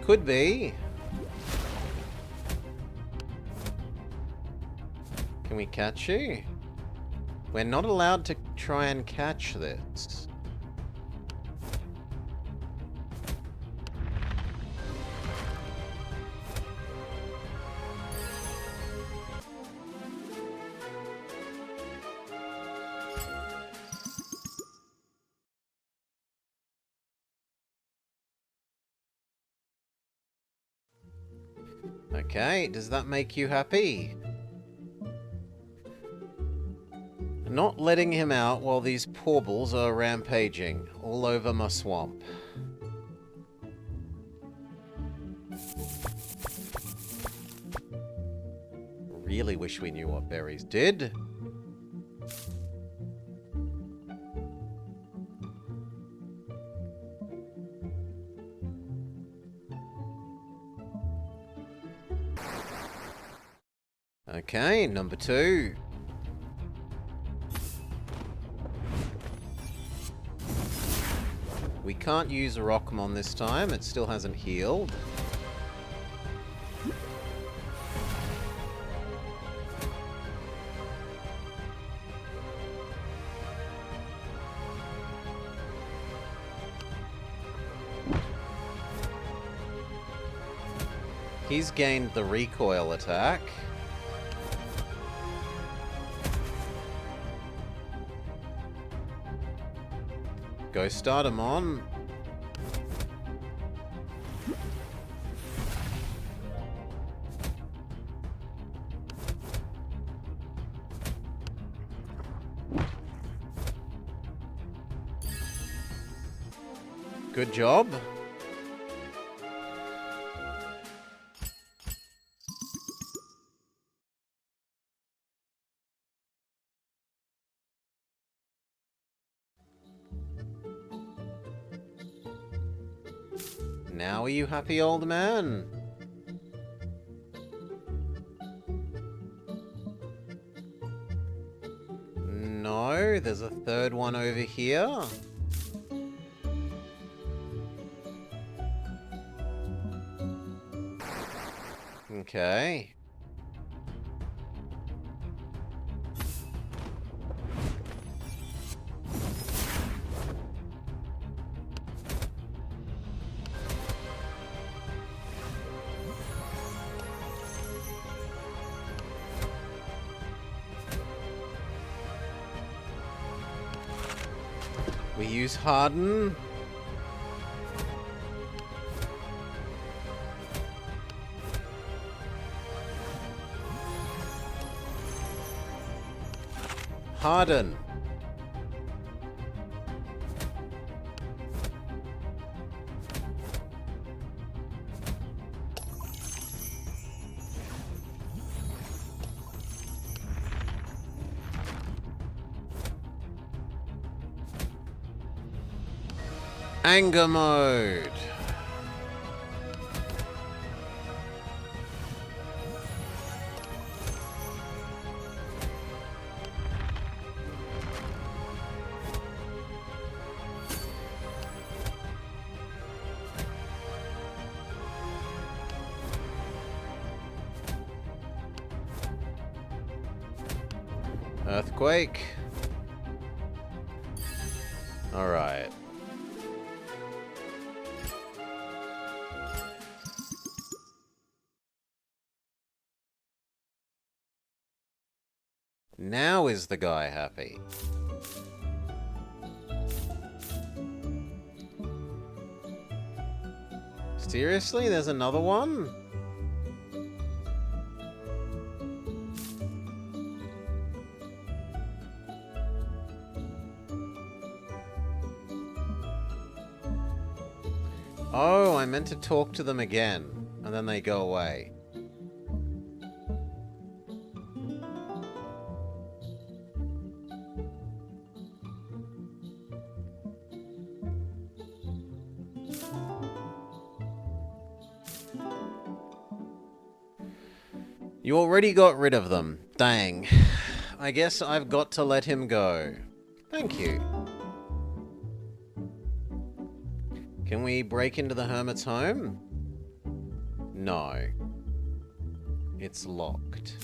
Could be. Can we catch you? We're not allowed to try and catch this. Okay, does that make you happy? Not letting him out while these porbles are rampaging all over my swamp. Really wish we knew what berries did. Okay, number 2. We can't use Rockmon this time, it still hasn't healed. He's gained the recoil attack. Go Stardemon. Good job. Now are you happy, old man? No, there's a third one over here. Okay. We use Harden. Harden. Anger mode. Earthquake. All right. Now is the guy happy? Seriously? There's another one? Oh, I meant to talk to them again, and then they go away. You already got rid of them. Dang. I guess I've got to let him go. Thank you. Can we break into the hermit's home? No. It's locked.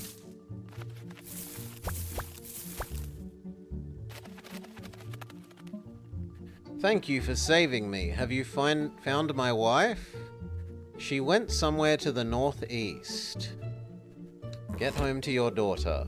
Thank you for saving me. Have you found my wife? She went somewhere to the northeast. Get home to your daughter.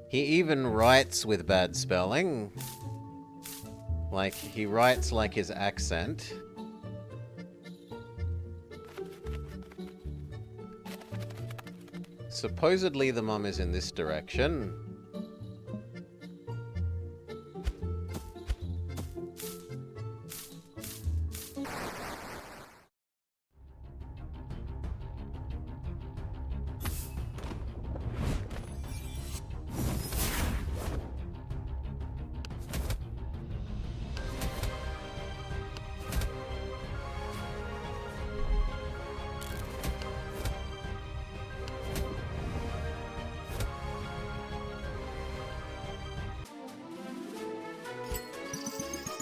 He even writes with bad spelling. Like, he writes like his accent. Supposedly the mum is in this direction.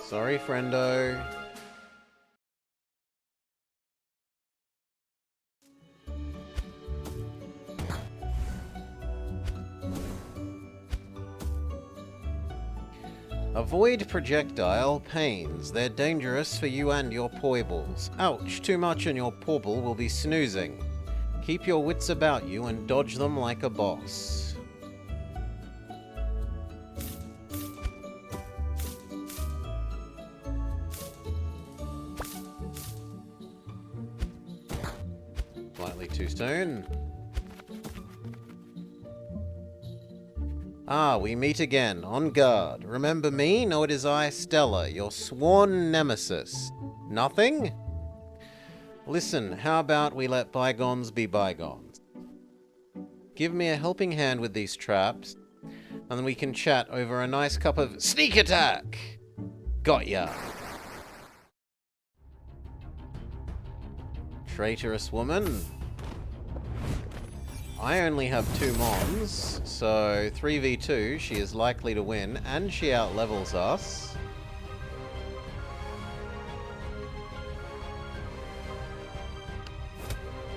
Sorry, friendo. Avoid projectile pains. They're dangerous for you and your poibles. Ouch, too much and your porble will be snoozing. Keep your wits about you and dodge them like a boss. Slightly too soon. Ah, we meet again, on guard. Remember me? No, it is I, Stella, your sworn nemesis. Nothing? Listen, how about we let bygones be bygones? Give me a helping hand with these traps, and then we can chat over a nice cup of sneak attack! Got ya! Traitorous woman. I only have 2 mons, so 3v2, she is likely to win, and she outlevels us.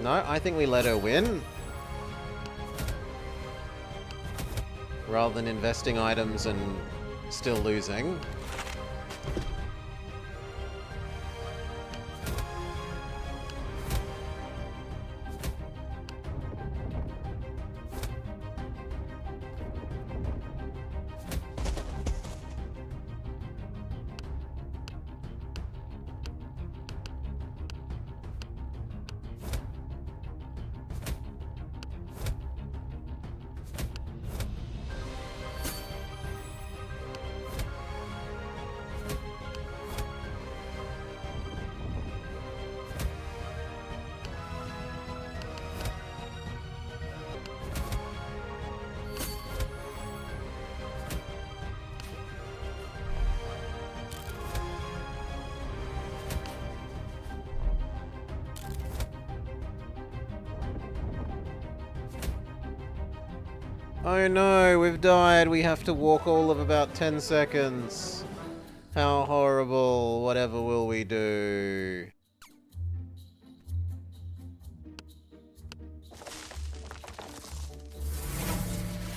No, I think we let her win. Rather than investing items and still losing. Oh no, we've died. We have to walk all of about 10 seconds. How horrible. Whatever will we do?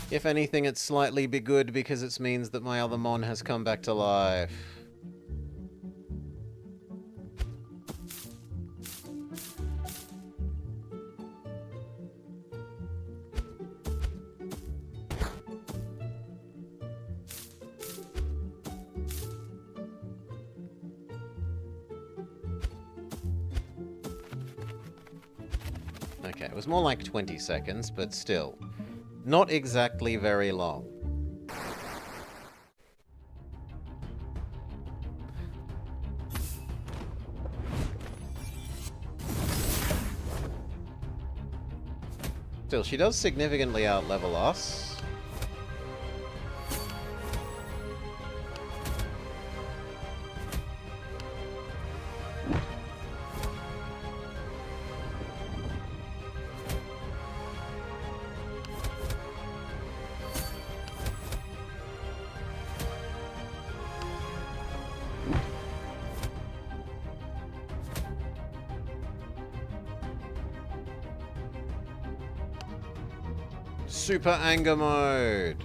If anything, it's slightly be good because it means that my other mon has come back to life. Okay, it was more like 20 seconds, but still. Not exactly very long. Still, she does significantly outlevel us. Super anger mode.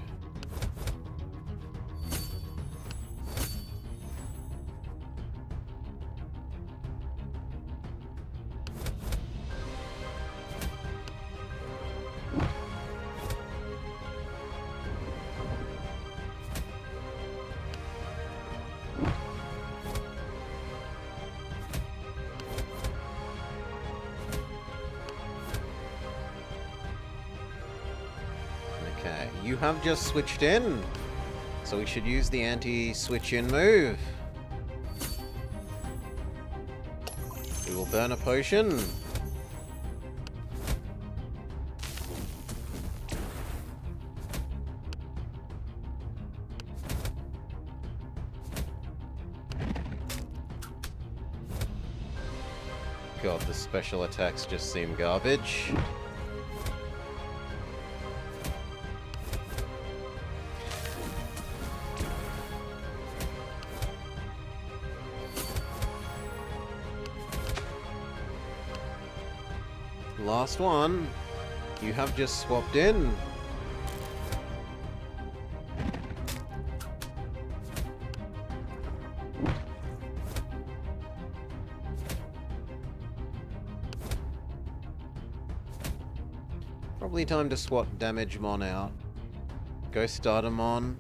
You have just switched in. So we should use the anti-switch in move. We will burn a potion. God, the special attacks just seem garbage. Last one. You have just swapped in. Probably time to swap Damage-mon out. Go Stardew.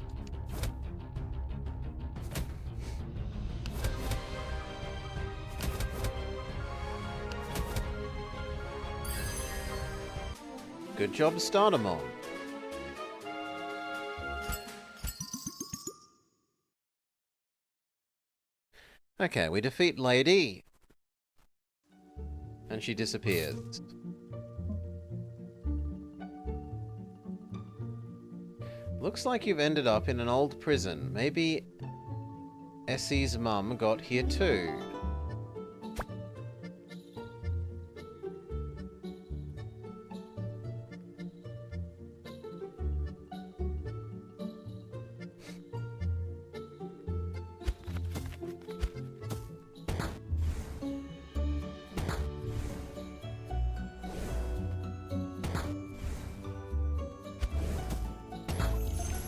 Good job, Stardew. Okay, we defeat Lady. And she disappears. Looks like you've ended up in an old prison. Maybe Essie's mum got here too.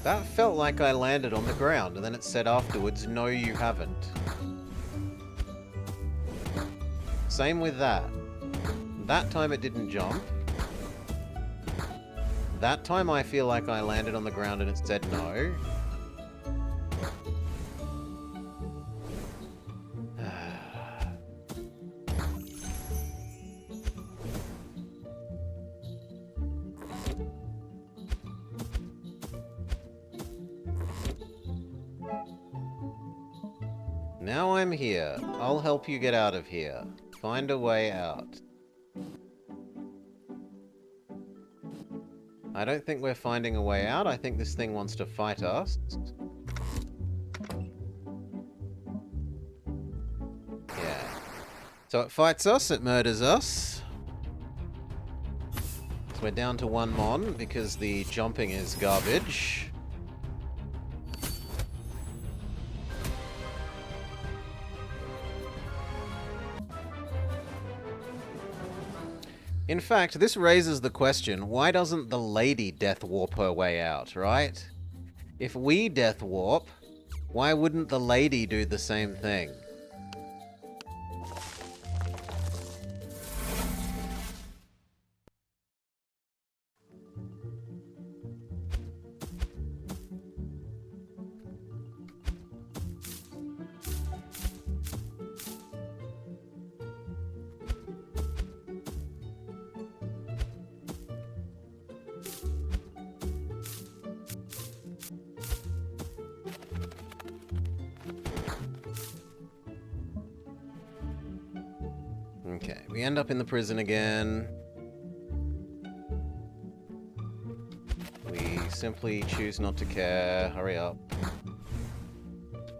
That felt like I landed on the ground, and then it said afterwards, no you haven't. Same with that. That time it didn't jump. That time I feel like I landed on the ground and it said no. Now I'm here. I'll help you get out of here. Find a way out. I don't think we're finding a way out. I think this thing wants to fight us. Yeah. So it fights us, it murders us. So we're down to 1 mon because the jumping is garbage. In fact, this raises the question, why doesn't the lady death warp her way out, right? If we death warp, why wouldn't the lady do the same thing? Okay, we end up in the prison again. We simply choose not to care. Hurry up.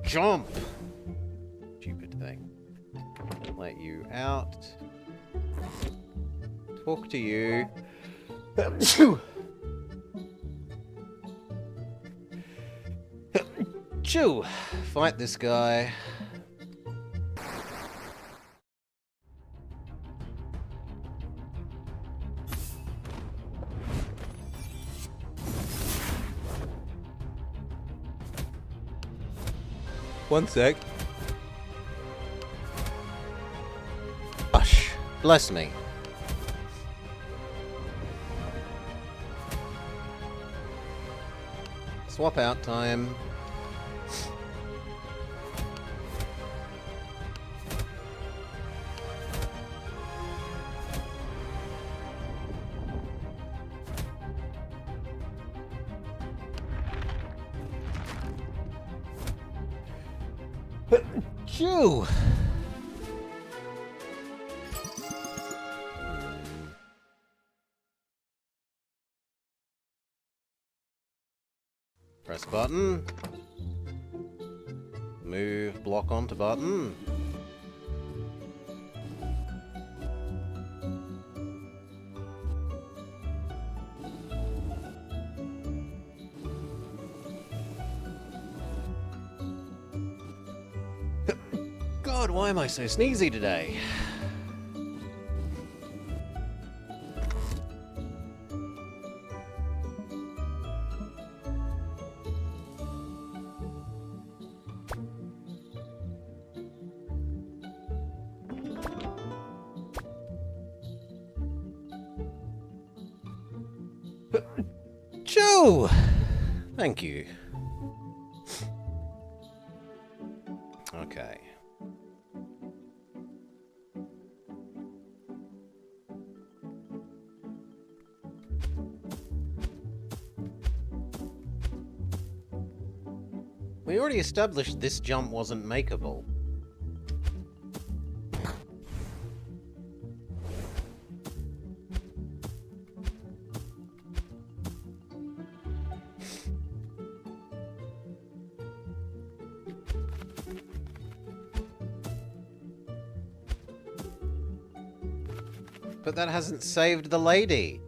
Jump! Stupid thing. Let you out. Talk to you. Chew! Fight this guy. One sec. Hush. Bless me. Swap out time. Chew! Press button. Move block onto button. God, why am I so sneezy today? Joe! Thank you. Okay. We already established this jump wasn't makeable. But that hasn't saved the lady.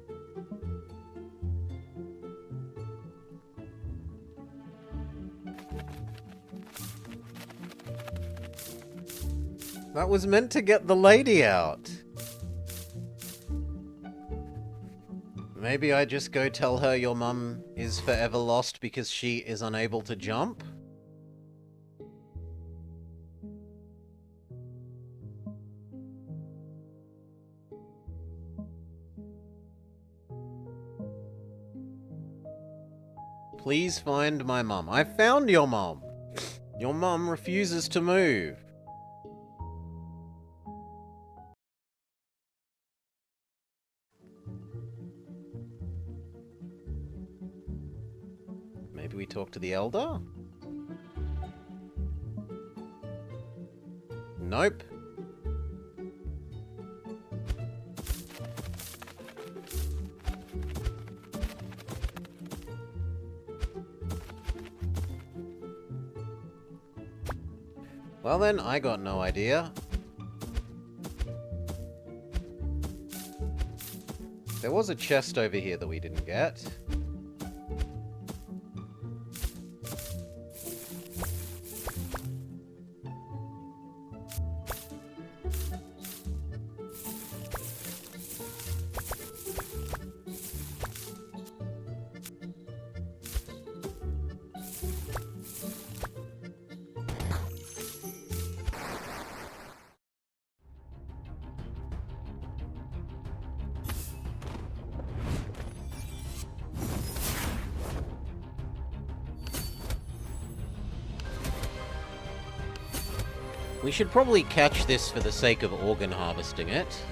That was meant to get the lady out. Maybe I just go tell her your mum is forever lost because she is unable to jump? Please find my mum. I found your mum. Your mum refuses to move. Maybe we talk to the elder? Nope. Well then, I got no idea. There was a chest over here that we didn't get. We should probably catch this for the sake of organ harvesting it.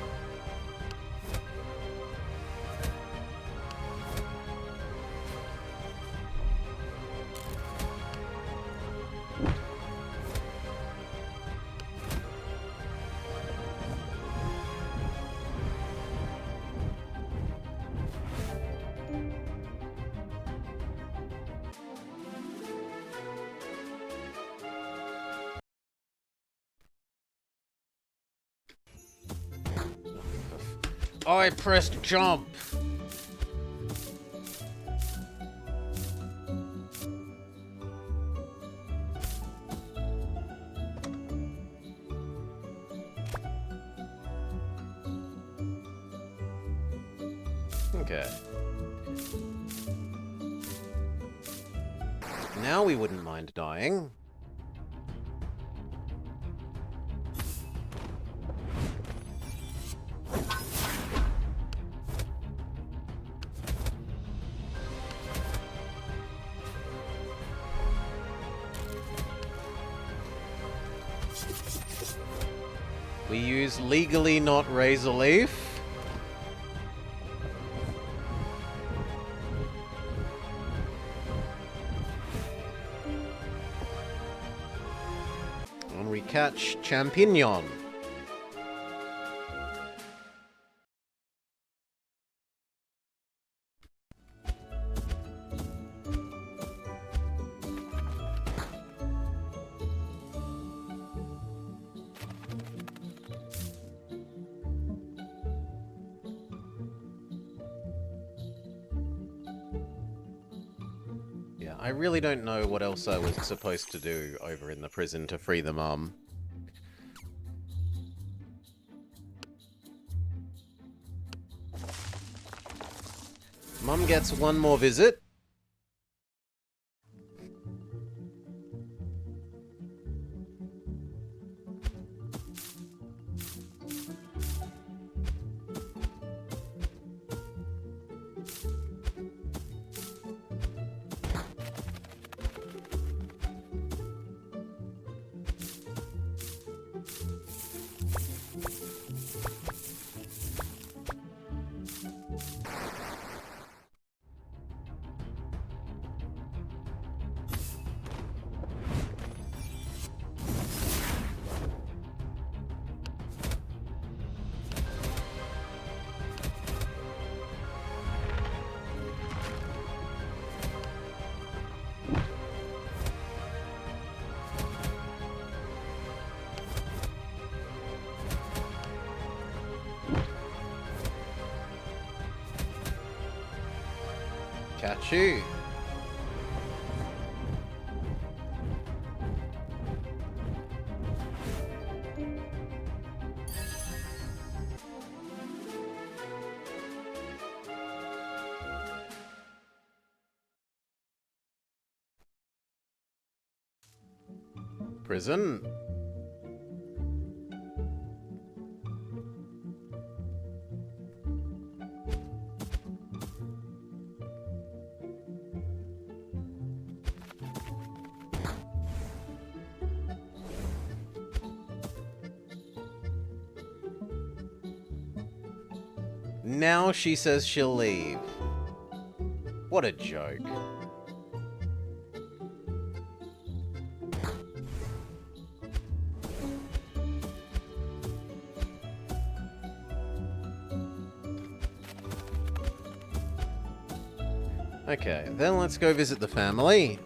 I pressed jump. Okay. Now we wouldn't mind dying. We use legally not razor leaf. and we catch Champignon. I really don't know what else I was supposed to do over in the prison to free the mum. Mum gets one more visit. Catch you. Prison. Now she says she'll leave. What a joke. Okay, then let's go visit the family.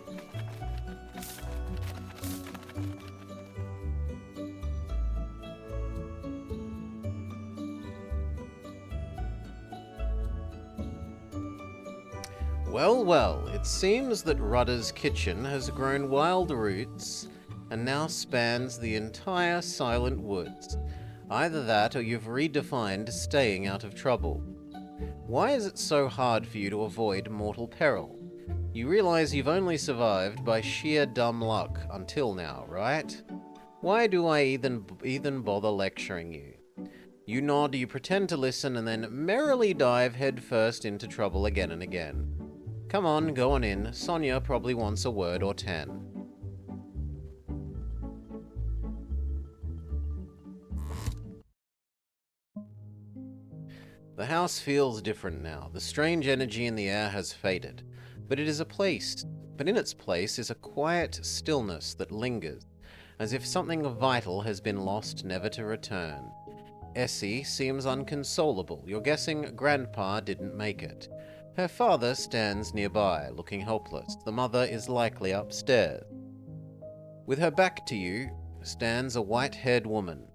Well, well, it seems that Rudder's kitchen has grown wild roots and now spans the entire Silent Woods. Either that or you've redefined staying out of trouble. Why is it so hard for you to avoid mortal peril? You realize you've only survived by sheer dumb luck until now, right? Why do I even bother lecturing you? You nod, you pretend to listen, and then merrily dive headfirst into trouble again and again. Come on, go on in. Sonia probably wants a word or 10. The house feels different now. The strange energy in the air has faded. But in its place is a quiet stillness that lingers, as if something vital has been lost never to return. Essie seems unconsolable. You're guessing Grandpa didn't make it. Her father stands nearby, looking helpless. The mother is likely upstairs. With her back to you stands a white-haired woman.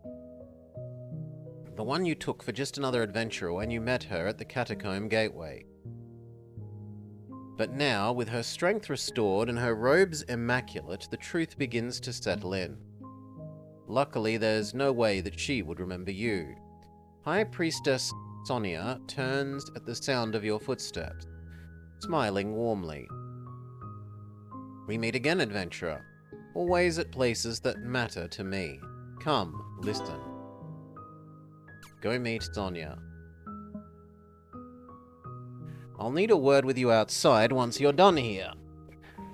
The one you took for just another adventurer when you met her at the catacomb gateway. But now, with her strength restored and her robes immaculate, the truth begins to settle in. Luckily, there's no way that she would remember you. High Priestess Sonia turns at the sound of your footsteps, smiling warmly. We meet again, adventurer, always at places that matter to me. Come, listen. Go meet Sonia. I'll need a word with you outside once you're done here.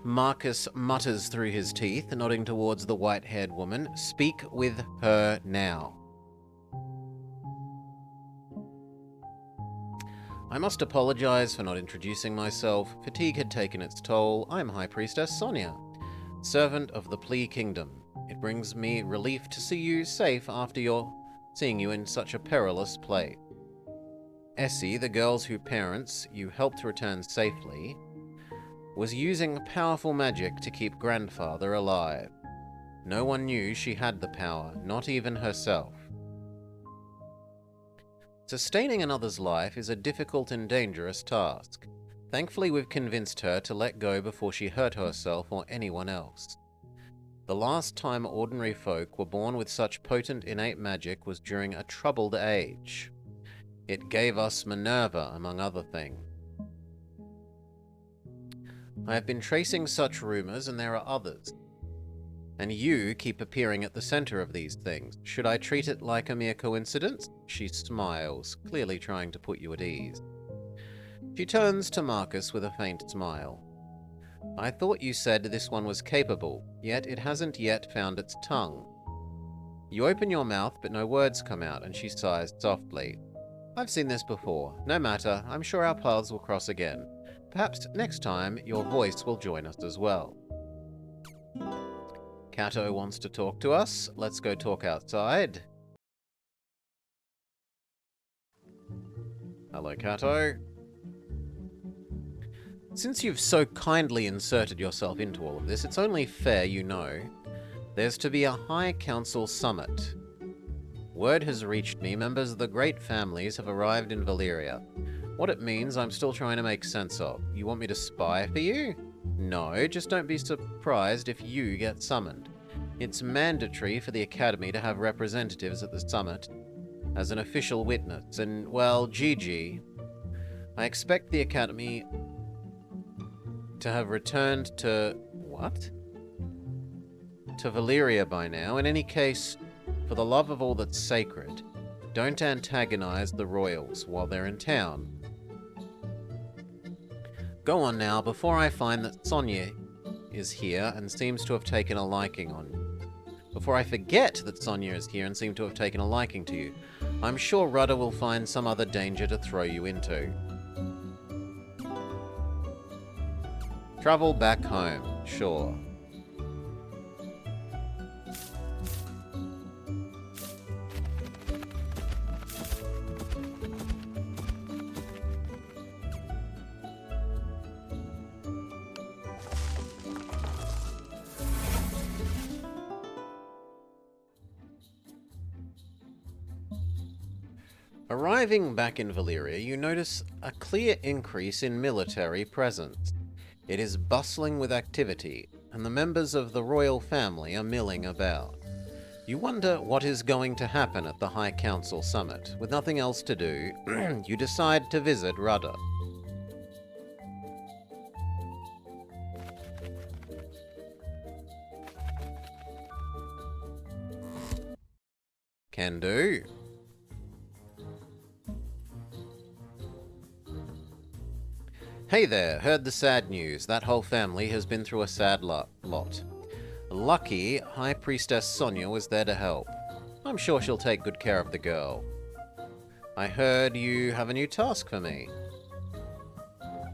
Marcus mutters through his teeth, nodding towards the white-haired woman. Speak with her now. I must apologize for not introducing myself. Fatigue had taken its toll. I'm High Priestess Sonia, servant of the Plea Kingdom. It brings me relief to see you safe after seeing you in such a perilous place. Essie, the girls whose parents you helped return safely, was using powerful magic to keep grandfather alive. No one knew she had the power, not even herself. Sustaining another's life is a difficult and dangerous task. Thankfully, we've convinced her to let go before she hurt herself or anyone else. The last time ordinary folk were born with such potent innate magic was during a troubled age. It gave us Minerva, among other things. I have been tracing such rumors, and there are others. And you keep appearing at the center of these things. Should I treat it like a mere coincidence? She smiles, clearly trying to put you at ease. She turns to Marcus with a faint smile. I thought you said this one was capable, yet it hasn't yet found its tongue. You open your mouth, but no words come out, and she sighs softly. I've seen this before. No matter, I'm sure our paths will cross again. Perhaps next time your voice will join us as well. Kato wants to talk to us. Let's go talk outside. Hello, Kato. Since you've so kindly inserted yourself into all of this, it's only fair you know there's to be a High Council summit. Word has reached me members of the great families have arrived in Valyria. What it means, I'm still trying to make sense of. You want me to spy for you? No, just don't be surprised if you get summoned. It's mandatory for the Academy to have representatives at the summit as an official witness, and, well, Gigi, I expect the Academy to have returned to... what? To Valyria by now. In any case, for the love of all that's sacred, don't antagonize the royals while they're in town. Go on now, before I find that Sonia is here and seems to have taken a liking on you. Before I forget that Sonia is here and seems to have taken a liking to you. I'm sure Rudder will find some other danger to throw you into. Travel back home, sure. Arriving back in Valyria, you notice a clear increase in military presence. It is bustling with activity, and the members of the royal family are milling about. You wonder what is going to happen at the High Council summit. With nothing else to do, you decide to visit Rudder. Can do. Hey there, heard the sad news. That whole family has been through a sad lot. Lucky, High Priestess Sonia was there to help. I'm sure she'll take good care of the girl. I heard you have a new task for me.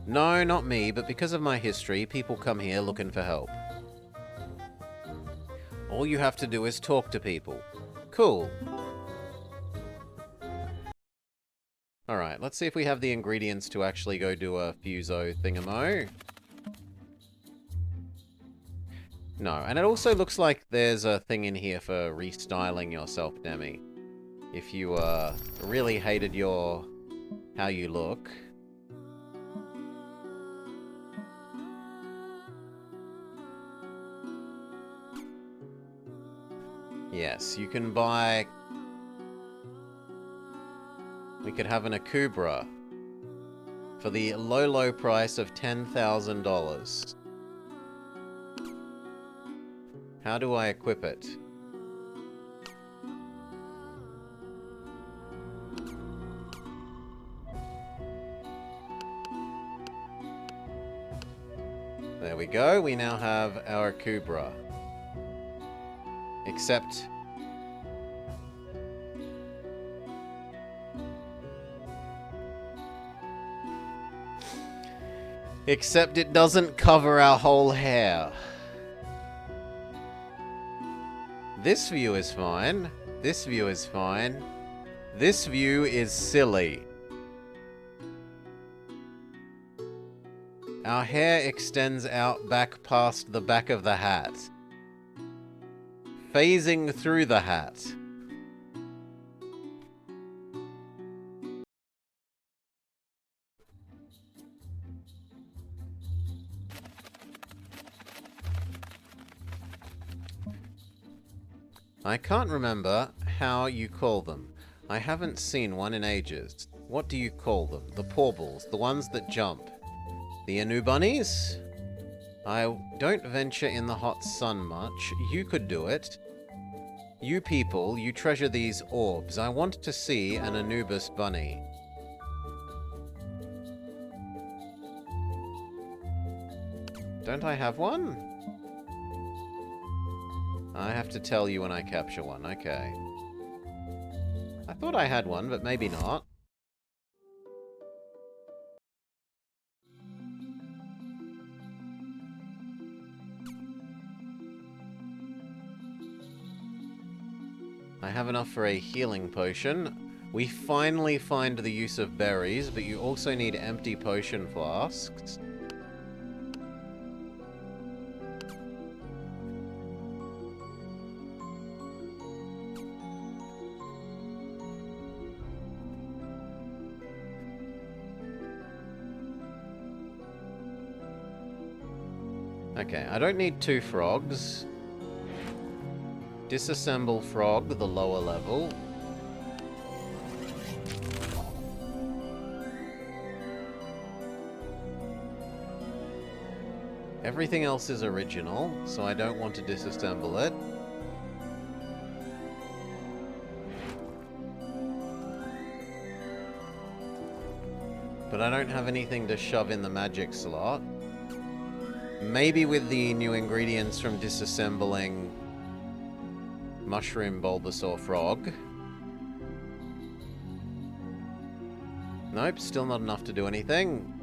No, not me, but because of my history, people come here looking for help. All you have to do is talk to people. Cool. Alright, let's see if we have the ingredients to actually go do a Fuso thingamo. No, and it also looks like there's a thing in here for restyling yourself, Demi. If you, really hated how you look. Yes, you can buy... We could have an Akubra for the low, low price of $10,000. How do I equip it? There we go. We now have our Akubra. Except... Except it doesn't cover our whole hair. This view is fine. This view is fine. This view is silly. Our hair extends out back past the back of the hat. Phasing through the hat. I can't remember how you call them. I haven't seen one in ages. What do you call them? The porbles, the ones that jump. The Anu bunnies? I don't venture in the hot sun much. You could do it. You people, you treasure these orbs. I want to see an Anubis bunny. Don't I have one? I have to tell you when I capture one. Okay. I thought I had one, but maybe not. I have enough for a healing potion. We finally find the use of berries, but you also need empty potion flasks. Okay, I don't need 2 frogs. Disassemble frog, the lower level. Everything else is original, so I don't want to disassemble it. But I don't have anything to shove in the magic slot. Maybe with the new ingredients from disassembling Mushroom Bulbasaur Frog. Nope, still not enough to do anything.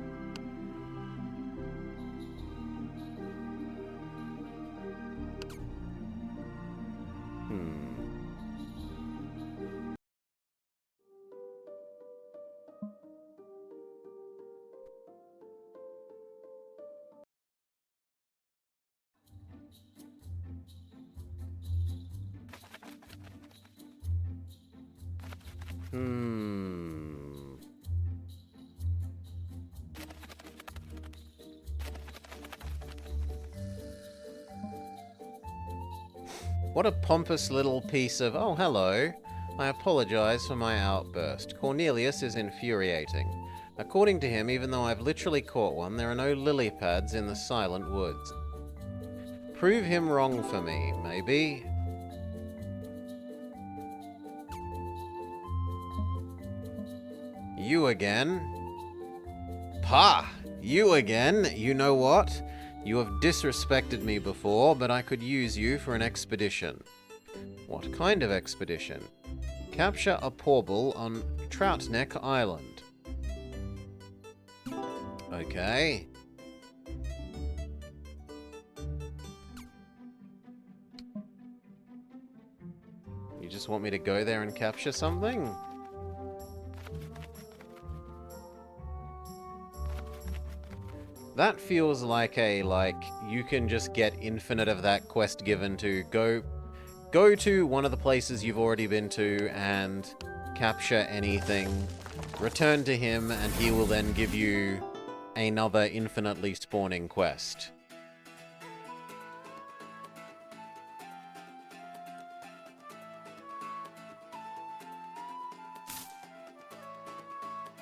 What a pompous little piece of... Oh, hello. I apologize for my outburst. Cornelius is infuriating. According to him, even though I've literally caught one, there are no lily pads in the Silent Woods. Prove him wrong for me, maybe. You again. Pah! You again! You know what? You have disrespected me before, but I could use you for an expedition. What kind of expedition? Capture a porble on Troutneck Island. Okay. You just want me to go there and capture something? That feels like a, you can just get infinite of that quest given to go to one of the places you've already been to and capture anything, return to him, and he will then give you another infinitely spawning quest.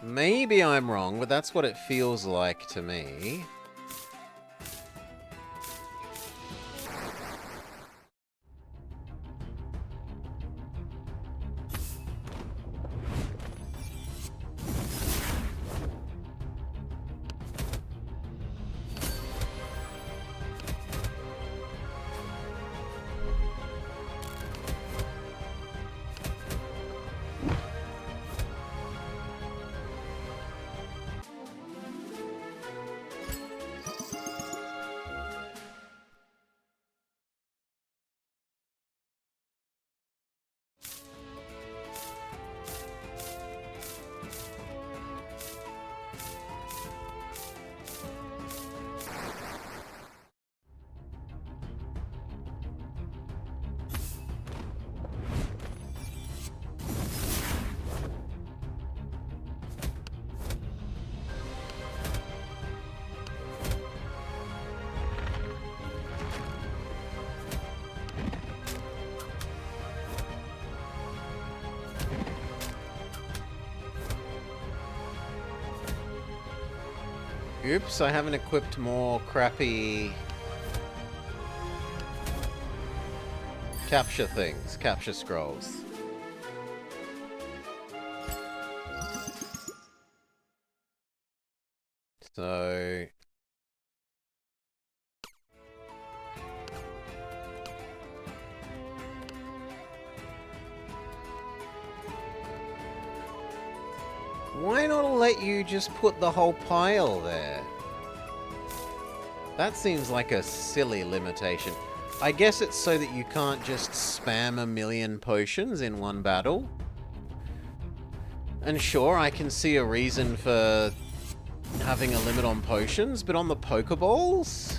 Maybe I'm wrong, but that's what it feels like to me. Oops, I haven't equipped more crappy capture things, capture scrolls. So... why not let you just put the whole pile there? That seems like a silly limitation. I guess it's so that you can't just spam a million potions in one battle. And sure, I can see a reason for having a limit on potions, but on the Pokeballs?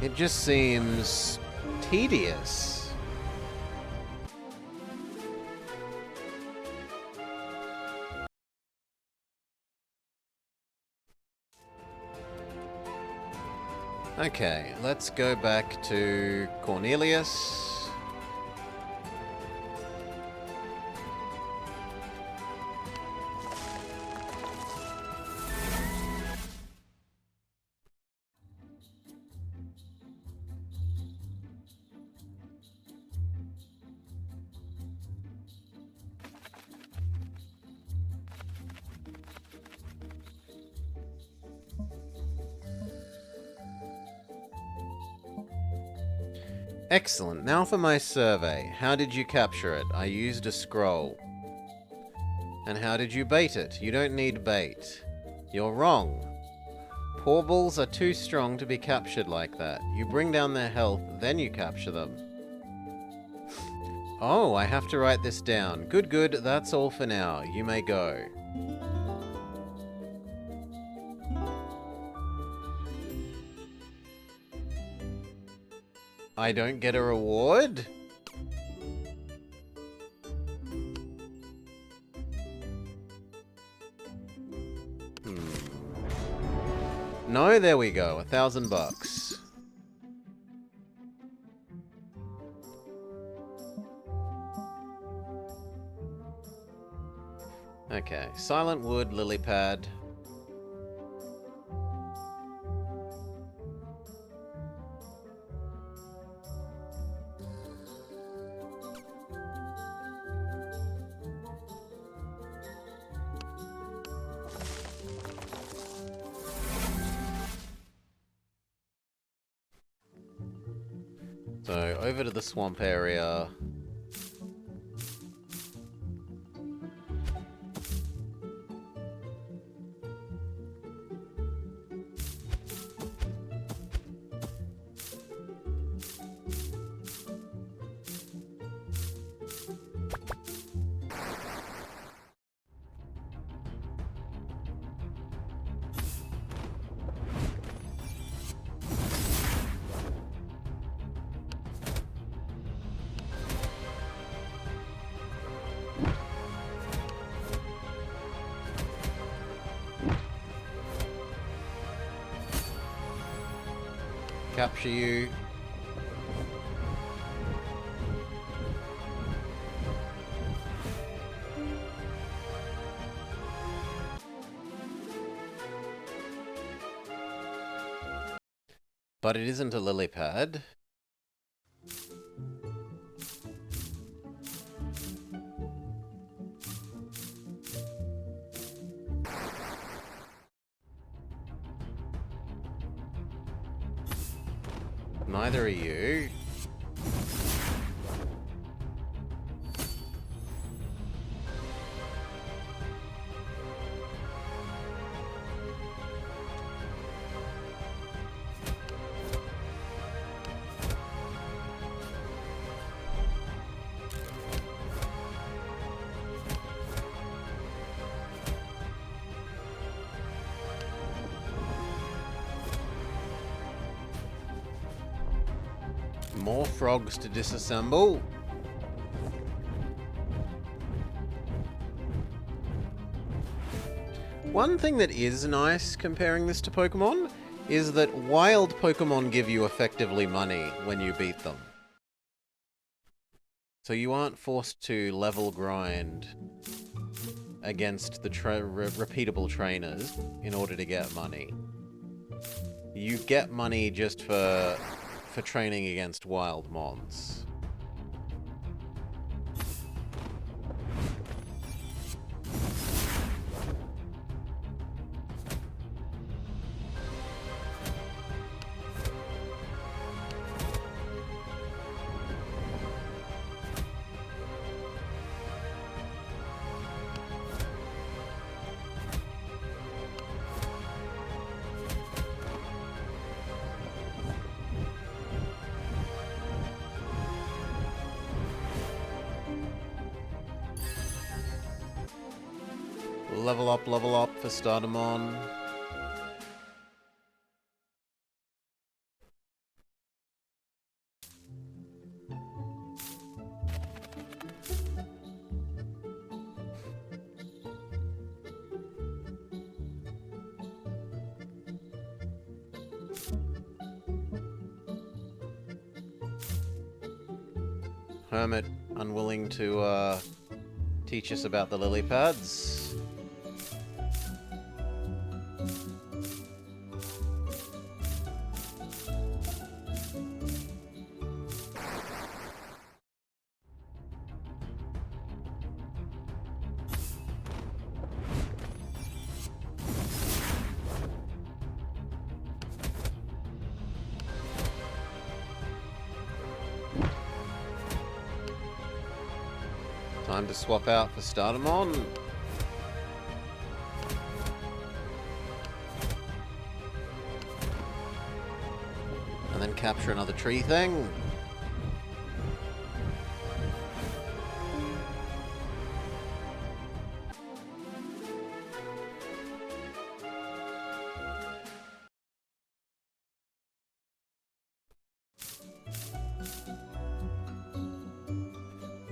It just seems tedious. Okay, let's go back to Cornelius. Excellent. Now for my survey. How did you capture it? I used a scroll. And how did you bait it? You don't need bait. You're wrong. Porbals are too strong to be captured like that. You bring down their health, then you capture them. Oh, I have to write this down. Good, good. That's all for now. You may go. I don't get a reward? No, there we go. $1,000. Okay, Silent Wood, Lily Pad. So, over to the swamp area. Capture you. But it isn't a lily pad. Neither are you. More frogs to disassemble. One thing that is nice comparing this to Pokemon is that wild Pokemon give you effectively money when you beat them. So you aren't forced to level grind against the repeatable trainers in order to get money. You get money just for training against wild mons. Level up for Stardumon. Hermit unwilling to teach us about the lily pads. Time to swap out for Stardumon. And then capture another tree thing.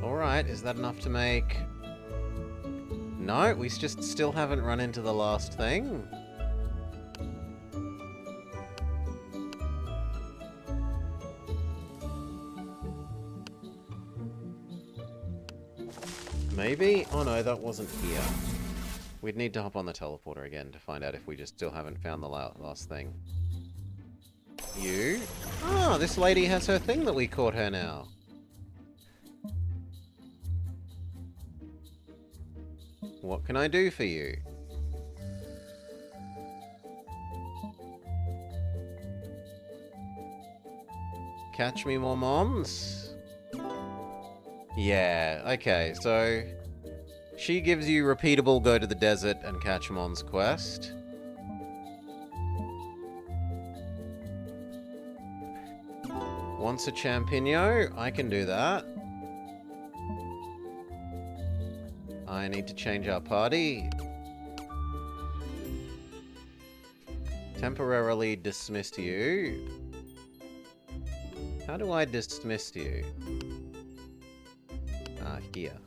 Alright, is that enough to make... No, we just still haven't run into the last thing. Maybe? Oh no, that wasn't here. We'd need to hop on the teleporter again to find out if we just still haven't found the last thing. You? Ah, this lady has her thing that we caught her now. What can I do for you? Catch me more moms? Yeah, okay, so... She gives you repeatable go to the desert and catch mons quest. Wants a Champigno? I can do that. I need to change our party. Temporarily dismissed you. How do I dismiss you? Ah, here.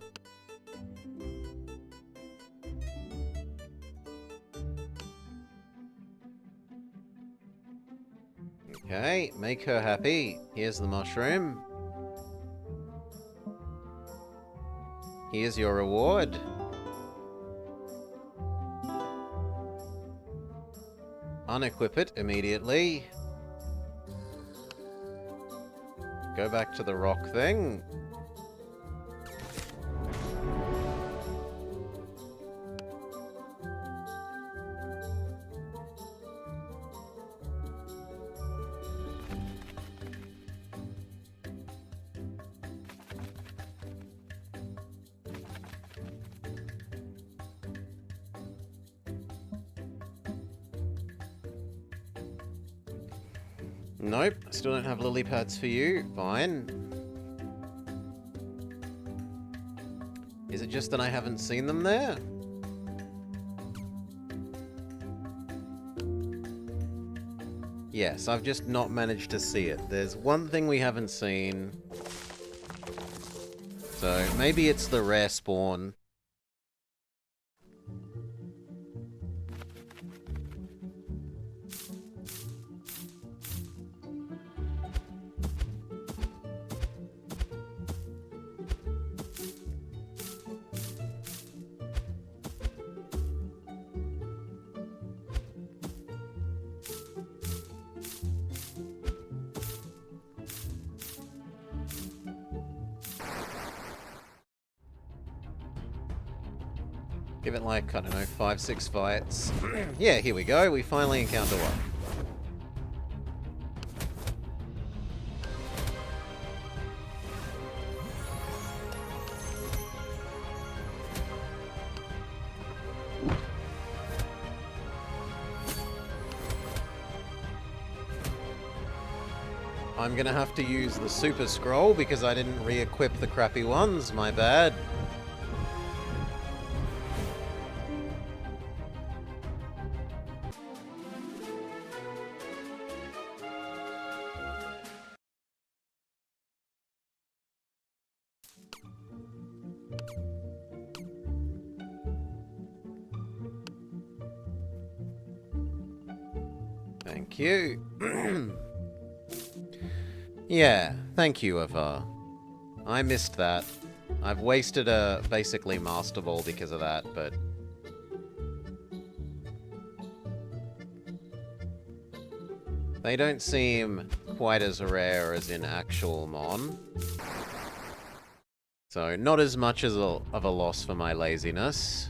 Okay, make her happy. Here's the mushroom. Here's your reward. Unequip it immediately. Go back to the rock thing. Nope, still don't have lily pads for you. Fine. Is it just that I haven't seen them there? Yes, I've just not managed to see it. There's one thing we haven't seen. So, maybe it's the rare spawn. Give it like, I don't know, 5-6 fights. Yeah, here we go. We finally encounter one. I'm gonna have to use the super scroll because I didn't re-equip the crappy ones. My bad. Thank you. Yeah, thank you, Ava. I missed that. I've wasted a basically Master Ball because of that, but... they don't seem quite as rare as in actual Mon. So, not as much as of a loss for my laziness.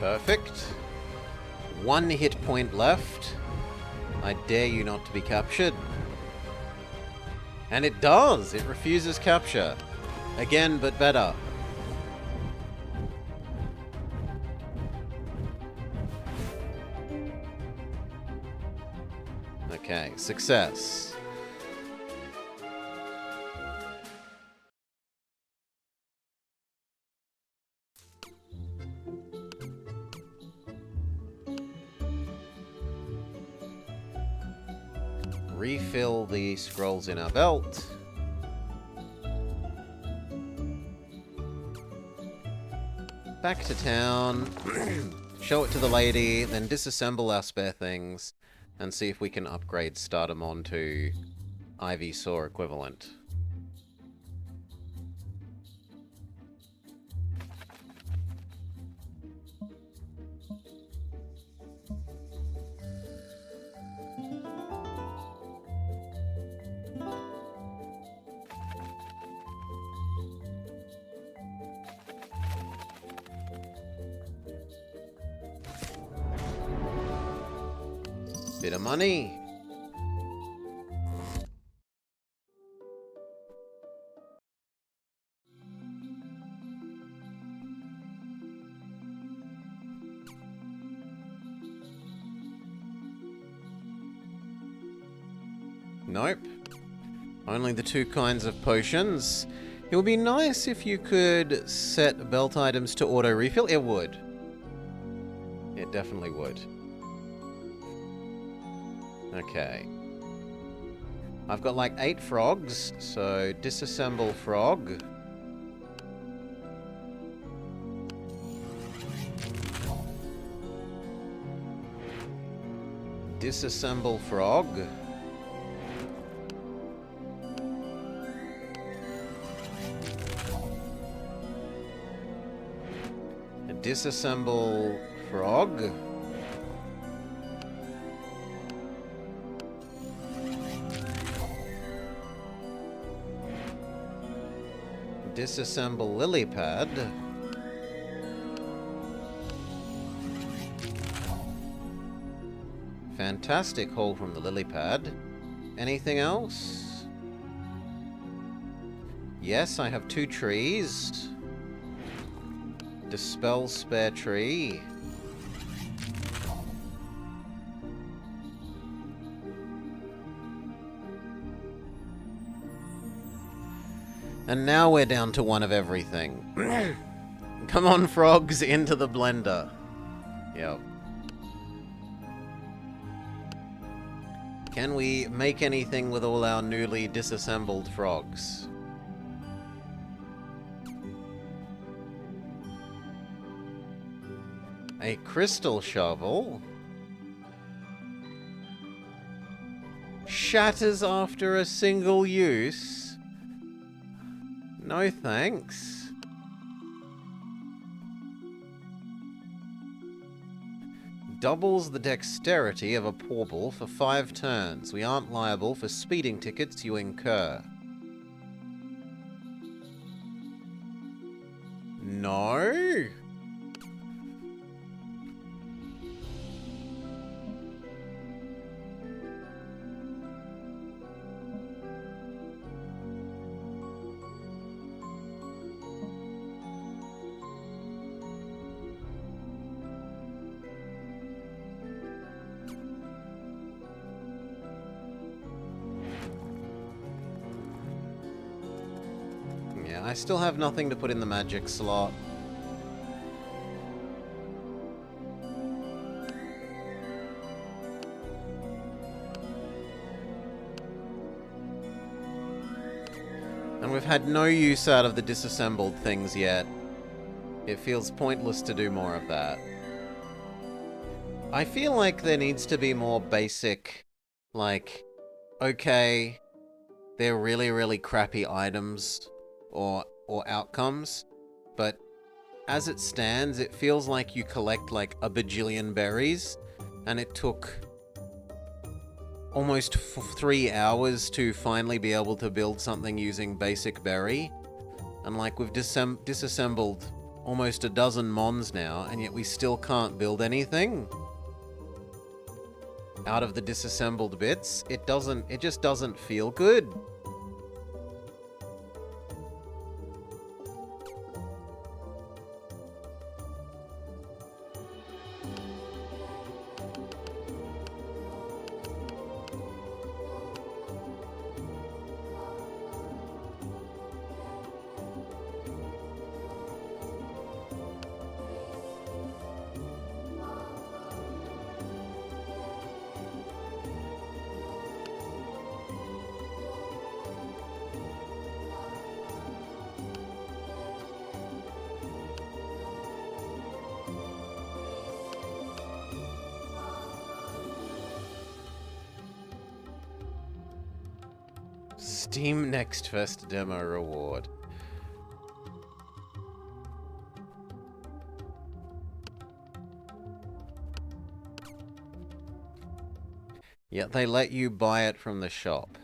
Perfect. 1 hit point left. I dare you not to be captured. And it does! It refuses capture. Again, but better. Okay, success. Refill the scrolls in our belt. Back to town. Show it to the lady, then disassemble our spare things, and see if we can upgrade Stardew to Ivysaur equivalent. Bit of money. Nope. Only the 2 kinds of potions. It would be nice if you could set belt items to auto-refill. It would. It definitely would. Okay. I've got like 8 frogs, so disassemble frog. Disassemble frog. Disassemble frog. Disassemble lily pad. Fantastic haul from the lily pad. Anything else? Yes, I have 2 trees. Dispel spare tree. And now we're down to 1 of everything. Come on, frogs, into the blender. Yep. Can we make anything with all our newly disassembled frogs? A crystal shovel. Shatters after a single use. No thanks. doubles the dexterity of a Porble for 5 turns. We aren't liable for speeding tickets you incur. No? Yeah, I still have nothing to put in the magic slot. And we've had no use out of the disassembled things yet. It feels pointless to do more of that. I feel like there needs to be more basic, like, okay, they're really, really crappy items or outcomes, but as it stands, it feels like you collect like a bajillion berries, and it took almost 3 hours to finally be able to build something using basic berry. And like we've disassembled almost a dozen mons now, and yet we still can't build anything out of the disassembled bits. It just doesn't feel good. Steam Next Fest demo reward. Yet they let you buy it from the shop.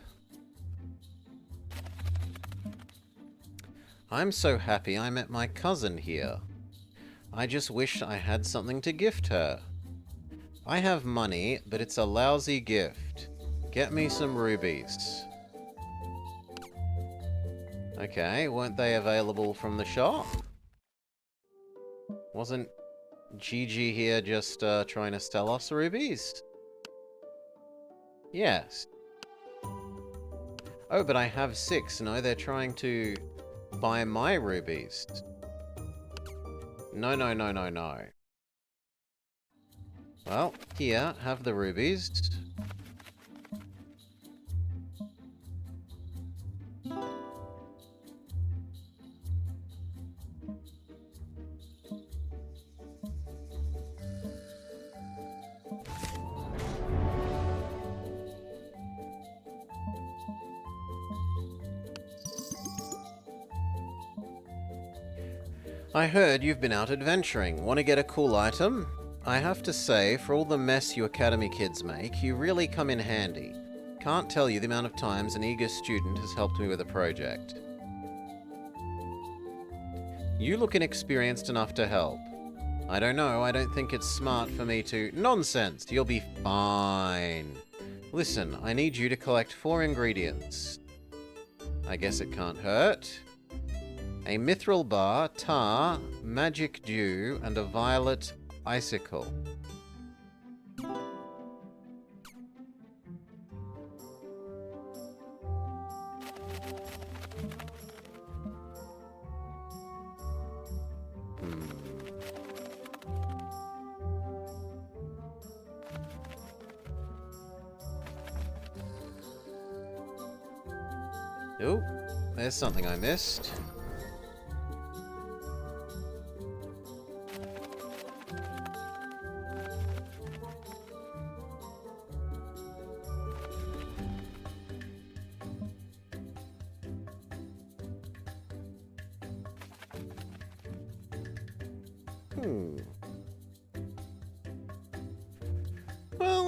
I'm so happy I met my cousin here. I just wish I had something to gift her. I have money, but it's a lousy gift. Get me some rubies. Okay, weren't they available from the shop? Wasn't Gigi here just trying to sell us rubies? Yes. Oh, but I have 6. No, they're trying to buy my rubies. No, no, no, no, no. Well, here, have the rubies. I heard you've been out adventuring. Want to get a cool item? I have to say, for all the mess you Academy kids make, you really come in handy. Can't tell you the amount of times an eager student has helped me with a project. You look inexperienced enough to help. I don't know, I don't think it's smart for me to... Nonsense! You'll be fine. Listen, I need you to collect 4 ingredients. I guess it can't hurt. A mithril bar, tar, magic dew, and a violet icicle. Oh, there's something I missed.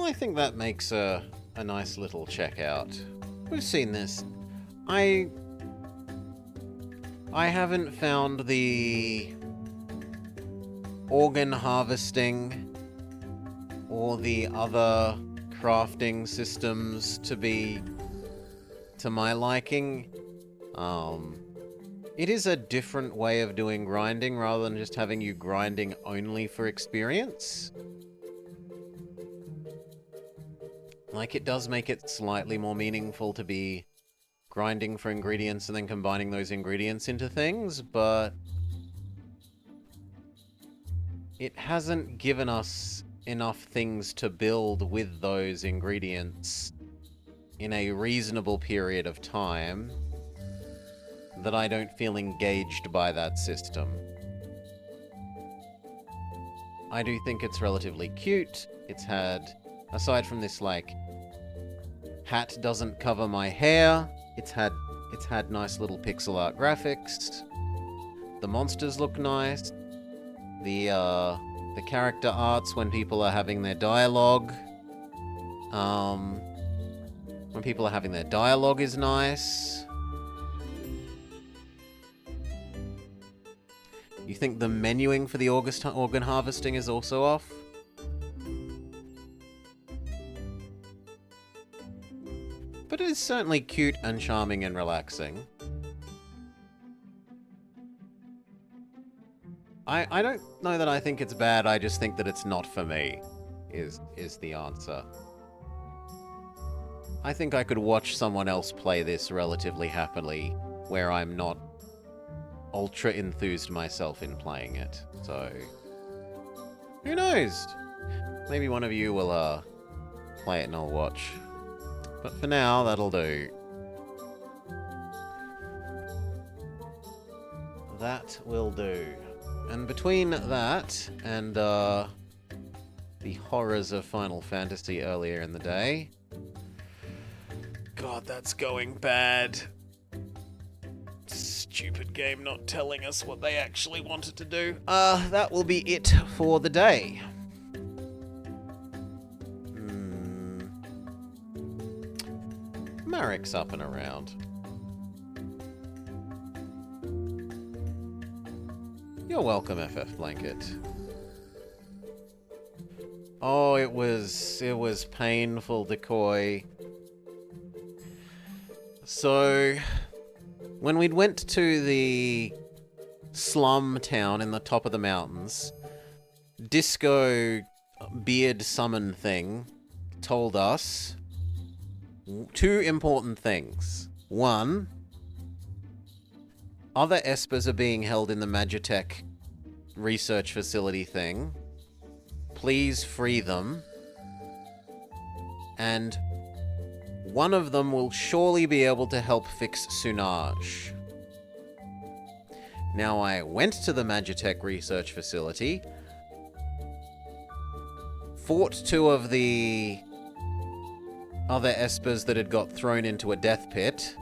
I think that makes a nice little checkout. We've seen this. I haven't found the organ harvesting or the other crafting systems to be to my liking. It is a different way of doing grinding rather than just having you grinding only for experience. Like, it does make it slightly more meaningful to be grinding for ingredients and then combining those ingredients into things, but it hasn't given us enough things to build with those ingredients in a reasonable period of time that I don't feel engaged by that system. I do think it's relatively cute. It's had, aside from this, like, hat doesn't cover my hair, it's had nice little pixel art graphics. The monsters look nice. The character arts when people are having their dialogue. When people are having their dialogue is nice. You think the menuing for the organ harvesting is also off? But it is certainly cute and charming and relaxing. I don't know that I think it's bad, I just think that it's not for me, is the answer. I think I could watch someone else play this relatively happily, where I'm not ultra enthused myself in playing it, so who knows? Maybe one of you will play it and I'll watch. But for now, that'll do. That will do. And between that and the horrors of Final Fantasy earlier in the day, God, that's going bad. Stupid game not telling us what they actually wanted to do. That will be it for the day. Marek's up and around. You're welcome, FF Blanket. Oh, it was painful, Decoy. So, when we'd went to the slum town in the top of the mountains, Disco Beard Summon thing told us two important things. One, other espers are being held in the Magitech research facility thing. Please free them. And one of them will surely be able to help fix Soothes. Now, I went to the Magitech research facility, fought two of the other espers that had got thrown into a death pit.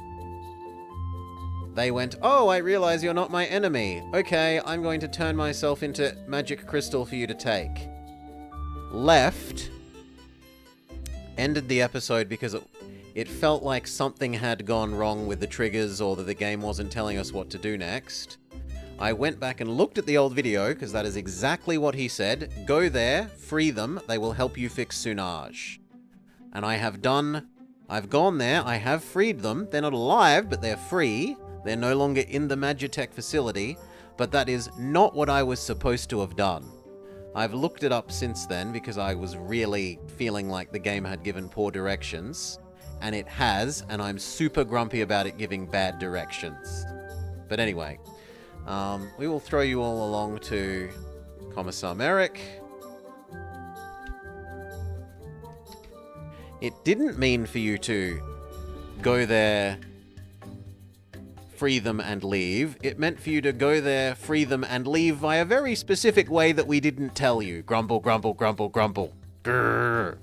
They went, "Oh, I realize you're not my enemy. Okay, I'm going to turn myself into magic crystal for you to take." Left. Ended the episode because it felt like something had gone wrong with the triggers or that the game wasn't telling us what to do next. I went back and looked at the old video, because that is exactly what he said. Go there, free them, they will help you fix Soothes. And I've gone there, I have freed them. They're not alive, but they're free. They're no longer in the Magitech facility, but that is not what I was supposed to have done. I've looked it up since then because I was really feeling like the game had given poor directions, and it has, and I'm super grumpy about it giving bad directions. But anyway, we will throw you all along to Commissar Merrick. It didn't mean for you to go there, free them, and leave. It meant for you to go there, free them, and leave by a very specific way that we didn't tell you. Grumble, grumble, grumble, grumble. Grrr.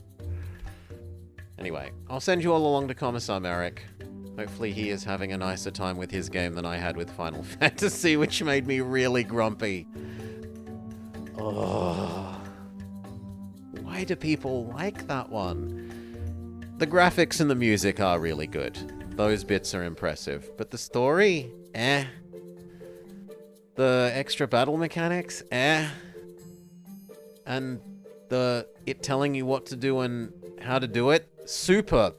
Anyway, I'll send you all along to Commissar Merrick. Hopefully he is having a nicer time with his game than I had with Final Fantasy, which made me really grumpy. Oh. Why why do people like that one? The graphics and the music are really good. Those bits are impressive. But the story? Eh. The extra battle mechanics? Eh. And it telling you what to do and how to do it? Super